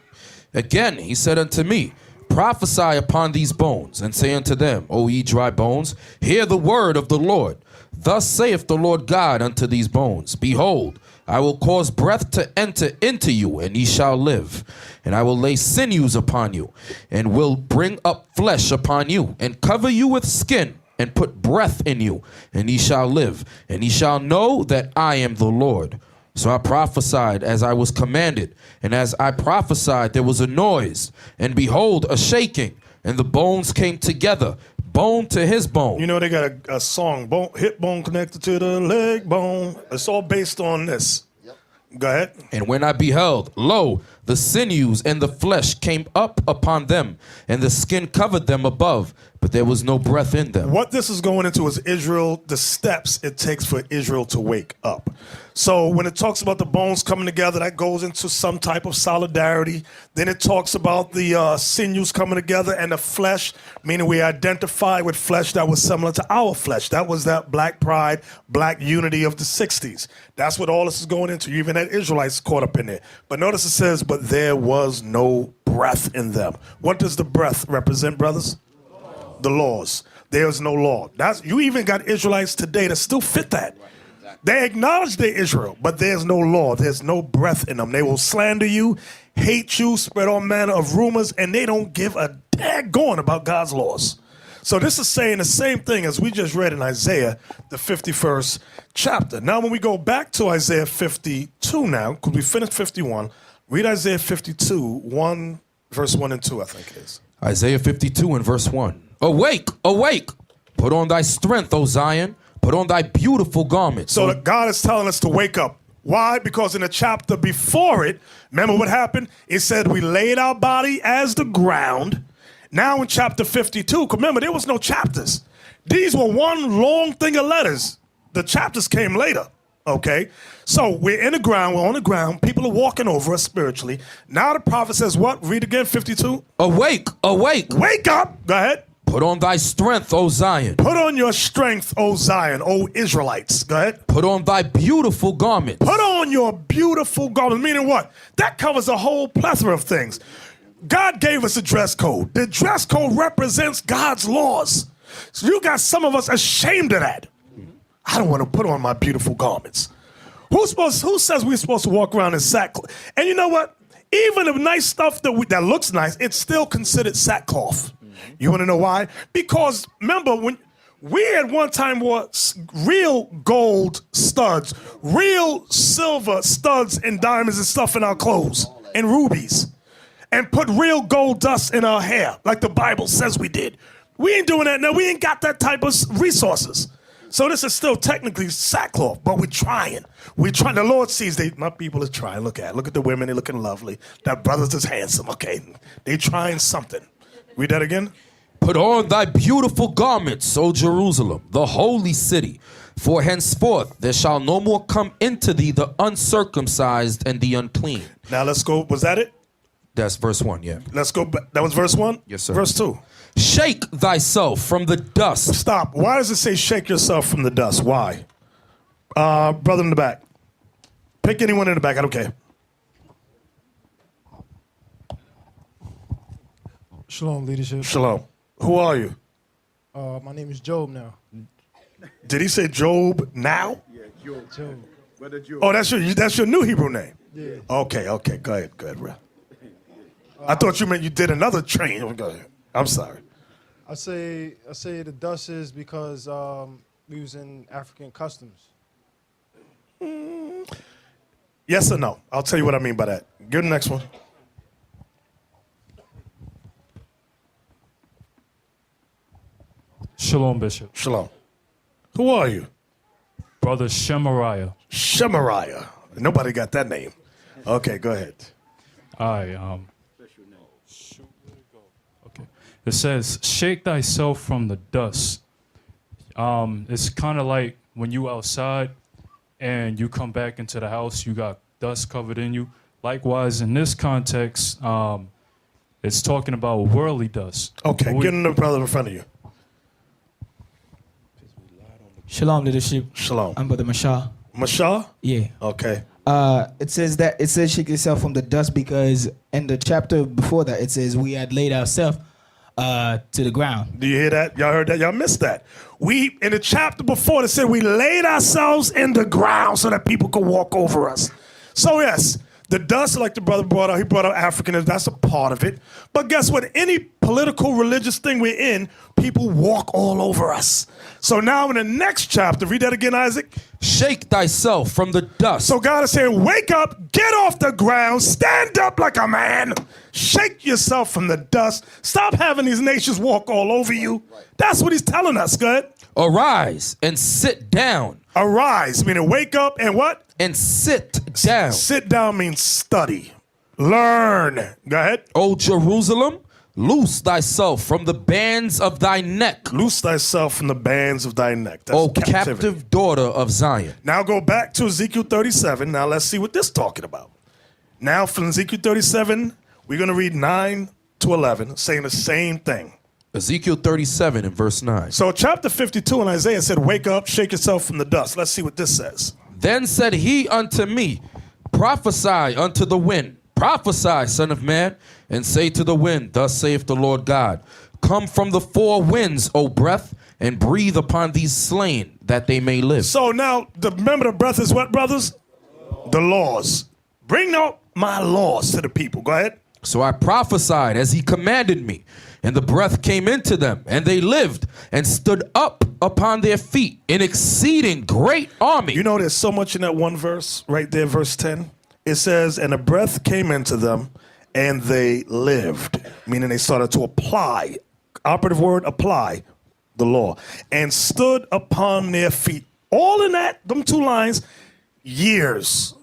S4: Again, he said unto me, prophesy upon these bones, and say unto them, O ye dry bones, hear the word of the Lord. Thus saith the Lord God unto these bones, behold, I will cause breath to enter into you, and ye shall live. And I will lay sinews upon you, and will bring up flesh upon you, and cover you with skin, and put breath in you, and ye shall live. And ye shall know that I am the Lord. So I prophesied as I was commanded, and as I prophesied there was a noise, and behold, a shaking, and the bones came together, bone to his bone.
S1: You know, they got a song, hip bone connected to the leg bone. It's all based on this. Go ahead.
S4: And when I beheld, lo, the sinews and the flesh came up upon them, and the skin covered them above, but there was no breath in them.
S1: What this is going into is Israel, the steps it takes for Israel to wake up. So when it talks about the bones coming together, that goes into some type of solidarity. Then it talks about the sinews coming together and the flesh, meaning we identify with flesh that was similar to our flesh. That was that black pride, black unity of the 60s. That's what all this is going into. You even had Israelites caught up in it. But notice it says, but there was no breath in them. What does the breath represent, brothers? The laws. There's no law. You even got Israelites today that still fit that. They acknowledge they're Israel, but there's no law. There's no breath in them. They will slander you, hate you, spread all manner of rumors, and they don't give a daggone about God's laws. So this is saying the same thing as we just read in Isaiah, the 51st chapter. Now when we go back to Isaiah 52 now, because we finished 51, read Isaiah 52, verse 1 and 2, I think it is.
S4: Isaiah 52 and verse 1. Awake, awake, put on thy strength, O Zion, put on thy beautiful garments.
S1: So God is telling us to wake up. Why? Because in the chapter before it, remember what happened? It said we laid our body as the ground. Now in chapter 52, remember there was no chapters. These were one long thing of letters. The chapters came later. Okay, so we're in the ground, we're on the ground, people are walking over us spiritually. Now the prophet says what? Read again, 52.
S4: Awake, awake.
S1: Wake up. Go ahead.
S4: Put on thy strength, O Zion.
S1: Put on your strength, O Zion, O Israelites. Go ahead.
S4: Put on thy beautiful garments.
S1: Put on your beautiful garments. Meaning what? That covers a whole plethora of things. God gave us a dress code. The dress code represents God's laws. So you got some of us ashamed of that. I don't want to put on my beautiful garments. Who says we're supposed to walk around in sackcloth? And you know what? Even the nice stuff that looks nice, it's still considered sackcloth. You want to know why? Because remember, We at one time wore real gold studs, real silver studs and diamonds and stuff in our clothes and rubies, and put real gold dust in our hair like the Bible says we did. We ain't doing that now. We ain't got that type of resources. So this is still technically sackcloth, but we're trying. We're trying. The Lord sees my people is trying. Look at the women. They're looking lovely. That brothers is handsome. Okay, they trying something. Read that again.
S4: Put on thy beautiful garments, O Jerusalem, the holy city. For henceforth there shall no more come into thee the uncircumcised and the unclean.
S1: Now let's go. Was that it?
S4: That's verse 1, yeah.
S1: Let's go back. That was verse 1?
S4: Yes, sir.
S1: Verse 2.
S4: Shake thyself from the dust.
S1: Stop. Why does it say shake yourself from the dust? Why? Brother in the back. Pick anyone in the back. I don't care.
S16: Shalom, leadership.
S1: Shalom. Who are you?
S16: My name is Job now.
S1: Did he say Job now?
S16: Yeah, Job.
S1: Oh, that's your new Hebrew name?
S16: Yeah.
S1: Okay. Go ahead, bro. I thought you meant you did another train. Go ahead. I'm sorry.
S16: I say the dust is because we was in African customs.
S1: Yes or no? I'll tell you what I mean by that. Give the next one.
S17: Shalom, Bishop.
S1: Shalom. Who are you?
S17: Brother Shemariah.
S1: Shemariah. Nobody got that name. Okay, go ahead.
S17: Okay. It says, shake thyself from the dust. It's kind of like when you outside and you come back into the house, you got dust covered in you. Likewise, in this context, it's talking about worldly dust.
S1: Okay, get in the brother in front of you.
S18: Shalom, leadership.
S1: Shalom.
S18: I'm Brother Mashah.
S1: Mashah?
S18: Yeah.
S1: Okay.
S18: It says shake yourself from the dust because in the chapter before that it says we had laid ourselves to the ground.
S1: Do you hear that? Y'all heard that? Y'all missed that. We in the chapter before it said we laid ourselves in the ground so that people could walk over us. So yes, the dust, like the brother brought out, he brought out Africanism, that's a part of it. But guess what? Any political, religious thing we're in, people walk all over us. So now in the next chapter, read that again, Isaac.
S4: Shake thyself from the dust.
S1: So God is saying, wake up, get off the ground, stand up like a man, shake yourself from the dust. Stop having these nations walk all over you. That's what he's telling us, good.
S4: Arise and sit down.
S1: Arise, meaning wake up and what?
S4: And sit down.
S1: Sit down means study. Learn. Go ahead.
S4: O Jerusalem, loose thyself from the bands of thy neck.
S1: Loose thyself from the bands of thy neck. That's
S4: O
S1: captivity.
S4: captive daughter of Zion.
S1: Now go back to Ezekiel 37. Now let's see what this is talking about. Now from Ezekiel 37, we're going to read 9 to 11, saying the same thing.
S4: Ezekiel 37 and verse 9.
S1: So chapter 52 in Isaiah said, wake up, shake yourself from the dust. Let's see what this says.
S4: Then said he unto me, prophesy unto the wind. Prophesy, son of man, and say to the wind, thus saith the Lord God, come from the four winds, O breath, and breathe upon these slain, that they may live.
S1: So now, remember the breath is what, brothers? The laws. Bring out my laws to the people. Go ahead.
S4: So I prophesied as he commanded me, and the breath came into them, and they lived and stood up upon their feet, an exceeding great army.
S1: You know, there's so much in that one verse, right there, verse 10. It says, and the breath came into them, and they lived, meaning they started to apply, operative word, apply the law, and stood upon their feet. All in that, them two lines, years.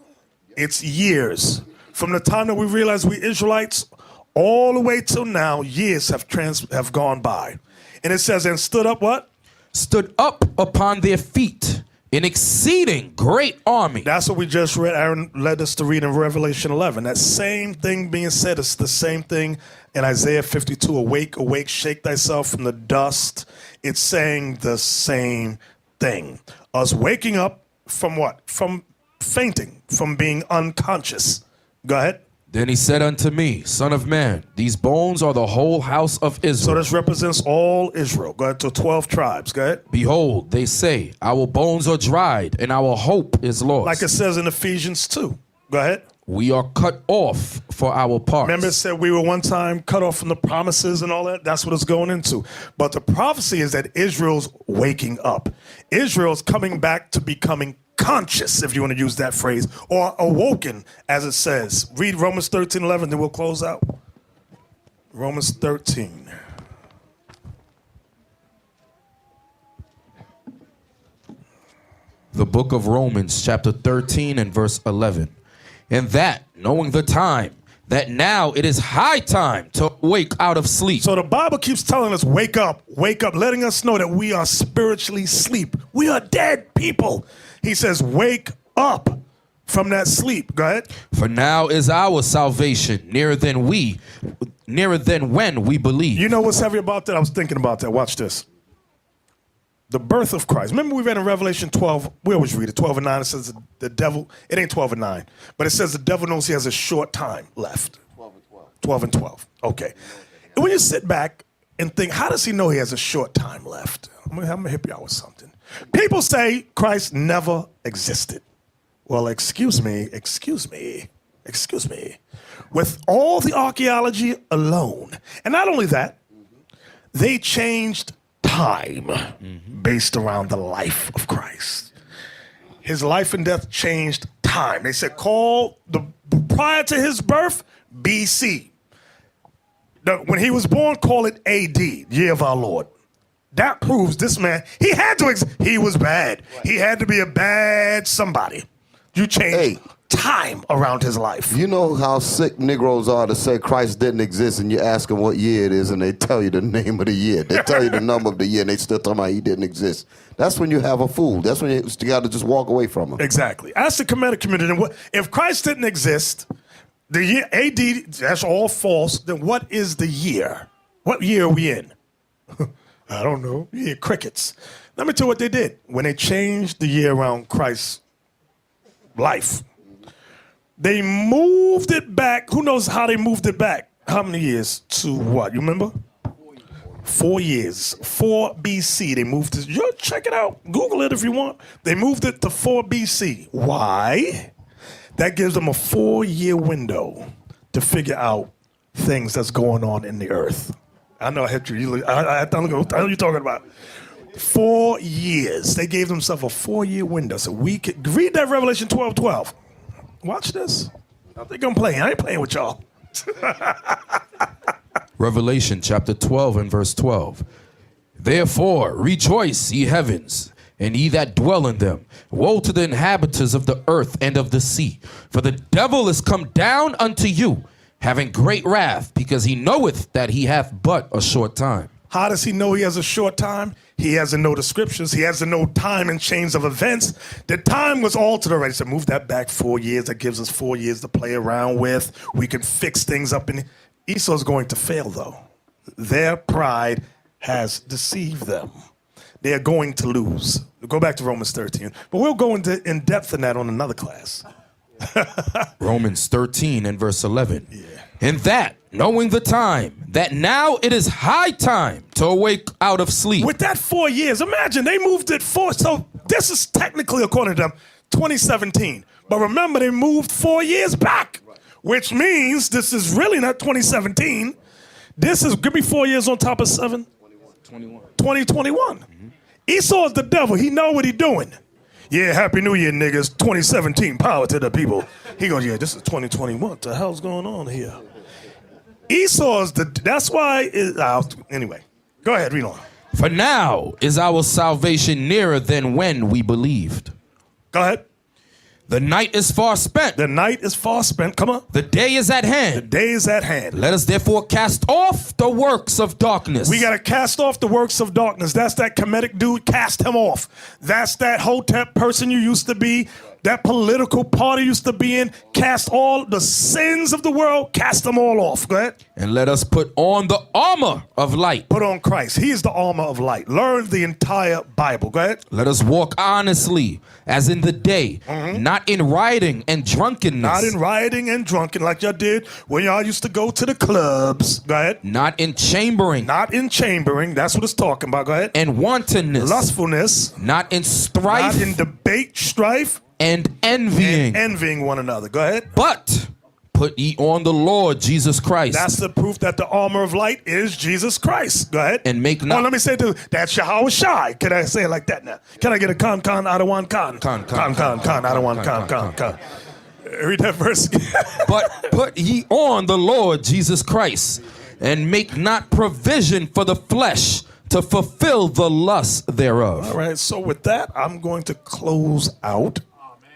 S1: It's years. From the time that we realized we Israelites, all the way till now, years have gone by. And it says, and stood up what?
S4: Stood up upon their feet, an exceeding great army.
S1: That's what we just read. Aaron led us to read in Revelation 11. That same thing being said, it's the same thing in Isaiah 52. Awake, awake, shake thyself from the dust. It's saying the same thing. Us waking up from what? From fainting, from being unconscious. Go ahead.
S4: Then he said unto me, son of man, these bones are the whole house of Israel.
S1: So this represents all Israel. Go ahead to 12 tribes. Go ahead.
S4: Behold, they say, our bones are dried, and our hope is lost.
S1: Like it says in Ephesians 2. Go ahead.
S4: we are cut off for our parts.
S1: Remember it said we were one time cut off from the promises and all that? That's what it's going into. But the prophecy is that Israel's waking up. Israel's coming back to becoming conscious, if you want to use that phrase, or awoken, as it says. Read Romans 13:11, then we'll close out. Romans 13.
S4: The book of Romans, chapter 13 and verse 11. And that, knowing the time, that now it is high time to wake out of sleep.
S1: So the Bible keeps telling us, wake up, letting us know that we are spiritually asleep. We are dead people. He says, wake up from that sleep. Go ahead.
S4: For now is our salvation nearer than when we believe.
S1: You know what's heavy about that? I was thinking about that. Watch this. The birth of Christ. Remember we read in Revelation 12, we always read it, 12 and 9, it says the devil, it ain't 12 and 9, but it says the devil knows he has a short time left. 12 and 12. Okay. And when you sit back and think, how does he know he has a short time left? I'm going to hit you out with something. People say Christ never existed. Well, excuse me. With all the archaeology alone, and not only that, they changed time based around the life of Christ. His life and death changed time. They said call the prior to his birth BC. When he was born, call it AD, year of our Lord. That proves this man, he had to, he was bad. He had to be a bad somebody. You changed time around his life.
S3: You know how sick Negroes are to say Christ didn't exist, and you ask them what year it is, and they tell you the name of the year. They tell you the number of the year, and they still talking about he didn't exist. That's when you have a fool. That's when you got to just walk away from him.
S1: Exactly. Ask the Kemetic community, if Christ didn't exist, the year AD, that's all false, then what is the year? What year are we in? I don't know. You hear crickets. Let me tell you what they did. When they changed the year around Christ's life, they moved it back. Who knows how they moved it back? How many years to what? You remember? 4 years. 4 BC. They moved it. You check it out. Google it if you want. They moved it to 4 BC. Why? That gives them a 4-year window to figure out things that's going on in the earth. I know I hit you. I don't know what the hell you talking about. 4 years. They gave themselves a 4-year window. So we could read that Revelation 12:12. Watch this. I think I'm playing. I ain't playing with y'all.
S4: Revelation chapter 12 and verse 12. Therefore rejoice, ye heavens, and ye that dwell in them. Woe to the inhabitants of the earth and of the sea. For the devil is come down unto you, having great wrath, because he knoweth that he hath but a short time.
S1: How does he know he has a short time? He has to know the scriptures. He has to know time and chains of events. The time was altered already. So move that back 4 years. That gives us 4 years to play around with. We can fix things up. Esau's going to fail, though. Their pride has deceived them. They are going to lose. We'll go back to Romans 13. But we'll go into in depth in that on another class.
S4: Romans 13 and verse 11. And that, knowing the time, that now it is high time to awake out of sleep.
S1: With that 4 years, imagine they moved it so this is technically, according to them, 2017. But remember, they moved 4 years back, which means this is really not 2017. This is, give me 4 years on top of 7. 2021. Esau is the devil. He know what he doing. Yeah, Happy New Year, niggas. 2017, power to the people. He goes, yeah, this is 2021. What the hell's going on here? Esau is that's why, anyway, go ahead, read on.
S4: For now is our salvation nearer than when we believed.
S1: Go ahead.
S4: The night is far spent.
S1: The night is far spent. Come on.
S4: The day is at hand.
S1: The day is at hand.
S4: Let us therefore cast off the works of darkness.
S1: We got to cast off the works of darkness. That's that Kemetic dude. Cast him off. That's that HOTEP person you used to be. That political party used to be in. Cast all the sins of the world. Cast them all off. Go ahead.
S4: And let us put on the armor of light.
S1: Put on Christ. He is the armor of light. Learn the entire Bible. Go ahead.
S4: Let us walk honestly as in the day, not in rioting and drunkenness.
S1: Not in rioting and drunken like y'all did when y'all used to go to the clubs. Go ahead.
S4: Not in chambering.
S1: Not in chambering. That's what it's talking about. Go ahead.
S4: And wantonness.
S1: Lustfulness.
S4: Not in strife.
S1: Not in debate, strife.
S4: and envying.
S1: Envying one another. Go ahead.
S4: But put ye on the Lord Jesus Christ.
S1: That's the proof that the armor of light is Jesus Christ. Go ahead.
S4: And make not.
S1: Oh, let me say it too. That's Yahweh Shai. Can I say it like that now? Can I get a con out of one con? Con out of one con. Read that verse again.
S4: But put ye on the Lord Jesus Christ, and make not provision for the flesh to fulfill the lust thereof.
S1: All right, so with that, I'm going to close out.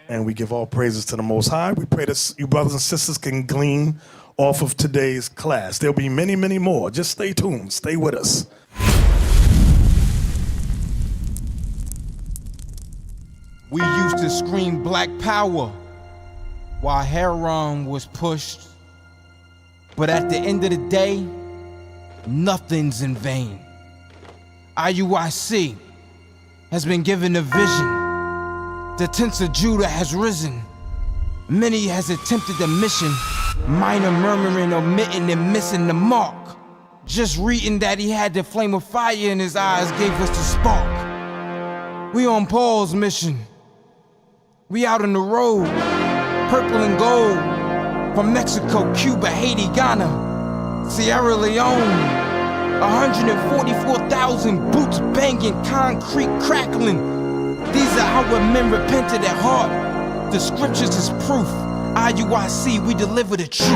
S1: And we give all praises to the Most High. We pray that you brothers and sisters can glean off of today's class. There'll be many, many more. Just stay tuned. Stay with us.
S19: We used to scream black power while heroin was pushed. But at the end of the day, nothing's in vain. IUIC has been given a vision. The tents of Judah has risen. Many has attempted the mission, minor murmuring, omitting, and missing the mark. Just reading that he had the flame of fire in his eyes gave us the spark. We on Paul's mission. We out on the road, purple and gold, from Mexico, Cuba, Haiti, Ghana, Sierra Leone. 144,000 boots banging, concrete crackling. These are our men repented at heart. The scriptures is proof. IUIC, we deliver the truth.